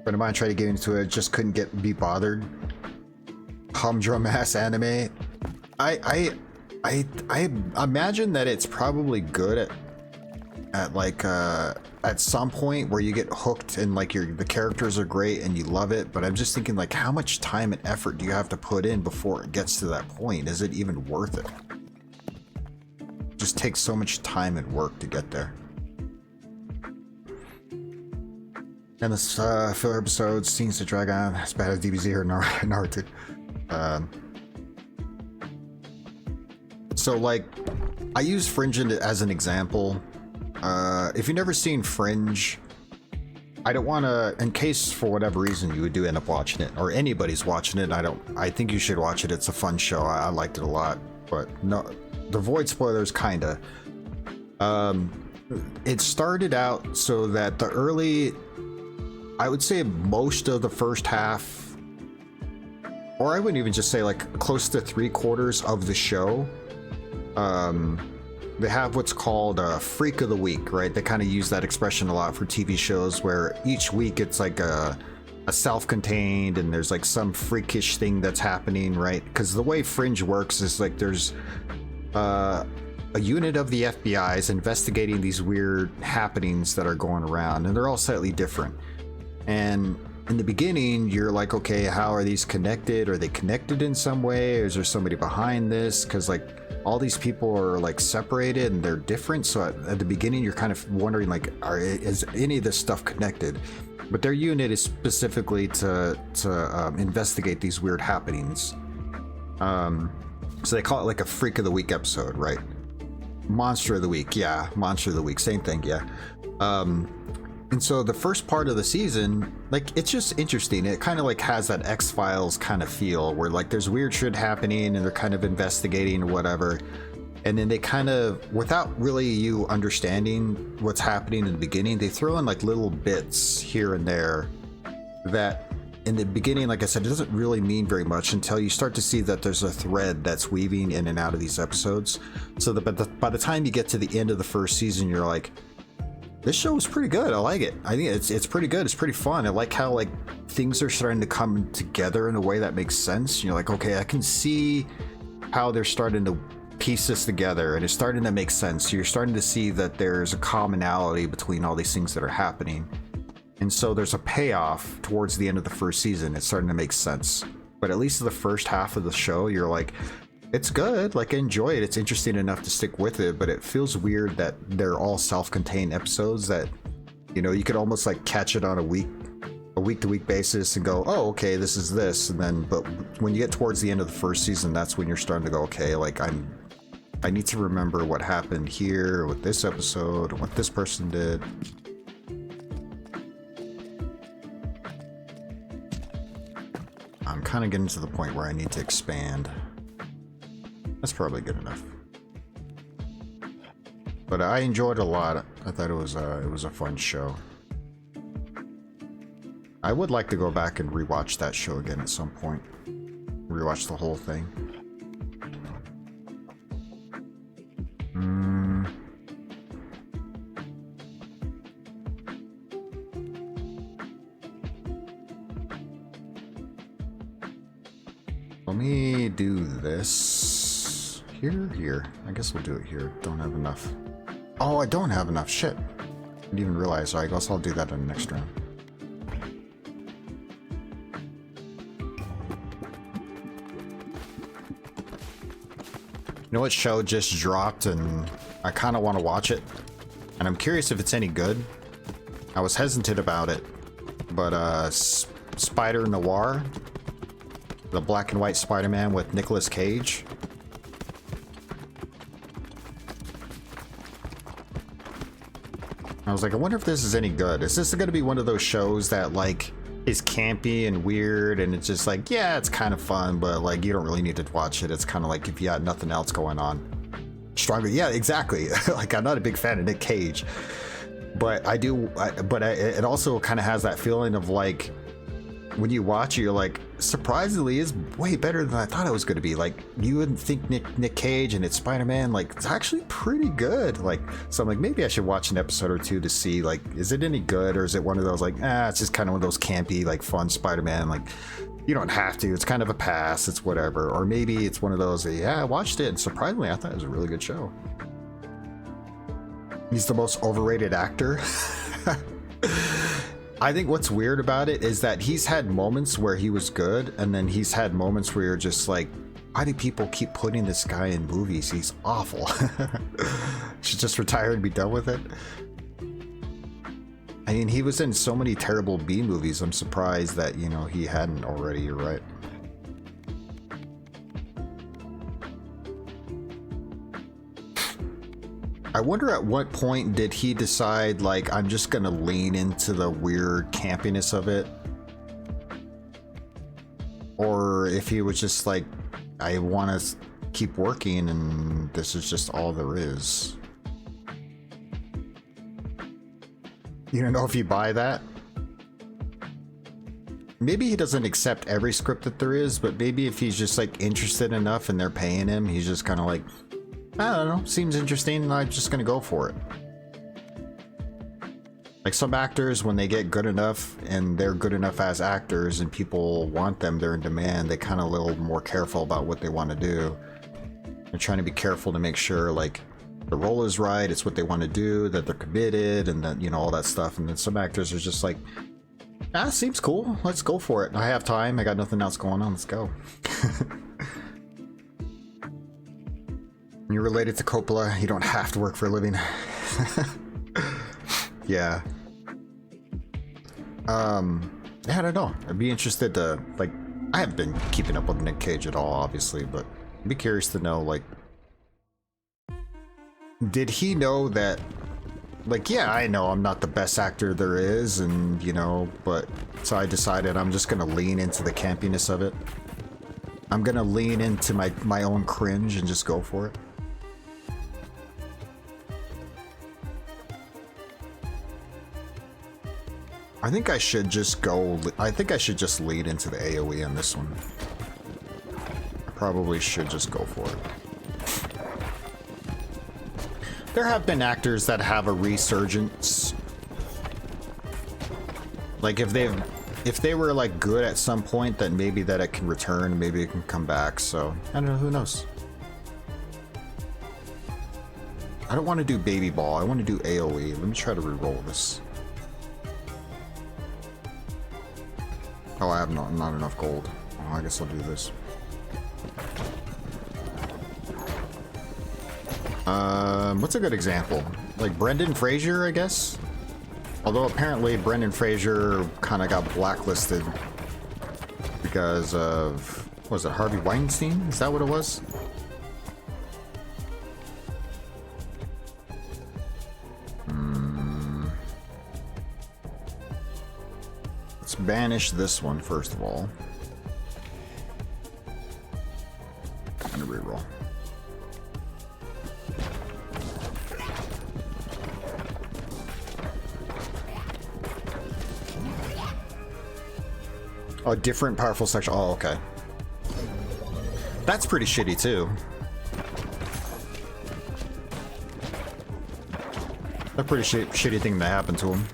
Friend of mine tried to get into it, just couldn't be bothered. Humdrum ass anime. I imagine that it's probably good at some point where you get hooked and like the characters are great and you love it, but I'm just thinking like, how much time and effort do you have to put in before it gets to that point? Is it even worth it? It just takes so much time and work to get there. And this filler episode seems to drag on as bad as DBZ or Naruto. So like, I use Fringe as an example. If you've never seen Fringe, I don't want to, in case for whatever reason you do end up watching it, or anybody's watching it, I think you should watch it. It's a fun show. I liked it a lot, but no, the void spoilers kinda. it started out so that I would say most of the first half, or I wouldn't even just say like close to 3/4 of the show, they have what's called a freak of the week, right? They kind of use that expression a lot for TV shows where each week it's like a self-contained and there's like some freakish thing that's happening, right? Because the way Fringe works is like there's a unit of the FBI is investigating these weird happenings that are going around, and they're all slightly different. And in the beginning, you're like, okay, how are these connected? Are they connected in some way? Is there somebody behind this? Because like all these people are like separated and they're different. So at the beginning, you're kind of wondering like, is any of this stuff connected? But their unit is specifically to investigate these weird happenings. So they call it like a freak of the week episode, right? Monster of the week, yeah. Monster of the week, same thing, yeah. And so the first part of the season, like, it's just interesting. It kind of like has that X-Files kind of feel where like there's weird shit happening and they're kind of investigating or whatever. And then they kind of, without really you understanding what's happening in the beginning, they throw in like little bits here and there that in the beginning, like I said, it doesn't really mean very much until you start to see that there's a thread that's weaving in and out of these episodes. So that by the time you get to the end of the first season, you're like, this show is pretty good. I like it. I think it's pretty good. It's pretty fun. I like how like things are starting to come together in a way that makes sense. And you're like, okay, I can see how they're starting to piece this together and it's starting to make sense. So you're starting to see that there's a commonality between all these things that are happening. And so there's a payoff towards the end of the first season. It's starting to make sense. But at least the first half of the show, you're like, it's good. Like, I enjoy it. It's interesting enough to stick with it, but it feels weird that they're all self-contained episodes that, you know, you could almost like catch it on a week-to-week basis and go, oh, okay, this is this. And then, but when you get towards the end of the first season, that's when you're starting to go, okay, like I need to remember what happened here with this episode, what this person did. I'm kind of getting to the point where I need to expand. That's probably good enough. But I enjoyed it a lot. I thought it was a fun show. I would like to go back and rewatch that show again at some point. Rewatch the whole thing. Let me do this here. I guess we'll do it here. Don't have enough. Oh, I don't have enough. Shit. I didn't even realize. I guess I'll do that in the next round. You know what show just dropped and I kind of want to watch it? And I'm curious if it's any good. I was hesitant about it. But Spider Noir, the black and white Spider-Man with Nicolas Cage. I was like, I wonder if this is any good. Is this going to be one of those shows that like is campy and weird and it's just like, yeah, it's kind of fun, but like you don't really need to watch it. It's kind of like if you had nothing else going on. Stronger, yeah, exactly. Like, I'm not a big fan of Nick Cage, but it also kind of has that feeling of like, when you watch it, you're like, surprisingly, is way better than I thought it was going to be. Like, you wouldn't think Nick Cage and it's Spider-Man, like, it's actually pretty good. Like, so I'm like, maybe I should watch an episode or two to see, like, is it any good? Or is it one of those, like, it's just kind of one of those campy, like, fun Spider-Man, like, you don't have to. It's kind of a pass. It's whatever. Or maybe it's one of those, yeah, I watched it, and surprisingly, I thought it was a really good show. He's the most overrated actor. I think what's weird about it is that he's had moments where he was good, and then he's had moments where you're just like, why do people keep putting this guy in movies? He's awful. Should just retire and be done with it. I mean, he was in so many terrible B movies. I'm surprised that, you know, he hadn't already. You're right. I wonder at what point did he decide, like, I'm just gonna lean into the weird campiness of it? Or if he was just like, I want to keep working and this is just all there is. You don't know if you buy that? Maybe he doesn't accept every script that there is, but maybe if he's just like interested enough and they're paying him, he's just kind of like, I don't know, seems interesting, and I'm just gonna go for it. Like some actors, when they get good enough and they're good enough as actors and people want them, they're in demand, they kind of a little more careful about what they want to do. They're trying to be careful to make sure like the role is right, it's what they want to do, that they're committed, and that, you know, all that stuff. And then some actors are just like, ah, seems cool, let's go for it. I have time, I got nothing else going on, let's go. When you're related to Coppola, you don't have to work for a living. Yeah. Yeah, I don't know. I'd be interested to, like, I haven't been keeping up with Nick Cage at all, obviously, but I'd be curious to know, like, did he know that, like, yeah, I know I'm not the best actor there is, and, you know, but, so I decided I'm just gonna lean into the campiness of it. I'm gonna lean into my own cringe and just go for it. I think I should just go, I think I should just lead into the AoE on this one. I probably should just go for it. There have been actors that have a resurgence. Like if they were like good at some point, then maybe that it can return, maybe it can come back, so I don't know, who knows. I don't want to do Baby Ball, I want to do AoE. Let me try to re-roll this. Oh, I have not enough gold. Oh, I guess I'll do this. What's a good example? Like Brendan Fraser, I guess? Although apparently Brendan Fraser kind of got blacklisted because of, what was it, Harvey Weinstein? Is that what it was? Let's banish this one first of all. And a reroll. Oh, different powerful section. Oh, okay. That's pretty shitty too. A pretty shitty thing that happened to him.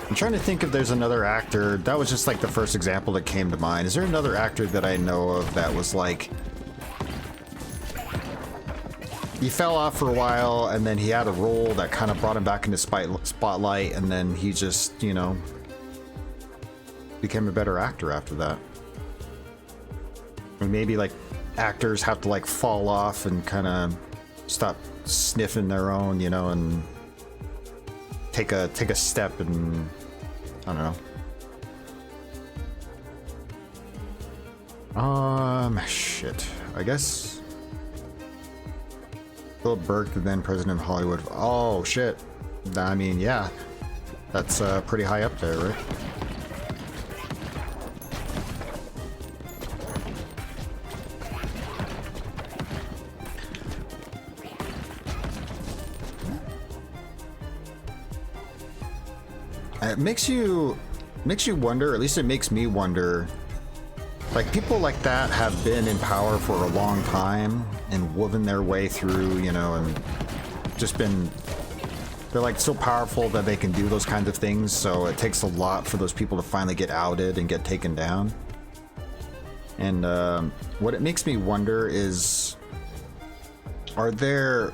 I'm trying to think if there's another actor. That was just like the first example that came to mind. Is there another actor that I know of that was like, he fell off for a while and then he had a role that kind of brought him back into spotlight, and then he just, you know, became a better actor after that? Or maybe like actors have to like fall off and kind of stop sniffing their own, you know, and take a step, and I don't know. Shit. I guess Philip Burke, the then president of Hollywood. Oh shit. I mean, yeah, that's pretty high up there, right? It makes you wonder, at least it makes me wonder, like people like that have been in power for a long time and woven their way through, you know, and just been, they're like so powerful that they can do those kinds of things, so it takes a lot for those people to finally get outed and get taken down. And what it makes me wonder is, are there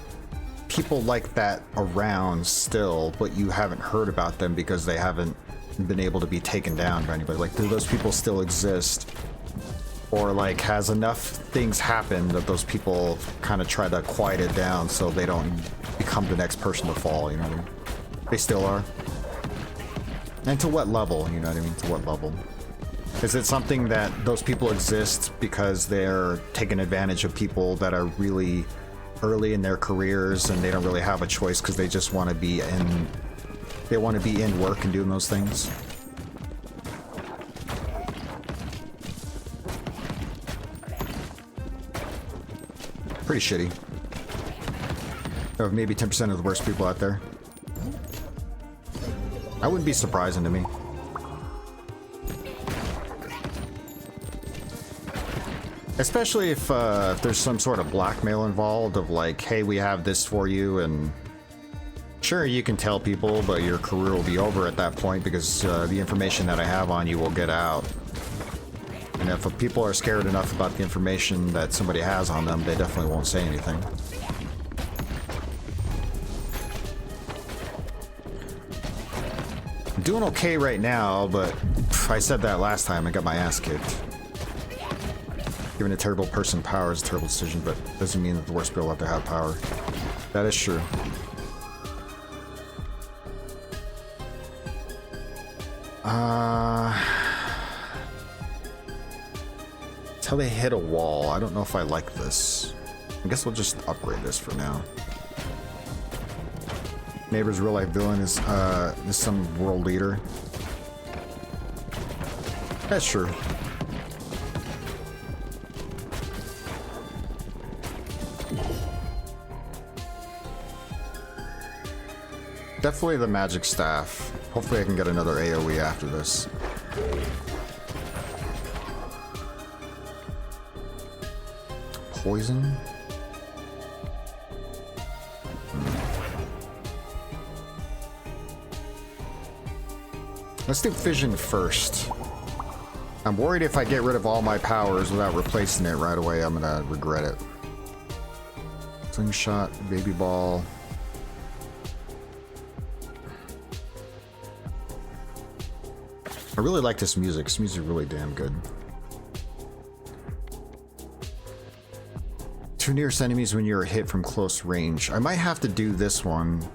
people like that around still, but you haven't heard about them because they haven't been able to be taken down by anybody? Like, do those people still exist? Or like, has enough things happened that those people kind of try to quiet it down so they don't become the next person to fall, you know what I mean? They still are. And to what level, you know what I mean? To what level? Is it something that those people exist because they're taking advantage of people that are really early in their careers and they don't really have a choice because they just want to be in, they want to be in work and doing those things? Pretty shitty. Of maybe 10% of the worst people out there. That wouldn't be surprising to me. Especially if there's some sort of blackmail involved of like, hey, we have this for you, and sure, you can tell people, but your career will be over at that point because the information that I have on you will get out. And if people are scared enough about the information that somebody has on them, they definitely won't say anything. I'm doing okay right now, but I said that last time, I got my ass kicked. Giving a terrible person power is a terrible decision, but doesn't mean that the worst people have to have power. That is true. Until they hit a wall. I don't know if I like this. I guess we'll just upgrade this for now. Neighbor's real life villain is some world leader. That's true. Definitely the magic staff. Hopefully I can get another AoE after this. Poison? Let's do fission first. I'm worried if I get rid of all my powers without replacing it right away, I'm gonna regret it. Slingshot, baby ball. I really like this music. This music is really damn good. 2 nearest enemies when you're hit from close range. I might have to do this one.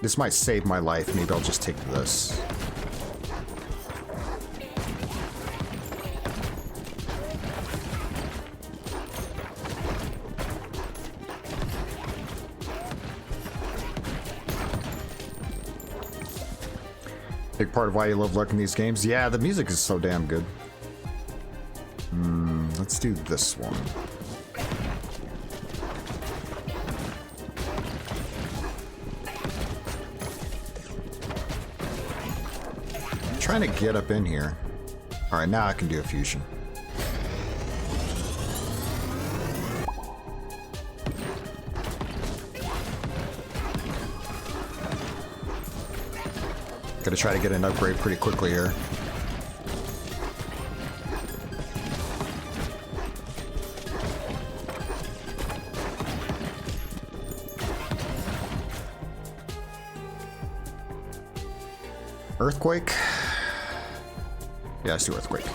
This might save my life. Maybe I'll just take this. Big part of why you love looking these games. Yeah, the music is so damn good. Let's do this one. I'm trying to get up in here. Alright, now I can do a fusion. Gotta try to get an upgrade pretty quickly here. Earthquake? Yeah, let's do Earthquake.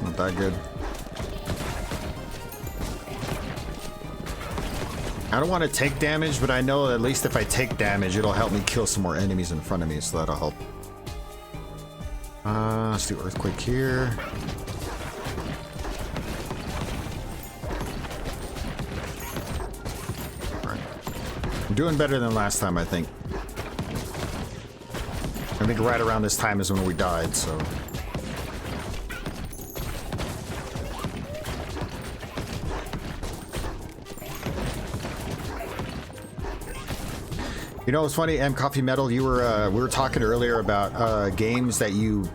Not that good. I don't want to take damage, but I know at least if I take damage, it'll help me kill some more enemies in front of me, so that'll help. Let's do Earthquake here. Alright. I'm doing better than last time, I think. I think right around this time is when we died, so... You know, it's funny, M Coffee Metal, you were we were talking earlier about games that you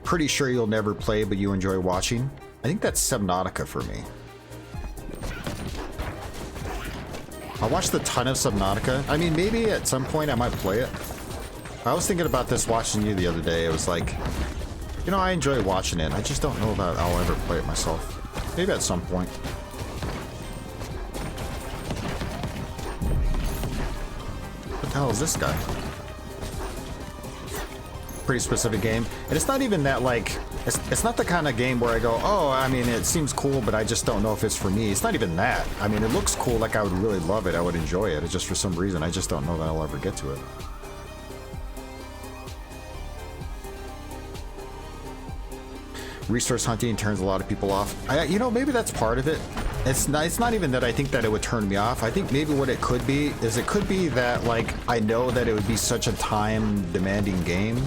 pretty sure you'll never play, but you enjoy watching. I think that's Subnautica for me. I watched a ton of Subnautica. I mean, maybe at some point I might play it. I was thinking about this watching you the other day. It was like, you know, I enjoy watching it. I just don't know that I'll ever play it myself. Maybe at some point. What the hell is this guy? Pretty specific game. And it's not even that, like, it's not the kind of game where I go, oh, I mean, it seems cool, but I just don't know if it's for me. It's not even that. I mean, it looks cool, like I would really love it. I would enjoy it. It's just for some reason, I just don't know that I'll ever get to it. resource hunting turns a lot of people off. You know, maybe that's part of it. It's not even that I think that it would turn me off. I think maybe what it could be is it could be that, like, I know that it would be such a time demanding game.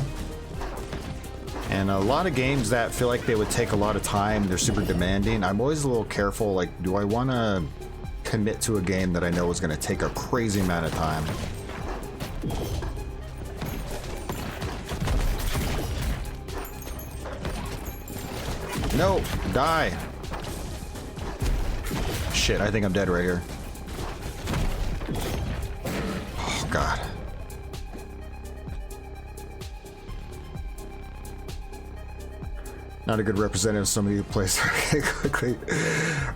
And a lot of games that feel like they would take a lot of time, they're super demanding. I'm always a little careful, like, do I want to commit to a game that I know is going to take a crazy amount of time? No, die. Shit, I think I'm dead right here. Oh, God. Not a good representative of somebody who plays okay quickly.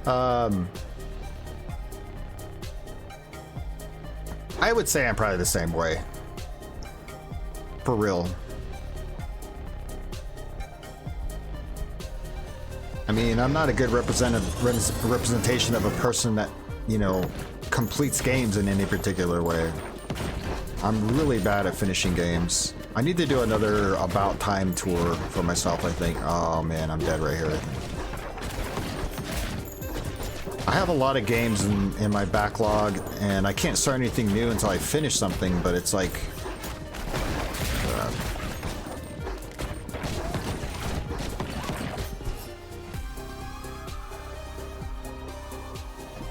I would say I'm probably the same way. For real. I mean, I'm not a good representation of a person that, you know, completes games in any particular way. I'm really bad at finishing games. I need to do another About Time tour for myself, I think. Oh man, I'm dead right here. I have a lot of games in my backlog, and I can't start anything new until I finish something, but it's like...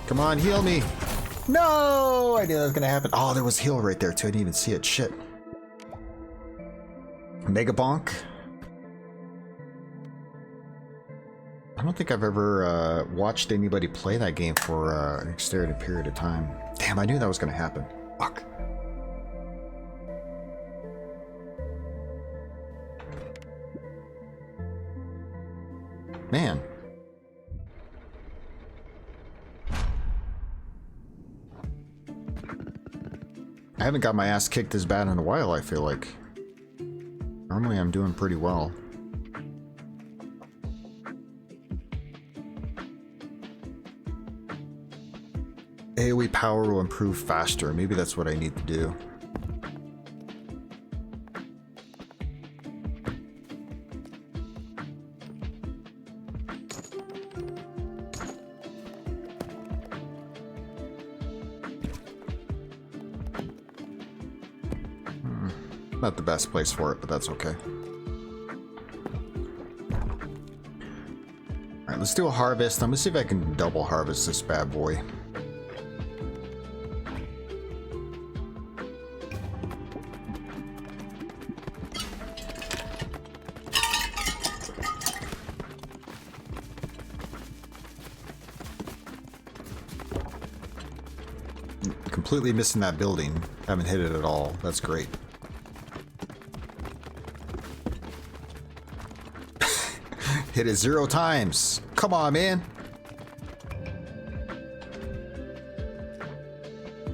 Come on, heal me! No! I knew that was gonna happen. Oh, there was heal right there too. I didn't even see it. Shit. Mega Bonk. I don't think I've ever watched anybody play that game for an extended period of time. Damn, I knew that was gonna happen. Fuck. Man. I haven't got my ass kicked as bad in a while, I feel like. Normally I'm doing pretty well. AoE power will improve faster. Maybe that's what I need to do. Not the best place for it, but that's okay. Alright, let's do a harvest. I'm gonna see if I can double harvest this bad boy. Completely missing that building. Haven't hit it at all. That's great. Hit it 0 times. Come on, man.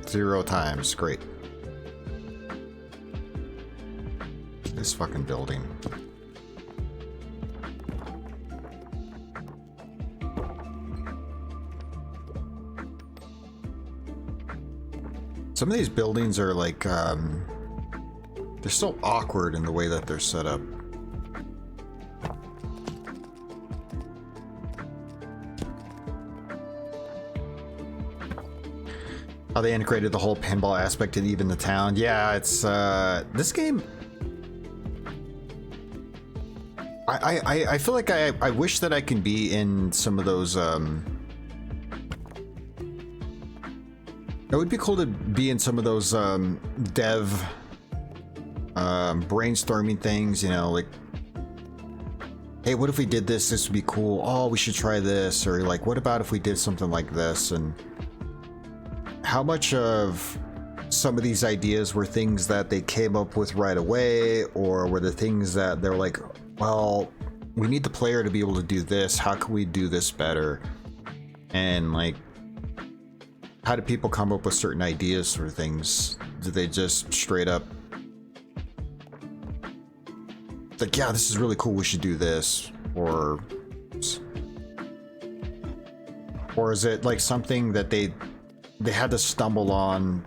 0 times. Great. This fucking building. Some of these buildings are like, they're so awkward in the way that they're set up. How they integrated the whole pinball aspect and even the town. Yeah, it's this game. I feel like I wish that I can be in some of those. It would be cool to be in some of those dev brainstorming things. You know, like, hey, what if we did this? This would be cool. Oh, we should try this. Or like, what about if we did something like this? And how much of some of these ideas were things that they came up with right away, or were the things that they're like, well, we need the player to be able to do this. How can we do this better? And like, how do people come up with certain ideas for things? Do they just straight up like, yeah, this is really cool, we should do this? Or is it like something that they had to stumble on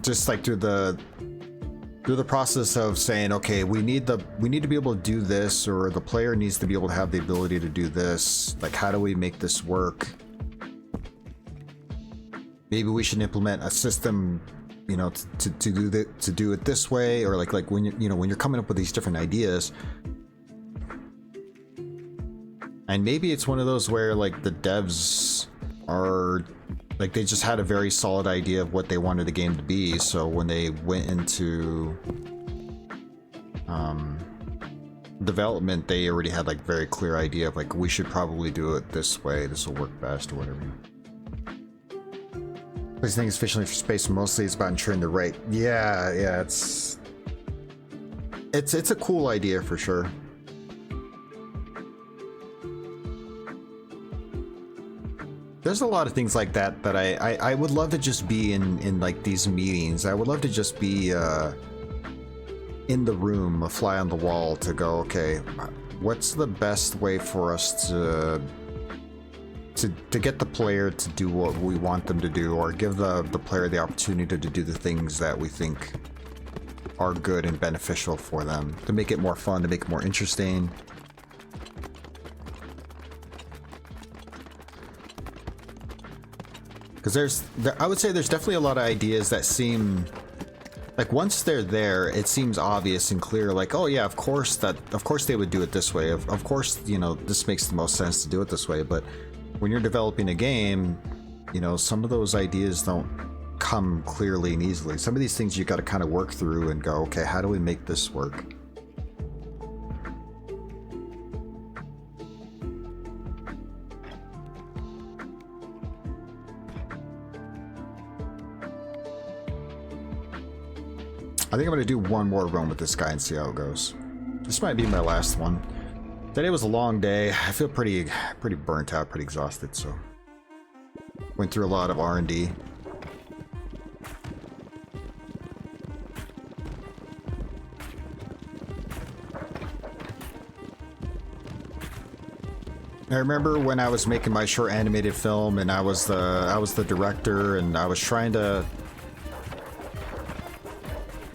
just like through the through the process of saying, okay, we need to be able to do this, or the player needs to be able to have the ability to do this. Like, how do we make this work? Maybe we should implement a system, you know, to do it this way, or like when when you're coming up with these different ideas. And maybe it's one of those where like the devs are like, they just had a very solid idea of what they wanted the game to be, so when they went into development, they already had like very clear idea of like, we should probably do it this way, this will work best, or whatever. This thing is efficiently for space, mostly it's about ensuring the right. Yeah, it's a cool idea for sure. There's a lot of things like that that I would love to just be in like these meetings. I would love to just be in the room, a fly on the wall, to go, okay, what's the best way for us to get the player to do what we want them to do, or give the player the opportunity to do the things that we think are good and beneficial for them, to make it more fun, to make it more interesting. Because I would say there's definitely a lot of ideas that seem like, once they're there, it seems obvious and clear, like, oh yeah, of course they would do it this way. Of course, you know, this makes the most sense to do it this way. But when you're developing a game, you know, some of those ideas don't come clearly and easily. Some of these things you got to kind of work through and go, okay, how do we make this work? I think I'm going to do one more run with this guy and see how it goes. This might be my last one. Today was a long day. I feel pretty burnt out, pretty exhausted, so went through a lot of R&D. I remember when I was making my short animated film, and I was the director, and I was trying to.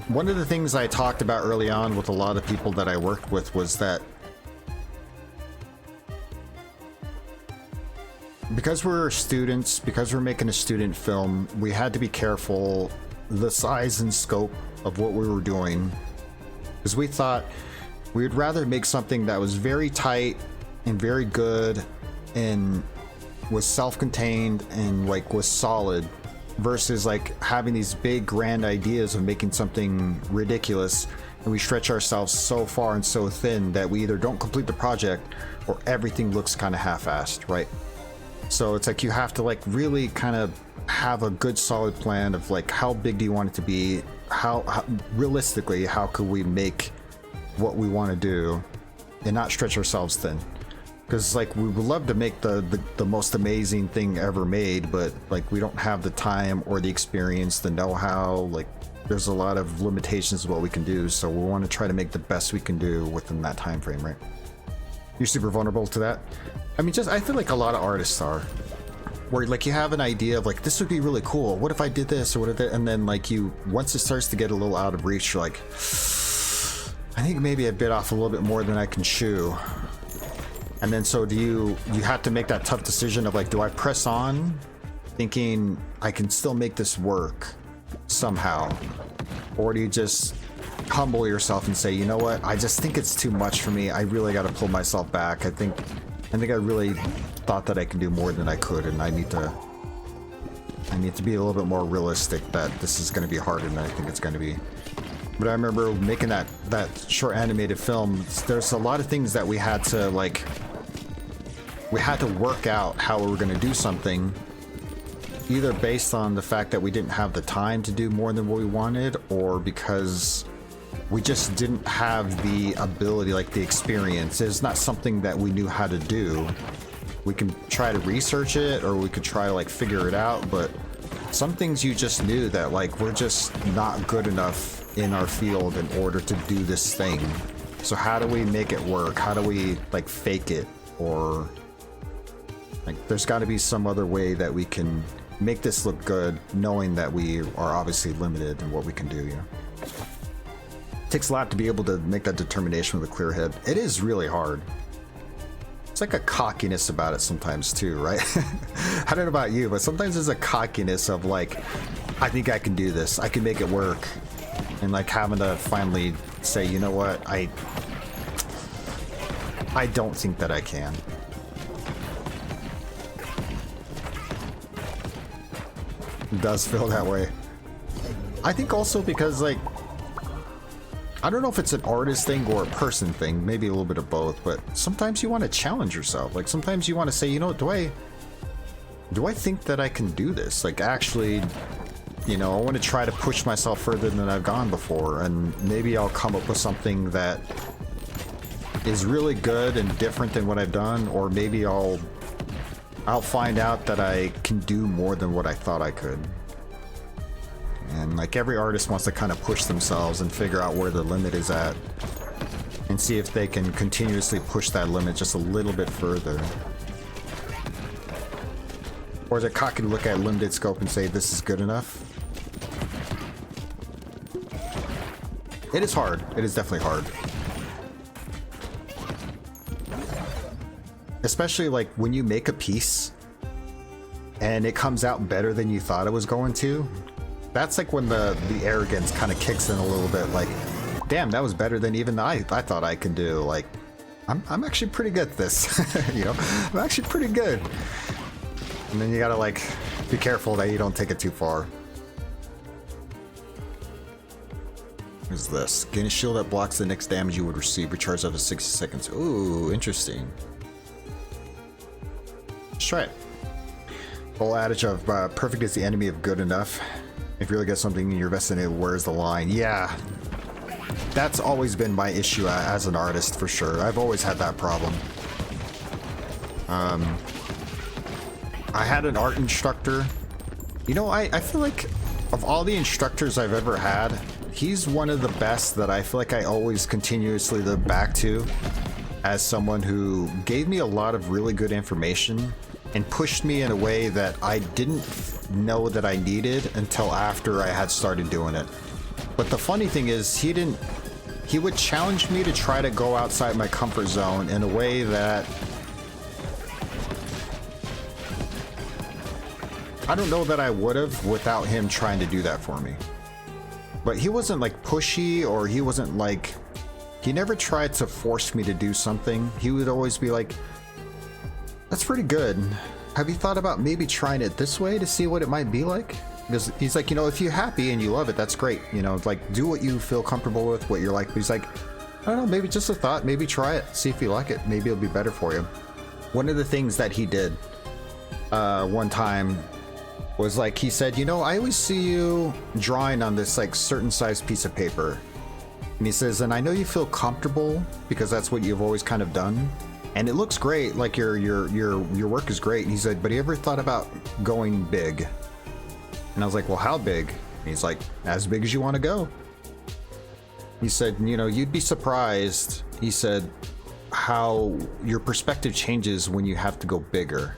One of the things I talked about early on with a lot of people that I worked with was that because we're students, because we're making a student film, we had to be careful the size and scope of what we were doing, because we thought we would rather make something that was very tight and very good and was self-contained and like was solid, versus like having these big grand ideas of making something ridiculous, and we stretch ourselves so far and so thin that we either don't complete the project or everything looks kind of half-assed, right? So it's like you have to like really kind of have a good solid plan of like, how big do you want it to be, how realistically how could we make what we want to do and not stretch ourselves thin. Because like we would love to make the most amazing thing ever made, but like we don't have the time or the experience, the know-how. Like there's a lot of limitations of what we can do, so we want to try to make the best we can do within that time frame, right? You're super vulnerable to that. I mean, I feel like a lot of artists are, where like you have an idea of like, this would be really cool, what if I did this, or what if that, and then like once it starts to get a little out of reach, you're like, I think maybe I bit off a little bit more than I can chew. And then so you have to make that tough decision of like, do I press on thinking I can still make this work somehow, or do you just humble yourself and say, you know what, I just think it's too much for me, I really got to pull myself back. I think I really thought that I can do more than I could, and I need to be a little bit more realistic that this is going to be harder than I think it's going to be. But I remember making that short animated film, there's a lot of things that we had to work out how we were going to do something, either based on the fact that we didn't have the time to do more than what we wanted, or because we just didn't have the ability, like the experience. It's not something that we knew how to do. We can try to research it, or we could try to like figure it out, but some things you just knew that like we're just not good enough in our field in order to do this thing. So how do we make it work? How do we like fake it? Or like there's got to be some other way that we can make this look good, knowing that we are obviously limited in what we can do, you know? takes a lot to be able to make that determination with a clear head. It is really hard. It's like a cockiness about it sometimes too, right? I don't know about you, but sometimes there's a cockiness of like, I think I can do this. I can make it work. And like having to finally say, you know what, I don't think that I can. It does feel that way. I think also because like, I don't know if it's an artist thing or a person thing, maybe a little bit of both, but sometimes you want to challenge yourself. Like sometimes you want to say, you know, do I think that I can do this? Like actually, you know, I want to try to push myself further than I've gone before, and maybe I'll come up with something that is really good and different than what I've done, or maybe I'll find out that I can do more than what I thought I could. And like every artist wants to kind of push themselves and figure out where the limit is at and see if they can continuously push that limit just a little bit further. Or is it cocky to look at limited scope and say this is good enough? It is hard. It is definitely hard. Especially like when you make a piece and it comes out better than you thought it was going to. That's like when the arrogance kind of kicks in a little bit, like, damn, that was better than even I thought I could do. Like, I'm actually pretty good at this. You know, I'm actually pretty good. And then you gotta like be careful that you don't take it too far. What's this? Gain a shield that blocks the next damage you would receive, recharge after 60 seconds. Ooh, interesting. Let's try it. Whole adage of perfect is the enemy of good enough. If you really get something in your best in it, where's the line? Yeah, that's always been my issue as an artist, for sure. I've always had that problem. I had an art instructor. You know, I feel like of all the instructors I've ever had, he's one of the best that I feel like I always continuously look back to as someone who gave me a lot of really good information and pushed me in a way that I didn't know that I needed until after I had started doing it. But the funny thing is, he would challenge me to try to go outside my comfort zone in a way that I don't know that I would have without him trying to do that for me. But he wasn't like pushy, or he wasn't like, he never tried to force me to do something. He would always be like, that's pretty good. Have you thought about maybe trying it this way to see what it might be like? Because he's like, you know, if you're happy and you love it, that's great. You know, like, do what you feel comfortable with, what you're like. But he's like, I don't know, maybe just a thought. Maybe try it. See if you like it. Maybe it'll be better for you. One of the things that he did one time was like, he said, you know, I always see you drawing on this like certain size piece of paper. And he says, and I know you feel comfortable because that's what you've always kind of done. And it looks great, like your work is great. And he said, but you ever thought about going big? And I was like, well, how big? And he's like, as big as you want to go. He said, you know, you'd be surprised, he said, how your perspective changes when you have to go bigger.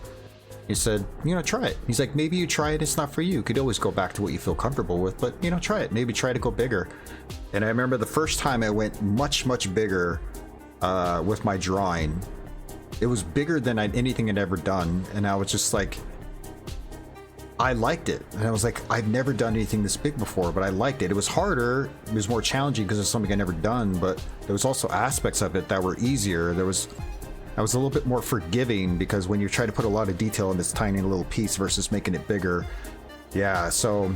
He said, you know, try it. He's like, maybe you try it, it's not for you. You could always go back to what you feel comfortable with, but, you know, try it. Maybe try to go bigger. And I remember the first time I went much, much bigger with my drawing. It was bigger than anything I'd ever done. And I was just like, I liked it. And I was like, I've never done anything this big before, but I liked it. It was harder. It was more challenging because it's something I'd never done, but there was also aspects of it that were easier. I was a little bit more forgiving because when you try to put a lot of detail in this tiny little piece versus making it bigger. Yeah, so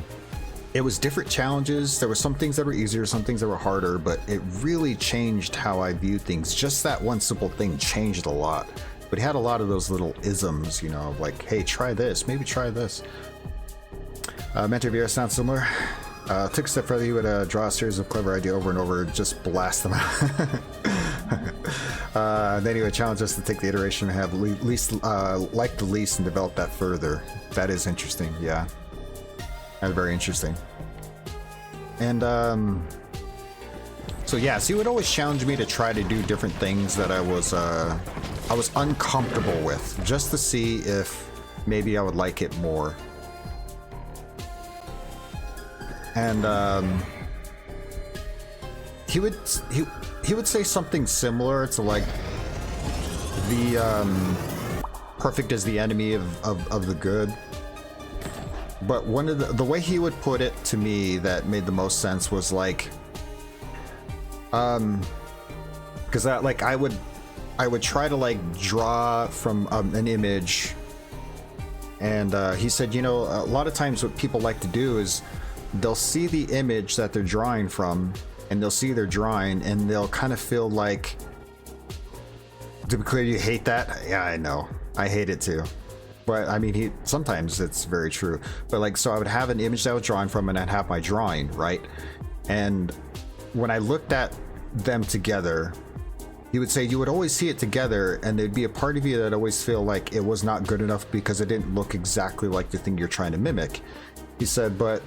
it was different challenges. There were some things that were easier, some things that were harder, but it really changed how I viewed things. Just that one simple thing changed a lot. But he had a lot of those little isms, you know, like, hey, try this, maybe try this. Mentor VR sounds similar. Took a step further, you would draw a series of clever ideas over and over, just blast them out. Then he would challenge us to take the iteration and have least like the least and develop that further. That is interesting, yeah. That's very interesting. And so yeah, so he would always challenge me to try to do different things that I was uncomfortable with, just to see if maybe I would like it more. And he would say something similar to like the perfect is the enemy of the good. But one of the way he would put it to me that made the most sense was like, because I would try to like draw from an image, and he said, you know, a lot of times what people like to do is they'll see the image that they're drawing from, and they'll see their drawing, and they'll kind of feel like, to be clear, you hate that? Yeah, I know, I hate it too. But I mean, sometimes it's very true. But like, so I would have an image that I was drawing from, and I'd have my drawing, right? And when I looked at them together, he would say you would always see it together, and there'd be a part of you that always feel like it was not good enough because it didn't look exactly like the thing you're trying to mimic. He said, but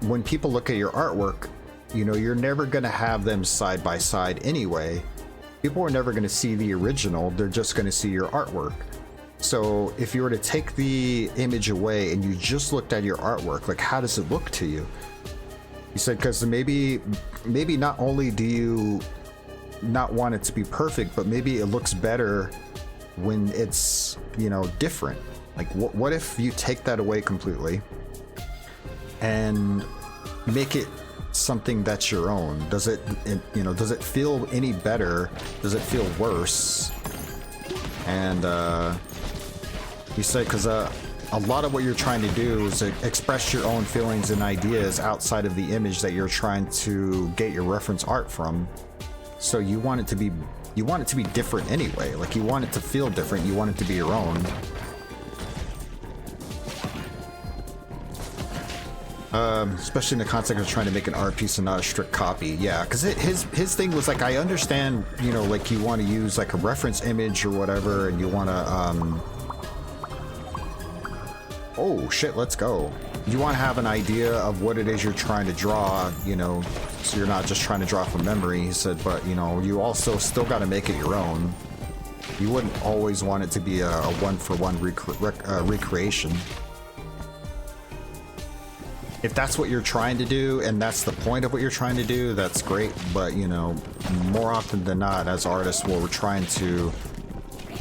when people look at your artwork, you know, you're never going to have them side by side anyway. People are never going to see the original, they're just going to see your artwork. So if you were to take the image away and you just looked at your artwork, like, how does it look to you? He said, because maybe not only do you not want it to be perfect, but maybe it looks better when it's, you know, different. Like, what if you take that away completely and make it something that's your own? Does it you know, does it feel any better? Does it feel worse? And he said, because a lot of what you're trying to do is express your own feelings and ideas outside of the image that you're trying to get your reference art from. So you want it to be different anyway. Like, you want it to feel different. You want it to be your own. Especially in the context of trying to make an art piece and not a strict copy. Yeah, because his thing was like, I understand, you know, like you want to use like a reference image or whatever, and you want to oh shit, let's go. You want to have an idea of what it is you're trying to draw, you know, so you're not just trying to draw from memory. He said, but you know, you also still got to make it your own. You wouldn't always want it to be a one-for-one recreation. If that's what you're trying to do, and that's the point of what you're trying to do, that's great. But you know, more often than not, as artists, we're trying to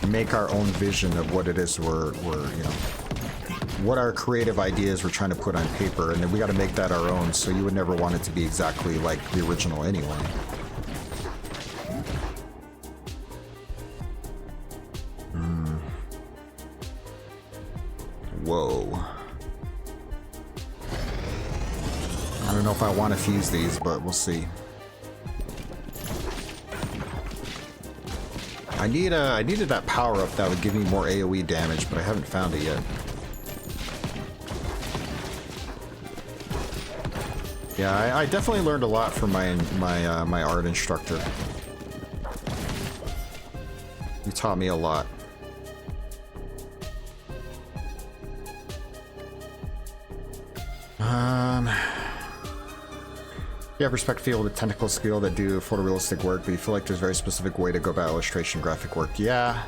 make our own vision of what it is we're you know, what our creative ideas we're trying to put on paper, and then we got to make that our own. So you would never want it to be exactly like the original anyway. Whoa. I don't know if I want to fuse these, but we'll see. I needed that power up that would give me more AoE damage, but I haven't found it yet. Yeah, I definitely learned a lot from my art instructor. He taught me a lot. You have respect for people with technical skill that do photorealistic work, but you feel like there's a very specific way to go about illustration graphic work. Yeah.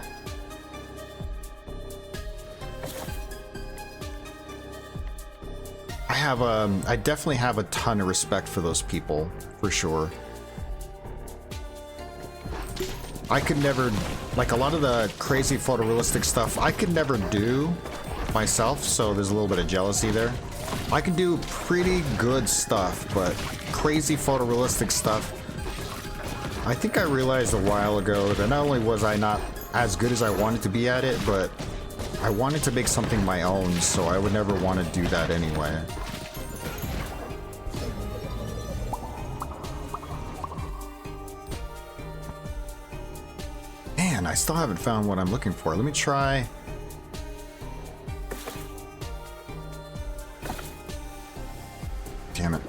I definitely have a ton of respect for those people, for sure. I could never, like a lot of the crazy photorealistic stuff, I could never do myself, so there's a little bit of jealousy there. I can do pretty good stuff, but crazy photorealistic stuff, I think I realized a while ago that not only was I not as good as I wanted to be at it, but I wanted to make something my own, so I would never want to do that anyway. Man, I still haven't found what I'm looking for. Let me try. Damn it.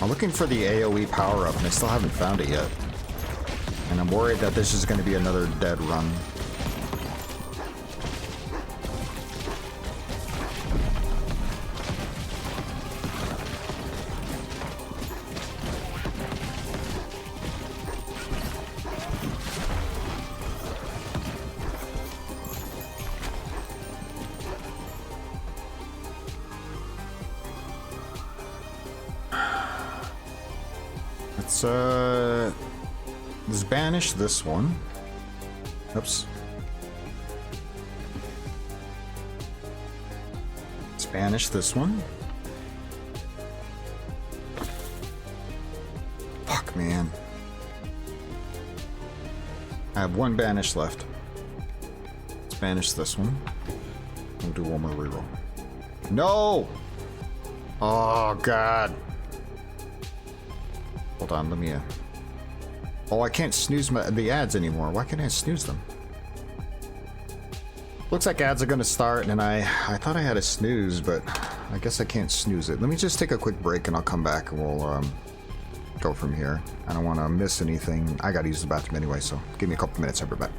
I'm looking for the AoE power-up, and I still haven't found it yet. And I'm worried that this is going to be another dead run. Let's banish this one. Oops. Let's banish this one. Fuck, man. I have one banish left. Let's banish this one. We'll do one more reroll. No! Oh, God. Hold on, let me... Oh, I can't snooze the ads anymore. Why can't I snooze them? Looks like ads are gonna start, and I thought I had a snooze, but I guess I can't snooze it. Let me just take a quick break, and I'll come back, and we'll go from here. I don't want to miss anything. I gotta use the bathroom anyway, so give me a couple minutes. I'll be back.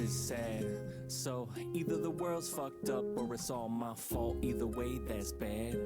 Sad. So either the world's fucked up or it's all my fault. Either way, that's bad.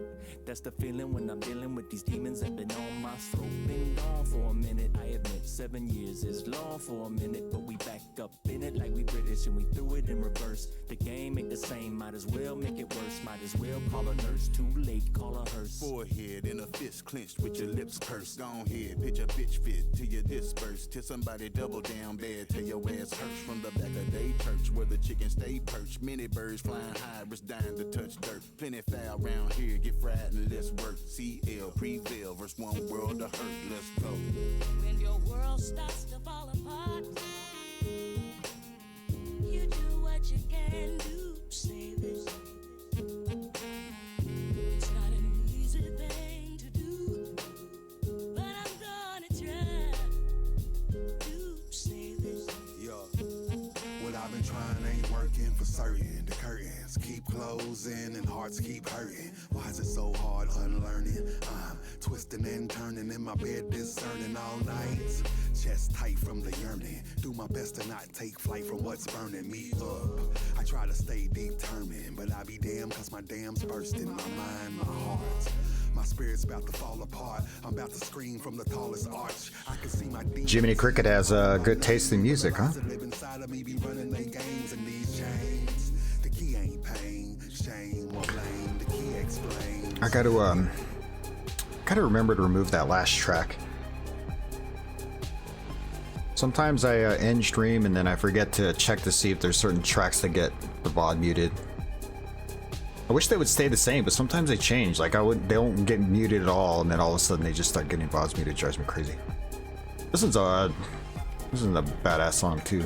That's the feeling when I'm dealing with these demons that been on my throat. Been gone for a minute, I admit 7 years is long for a minute, but we back up in it like we British and we threw it in reverse. The game ain't the same, might as well make it worse. Might as well call a nurse, too late, call a hearse. Forehead and a fist clenched with your lips pursed. Gone head, pitch a bitch fit till you disperse. Till somebody double down bad till your ass hurts. From the back of day church where the chickens stay perched. Many birds flying high, risk dying to touch dirt. Plenty foul round here, get fried and less work. CL prevail versus one world to hurt. Let's go. When your world starts to fall apart, you do what you can do to save it. It's not an easy thing to do, but I'm gonna try to save it. Yo, what I've been trying ain't working for certain. The curtains keep closing and hearts keep hurting. Why is it so hard unlearning? I'm twisting and turning in my bed, discerning all night. Chest tight from the yearning. Do my best to not take flight from what's burning me up. I try to stay determined, but I be damned cause my dam's bursting. My mind, my heart. My spirit's about to fall apart. I'm about to scream from the tallest arch. I can see my Jiminy Cricket has a good taste in music, huh? live inside of me, be running their games in these chains. The key ain't pain, shame or blame. The key explains. I gotta remember to remove that last track. Sometimes I end stream and then I forget to check to see if there's certain tracks that get the VOD muted. I wish they would stay the same, but sometimes they change. Like they don't get muted at all, and then all of a sudden they just start getting VODs muted. It drives me crazy. This is a badass song too.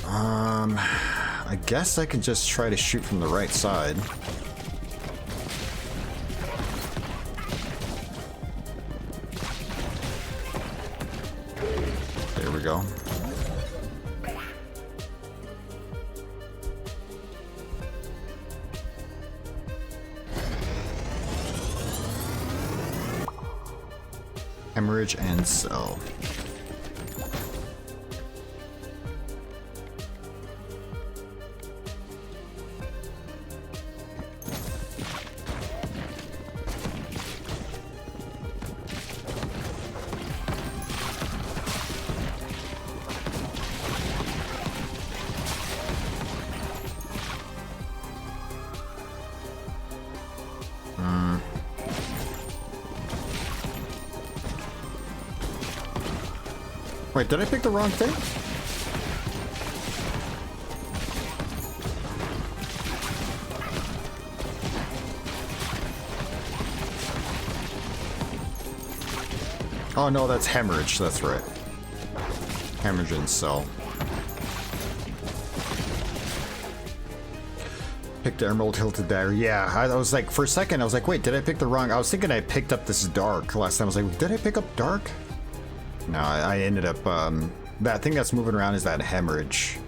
I guess I could just try to shoot from the right side. go. Hemorrhage and cell. Wait, did I pick the wrong thing? Oh no, that's hemorrhage, that's right. Hemorrhage and cell. Picked the emerald hilted dagger. Yeah, I was like, for a second, I was like, wait, did I pick the wrong? I was thinking I picked up this dark last time. I was like, did I pick up dark? No, I ended up, that thing that's moving around is that hemorrhage.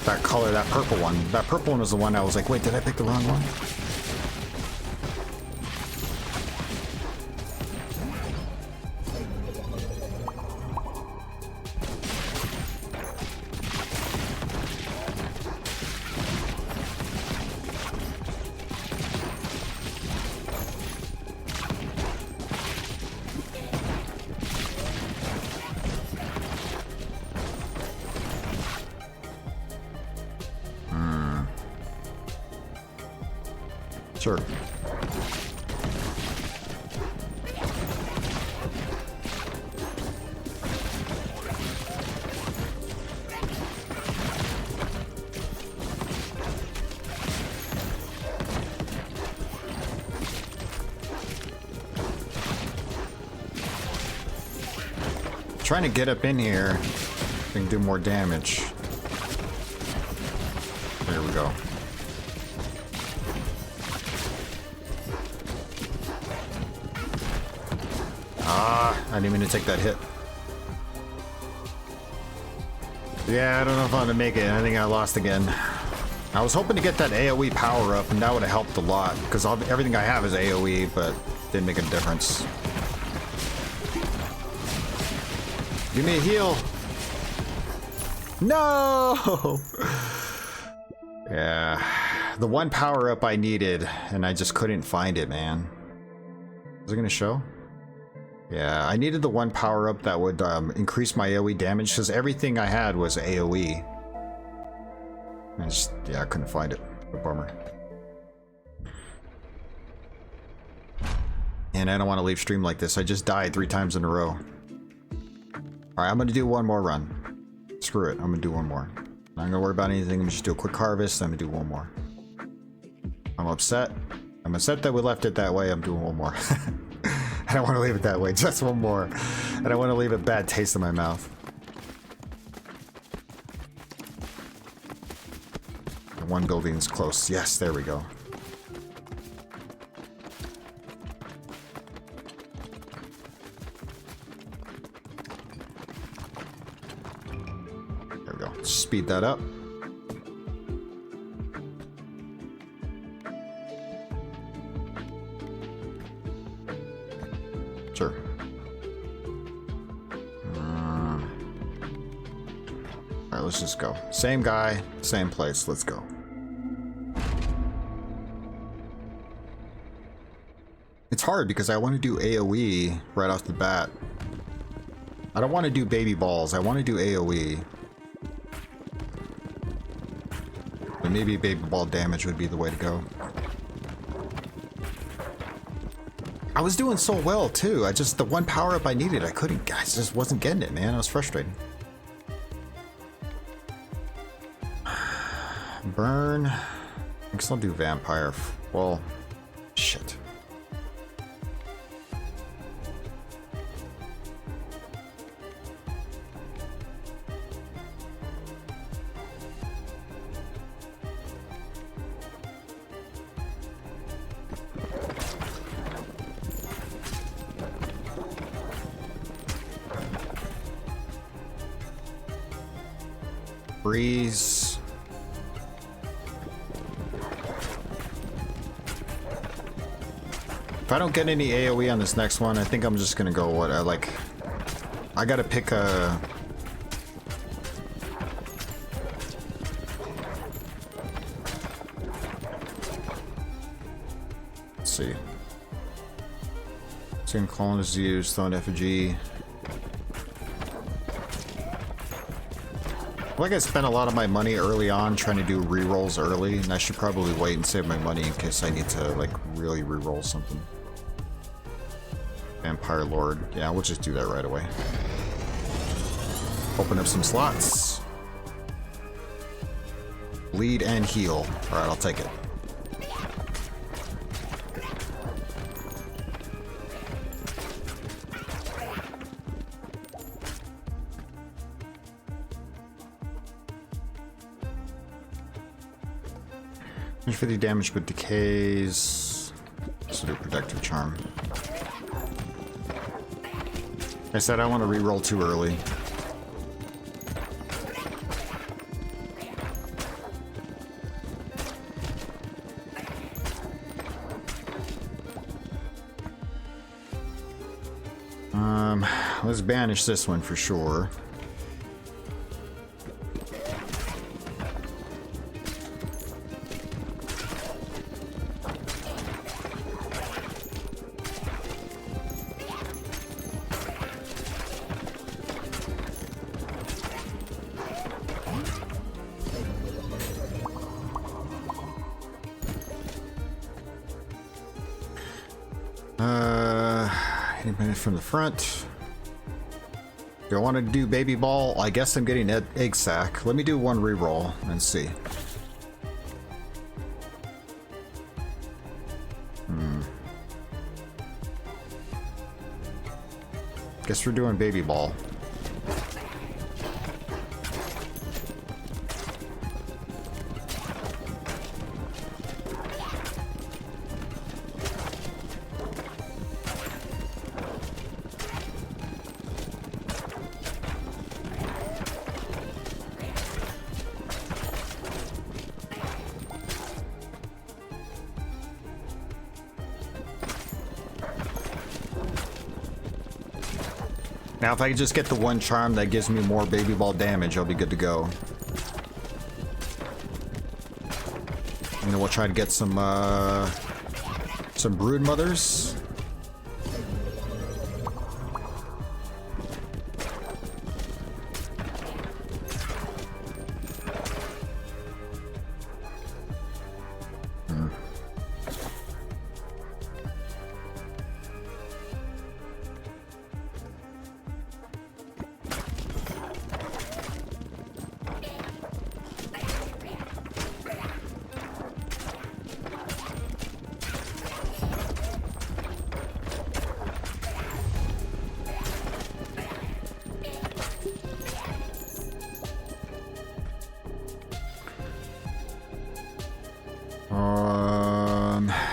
That color, that purple one. That purple one was the one I was like, wait, did I pick the wrong one? Sure. Trying to get up in here so we can do more damage. There we go. I didn't mean to take that hit. Yeah, I don't know if I'm gonna make it. I think I lost again. I was hoping to get that AoE power up, and that would have helped a lot, because everything I have is AoE, but didn't make a difference. Give me a heal. No! Yeah. The one power up I needed, and I just couldn't find it, man. Is it gonna show? Yeah, I needed the one power up that would increase my AoE damage, because everything I had was AoE. Yeah, I couldn't find it. A bummer. And I don't want to leave stream like this. I just died 3 times in a row. Alright, I'm going to do one more run. Screw it, I'm going to do one more. Not going to worry about anything. I'm just do a quick harvest. I'm going to do one more. I'm upset. I'm upset that we left it that way. I'm doing one more. I don't want to leave it that way. Just one more. I don't want to leave a bad taste in my mouth. The one building's close. Yes, there we go. There we go. Speed that up. Sure. Alright, let's just go. Same guy, same place. Let's go. It's hard because I want to do AoE right off the bat. I don't want to do baby balls. I want to do AoE. But maybe baby ball damage would be the way to go. I was doing so well too. The one power up I needed, I just wasn't getting it, man. I was frustrated. Burn. I guess I'll do vampire. Well, shit. Breeze. If I don't get any AoE on this next one, I think I'm just gonna go what I gotta pick a... Let's see. Same clone is used, thrown effigy. Like I spent a lot of my money early on trying to do rerolls early, and I should probably wait and save my money in case I need to like really reroll something. Vampire Lord. Yeah, we'll just do that right away. Open up some slots. Bleed and heal. Alright, I'll take it. There's 50 damage but decays. Let's do Protective Charm. I said I want to reroll too early. Let's banish this one for sure. Anybody from the front? Do I want to do baby ball? I guess I'm getting egg sack. Let me do one reroll and see. Guess we're doing baby ball. Now, if I just get the one charm that gives me more baby ball damage, I'll be good to go. And then we'll try to get some brood mothers.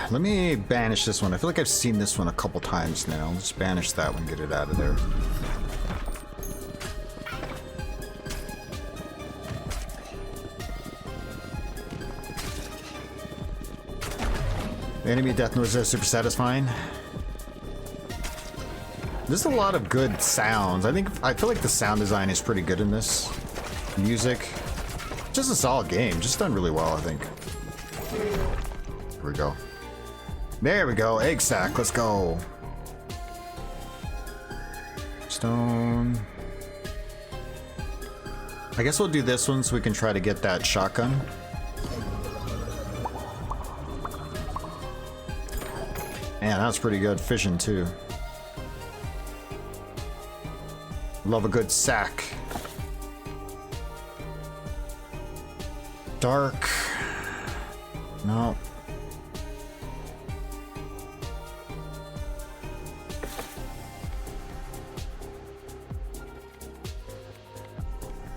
Let me banish this one. I feel like I've seen this one a couple times now. Let's banish that one, get it out of there. The enemy death notes are super satisfying. There's a lot of good sounds. I feel like the sound design is pretty good in this. Music. Just a solid game. Just done really well, I think. Here we go. There we go. Egg sack. Let's go. Stone. I guess we'll do this one so we can try to get that shotgun. Man, that's pretty good. Fishing too. Love a good sack. Dark. No.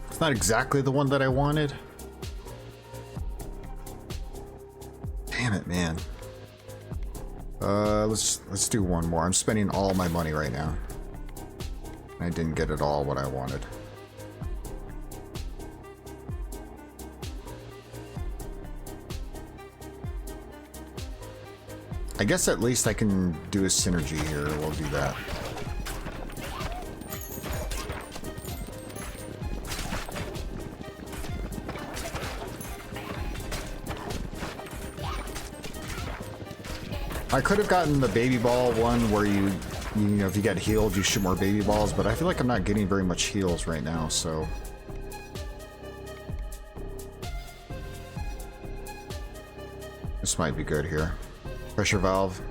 It's not exactly the one that I wanted. Damn it, man. Let's do one more. I'm spending all my money right now. I didn't get at all what I wanted. I guess at least I can do a synergy here. We'll do that. I could have gotten the baby ball one where you know, if you get healed, you shoot more baby balls, but I feel like I'm not getting very much heals right now, so. This might be good here. Pressure valve.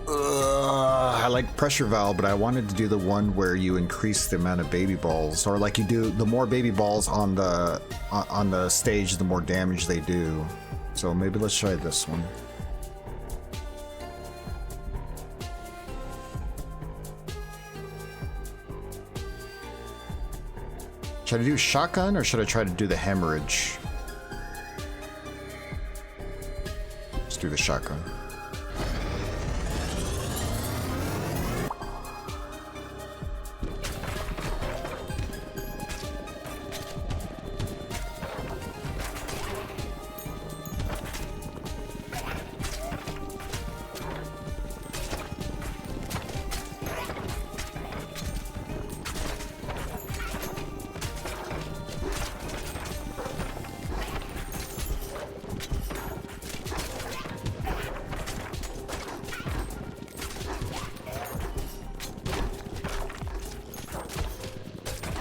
I like pressure valve, but I wanted to do the one where you increase the amount of baby balls, or like you do the more baby balls on the stage, the more damage they do. So maybe let's try this one. Should I do shotgun or should I try to do the hemorrhage? Let's do the shotgun.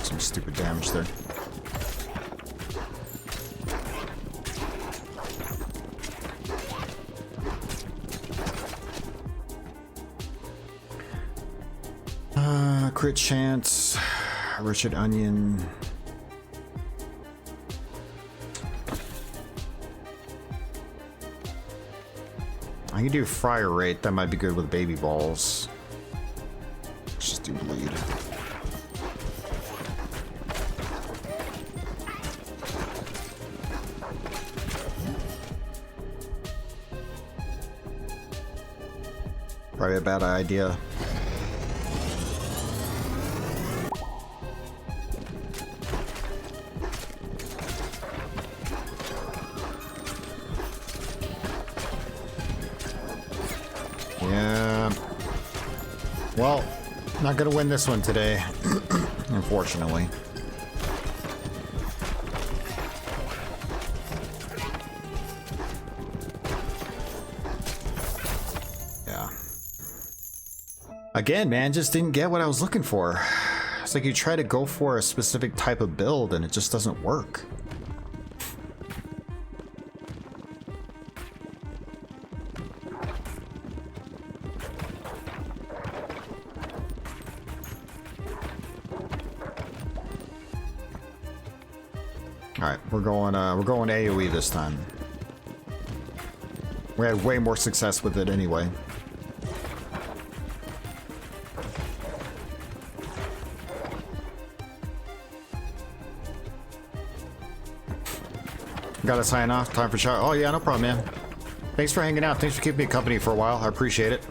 Some stupid damage there. Crit chance, Richard Onion. I can do fire rate, that might be good with baby balls. Let's just do bleed. Probably a bad idea. Yeah. Well, not gonna win this one today, unfortunately. Yeah. Again, man, just didn't get what I was looking for. It's like you try to go for a specific type of build and it just doesn't work. Alright, we're going AoE this time. We had way more success with it anyway. Gotta sign off. Time for shot. Oh yeah, no problem, man. Thanks for hanging out. Thanks for keeping me company for a while. I appreciate it.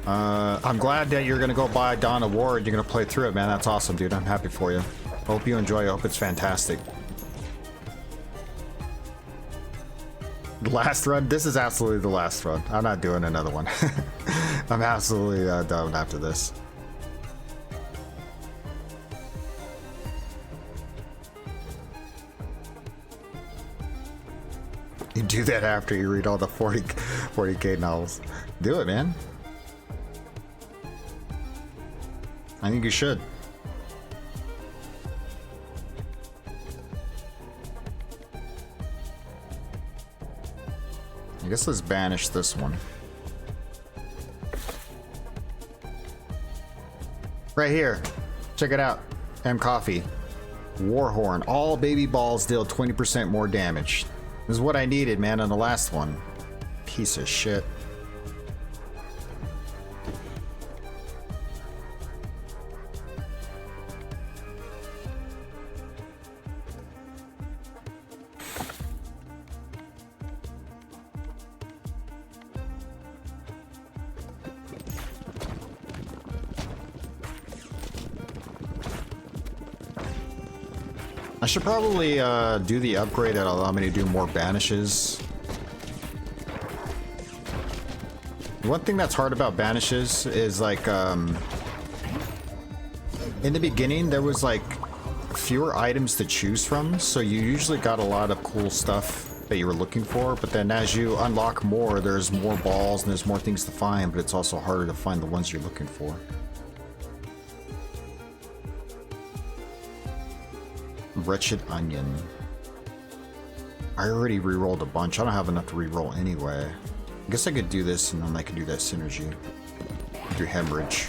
I'm glad that you're gonna go buy Dawn of War and you're gonna play through it, man. That's awesome, dude. I'm happy for you. Hope you enjoy it. I hope it's fantastic. Last run? This is absolutely the last run. I'm not doing another one. I'm absolutely done after this. You do that after you read all the 40K novels. Do it, man. I think you should. I guess let's banish this one. Right here. Check it out. M Coffee. Warhorn. All baby balls deal 20% more damage. This is what I needed, man, on the last one. Piece of shit. I should probably do the upgrade that'll allow me to do more banishes. One thing that's hard about banishes is like in the beginning there was like fewer items to choose from, so you usually got a lot of cool stuff that you were looking for, but then as you unlock more, there's more balls and there's more things to find, but it's also harder to find the ones you're looking for. Wretched Onion. I already re-rolled a bunch. I don't have enough to re-roll anyway. I guess I could do this and then I could do that synergy. Do Hemorrhage.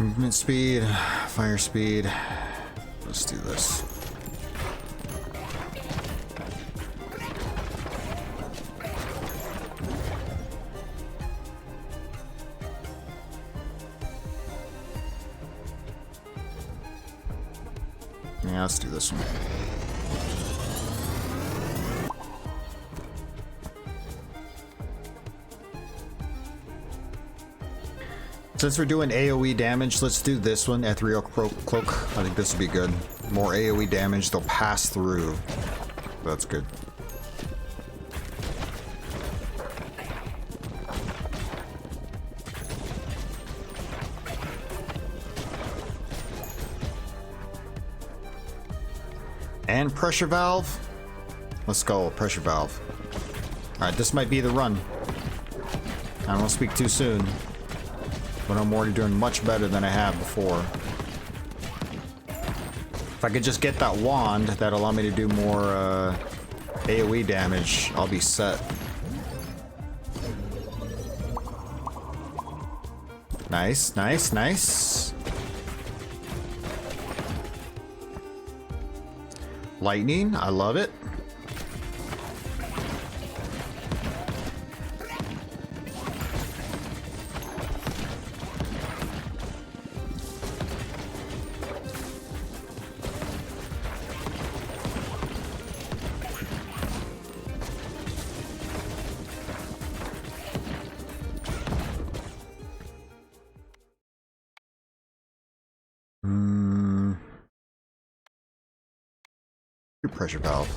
Movement speed, fire speed. Let's do this. Yeah, let's do this one. Since we're doing AoE damage, let's do this one, Ethereal Cloak. I think this would be good. More AoE damage, they'll pass through. That's good. And Pressure Valve. Let's go, Pressure Valve. Alright, this might be the run. I don't want to speak too soon. But I'm already doing much better than I have before. If I could just get that wand that'll allow me to do more AoE damage, I'll be set. Nice, nice, nice. Lightning, I love it. Pressure valve.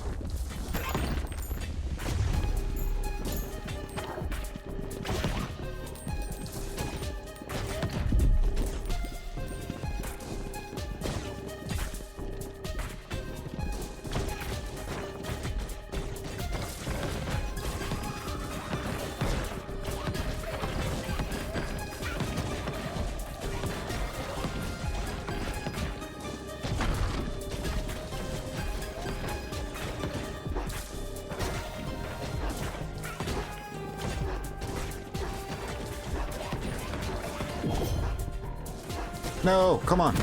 No, come on.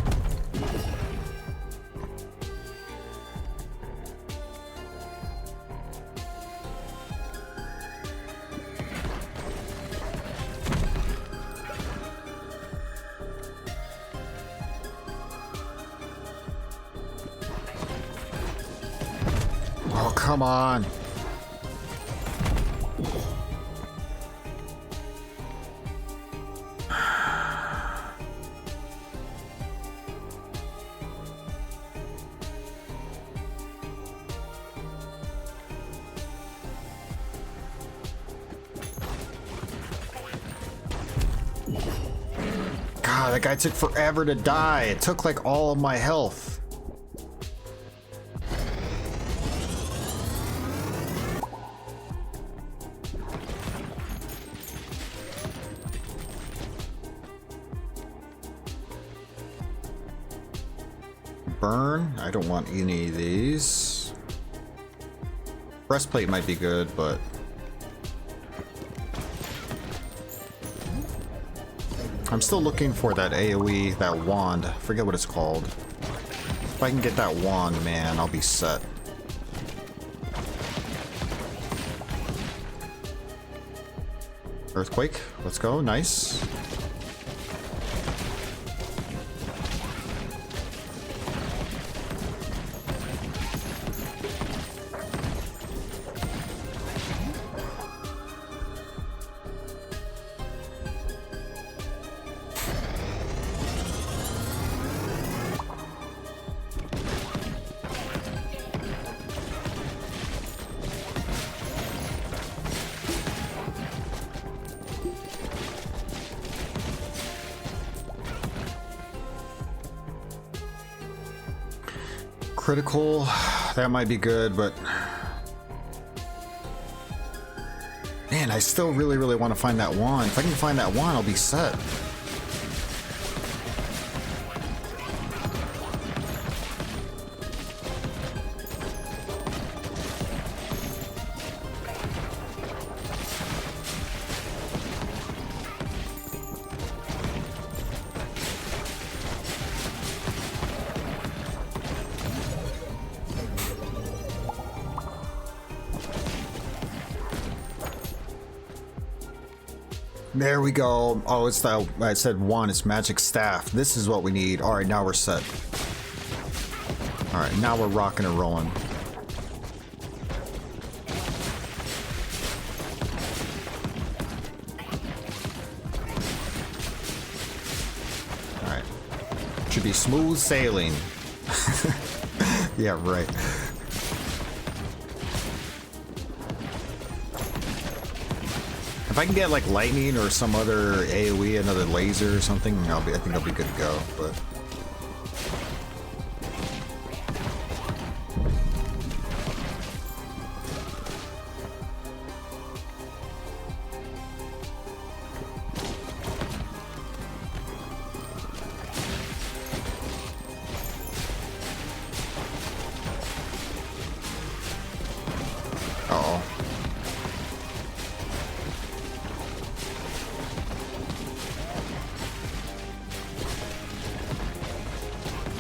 Oh, come on. God, that guy took forever to die. It took like all of my health. Burn? I don't want any of these. Breastplate might be good, but I'm still looking for that AoE, that wand. I forget what it's called. If I can get that wand, man, I'll be set. Earthquake, let's go, nice. critical, that might be good, but man, I still really want to find that wand. If I can find that wand, I'll be set. There we go. Oh, it's the, I said one, it's magic staff. This is what we need. All right, now we're set. All right, now we're rocking and rolling. All right. Should be smooth sailing. Yeah, right. If I can get like lightning or some other AoE, another laser or something, I think I'll be good to go. But uh-oh.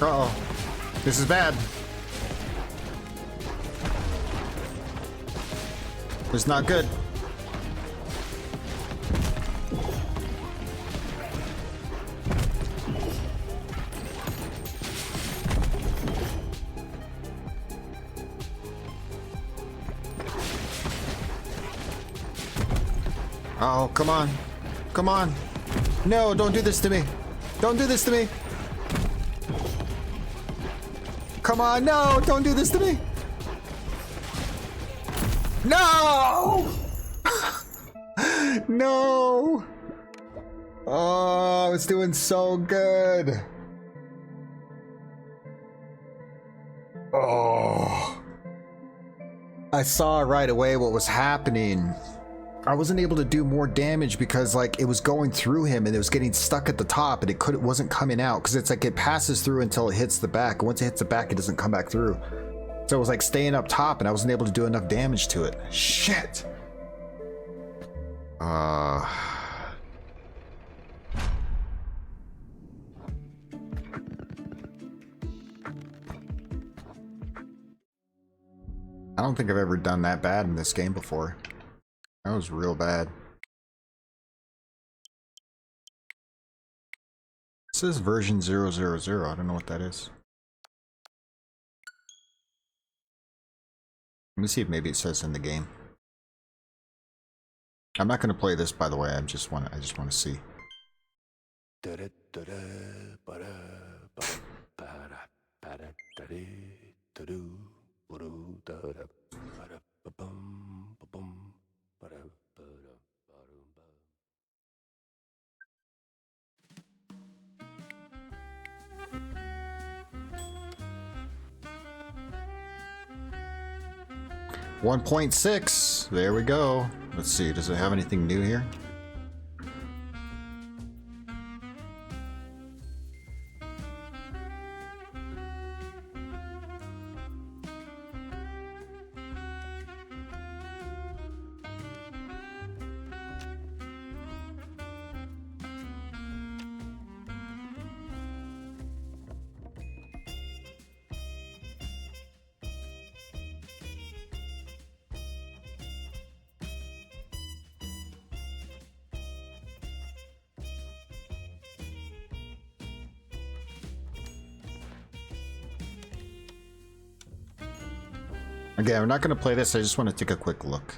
Uh-oh. This is bad. It's not good. Oh, come on. Come on. No, don't do this to me. Don't do this to me. Come on, no, don't do this to me. No! No! Oh, it's doing so good. Oh. I saw right away what was happening. I wasn't able to do more damage because like it was going through him and it was getting stuck at the top and it wasn't coming out because it's like it passes through until it hits the back. And once it hits the back, it doesn't come back through. So it was like staying up top and I wasn't able to do enough damage to it. Shit. I don't think I've ever done that bad in this game before. That was real bad. It says version 000. I don't know what that is. Let me see if maybe it says in the game. I'm not going to play this, by the way. I just want to see. .6. There we go. Let's see. Does it have anything new here? Again, I'm not going to play this. I just want to take a quick look.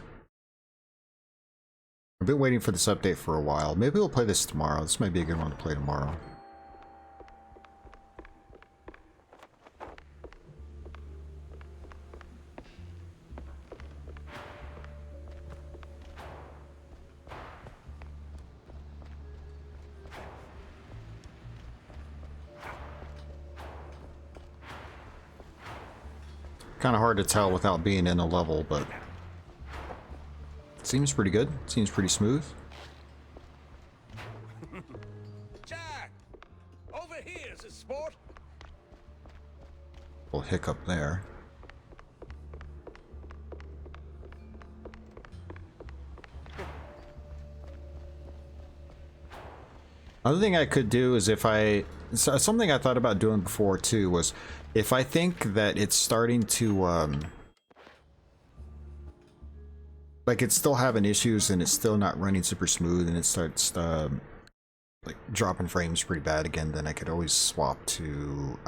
I've been waiting for this update for a while. Maybe we'll play this tomorrow. This might be a good one to play tomorrow. Kind of hard to tell without being in a level, but it seems pretty good. Seems pretty smooth. Jack! Over here, is it sport? Little hiccup there. Another thing I could do is if something I thought about doing before too was if I think that it's starting to like it's still having issues and it's still not running super smooth and it starts like dropping frames pretty bad again, then I could always swap to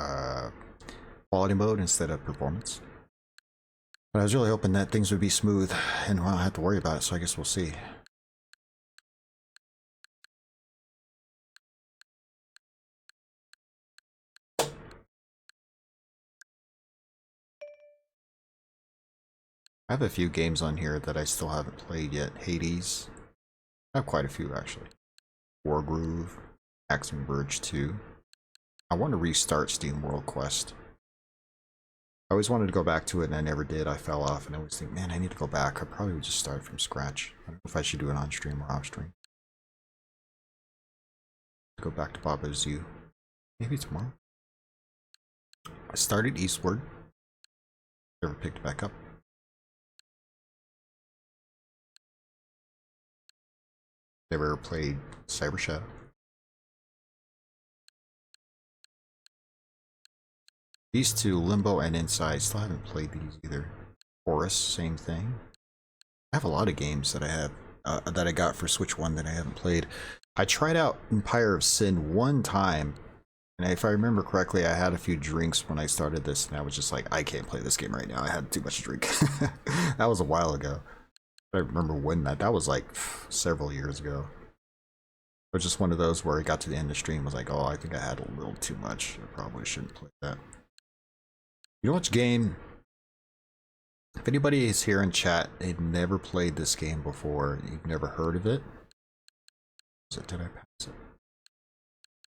quality mode instead of performance. But I was really hoping that things would be smooth and I won't have to worry about it, so I guess we'll see. I have a few games on here that I still haven't played yet. Hades. I have quite a few actually. Wargroove, Axiom Verge 2. I want to restart Steam World Quest. I always wanted to go back to it and I never did. I fell off and I always think, man, I need to go back. I probably would just start from scratch. I don't know if I should do it on stream or off stream. Go back to Baba's Zoo. Maybe tomorrow. I started Eastward. Never picked it back up. Never played Cyber Shadow. These two, Limbo and Inside, still haven't played these either. Horus, same thing. I have a lot of games that I have that I got for Switch 1 that I haven't played. I tried out Empire of Sin one time, and if I remember correctly, I had a few drinks when I started this, and I was just like, I can't play this game right now. I had too much to drink. That was a while ago. I remember when that was like several years ago. It was just one of those where it got to the end of the stream, was like, oh, I think I had a little too much. I probably shouldn't play that. You know which game? If anybody is here in chat, they've never played this game before, you've never heard of it. Did I pass it?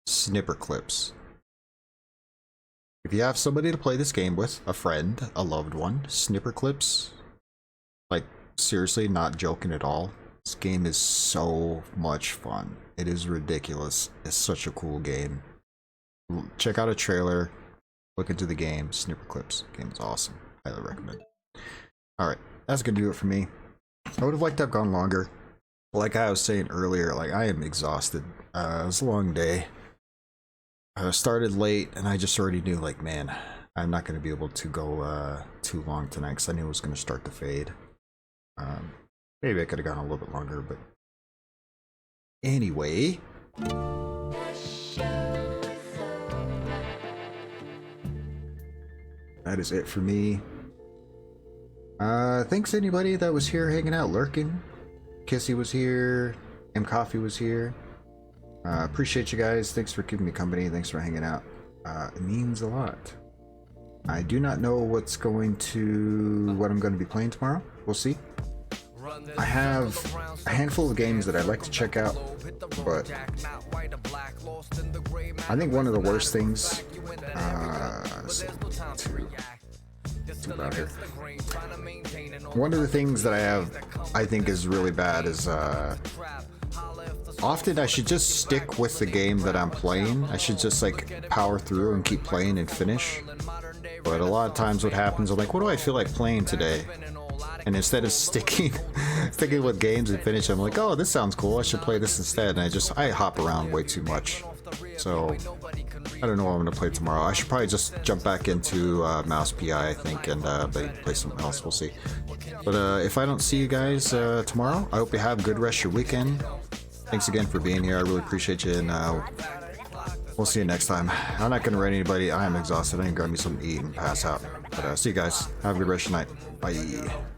Snipper Clips. If you have somebody to play this game with, a friend, a loved one, Snipper Clips, like seriously, not joking at all. This game is so much fun. It is ridiculous. It's such a cool game. Check out a trailer. Look into the game. Snipper Clips. Game is awesome. Highly recommend it. Alright, that's gonna do it for me. I would have liked to have gone longer. Like I was saying earlier, like I am exhausted. It was a long day. I started late and I just already knew, like, man, I'm not gonna be able to go too long tonight because I knew it was gonna start to fade. Maybe I could have gone a little bit longer, but anyway. That is it for me. Thanks to anybody that was here hanging out, lurking. Kissy was here. M Coffee was here. Appreciate you guys. Thanks for keeping me company. Thanks for hanging out. It means a lot. I do not know what I'm going to be playing tomorrow. We'll see. I have a handful of games that I'd like to check out, but I think one of the worst things one of the things that I think is really bad is often I should just stick with the game that I'm playing. I should just like power through and keep playing and finish. But a lot of times what happens, I'm like, what do I feel like playing today? And instead of sticking with games and finish, I'm like, oh, this sounds cool, I should play this instead. And I hop around way too much. So I don't know what I'm gonna play tomorrow. I should probably just jump back into Mouse PI, I think, and play something else. We'll see. But if I don't see you guys tomorrow, I hope you have a good rest of your weekend. Thanks again for being here. I really appreciate you, and we'll see you next time. I'm not gonna rate anybody. I am exhausted. I need to grab me something to eat and pass out. But see you guys. Have a good rest of your night. Bye.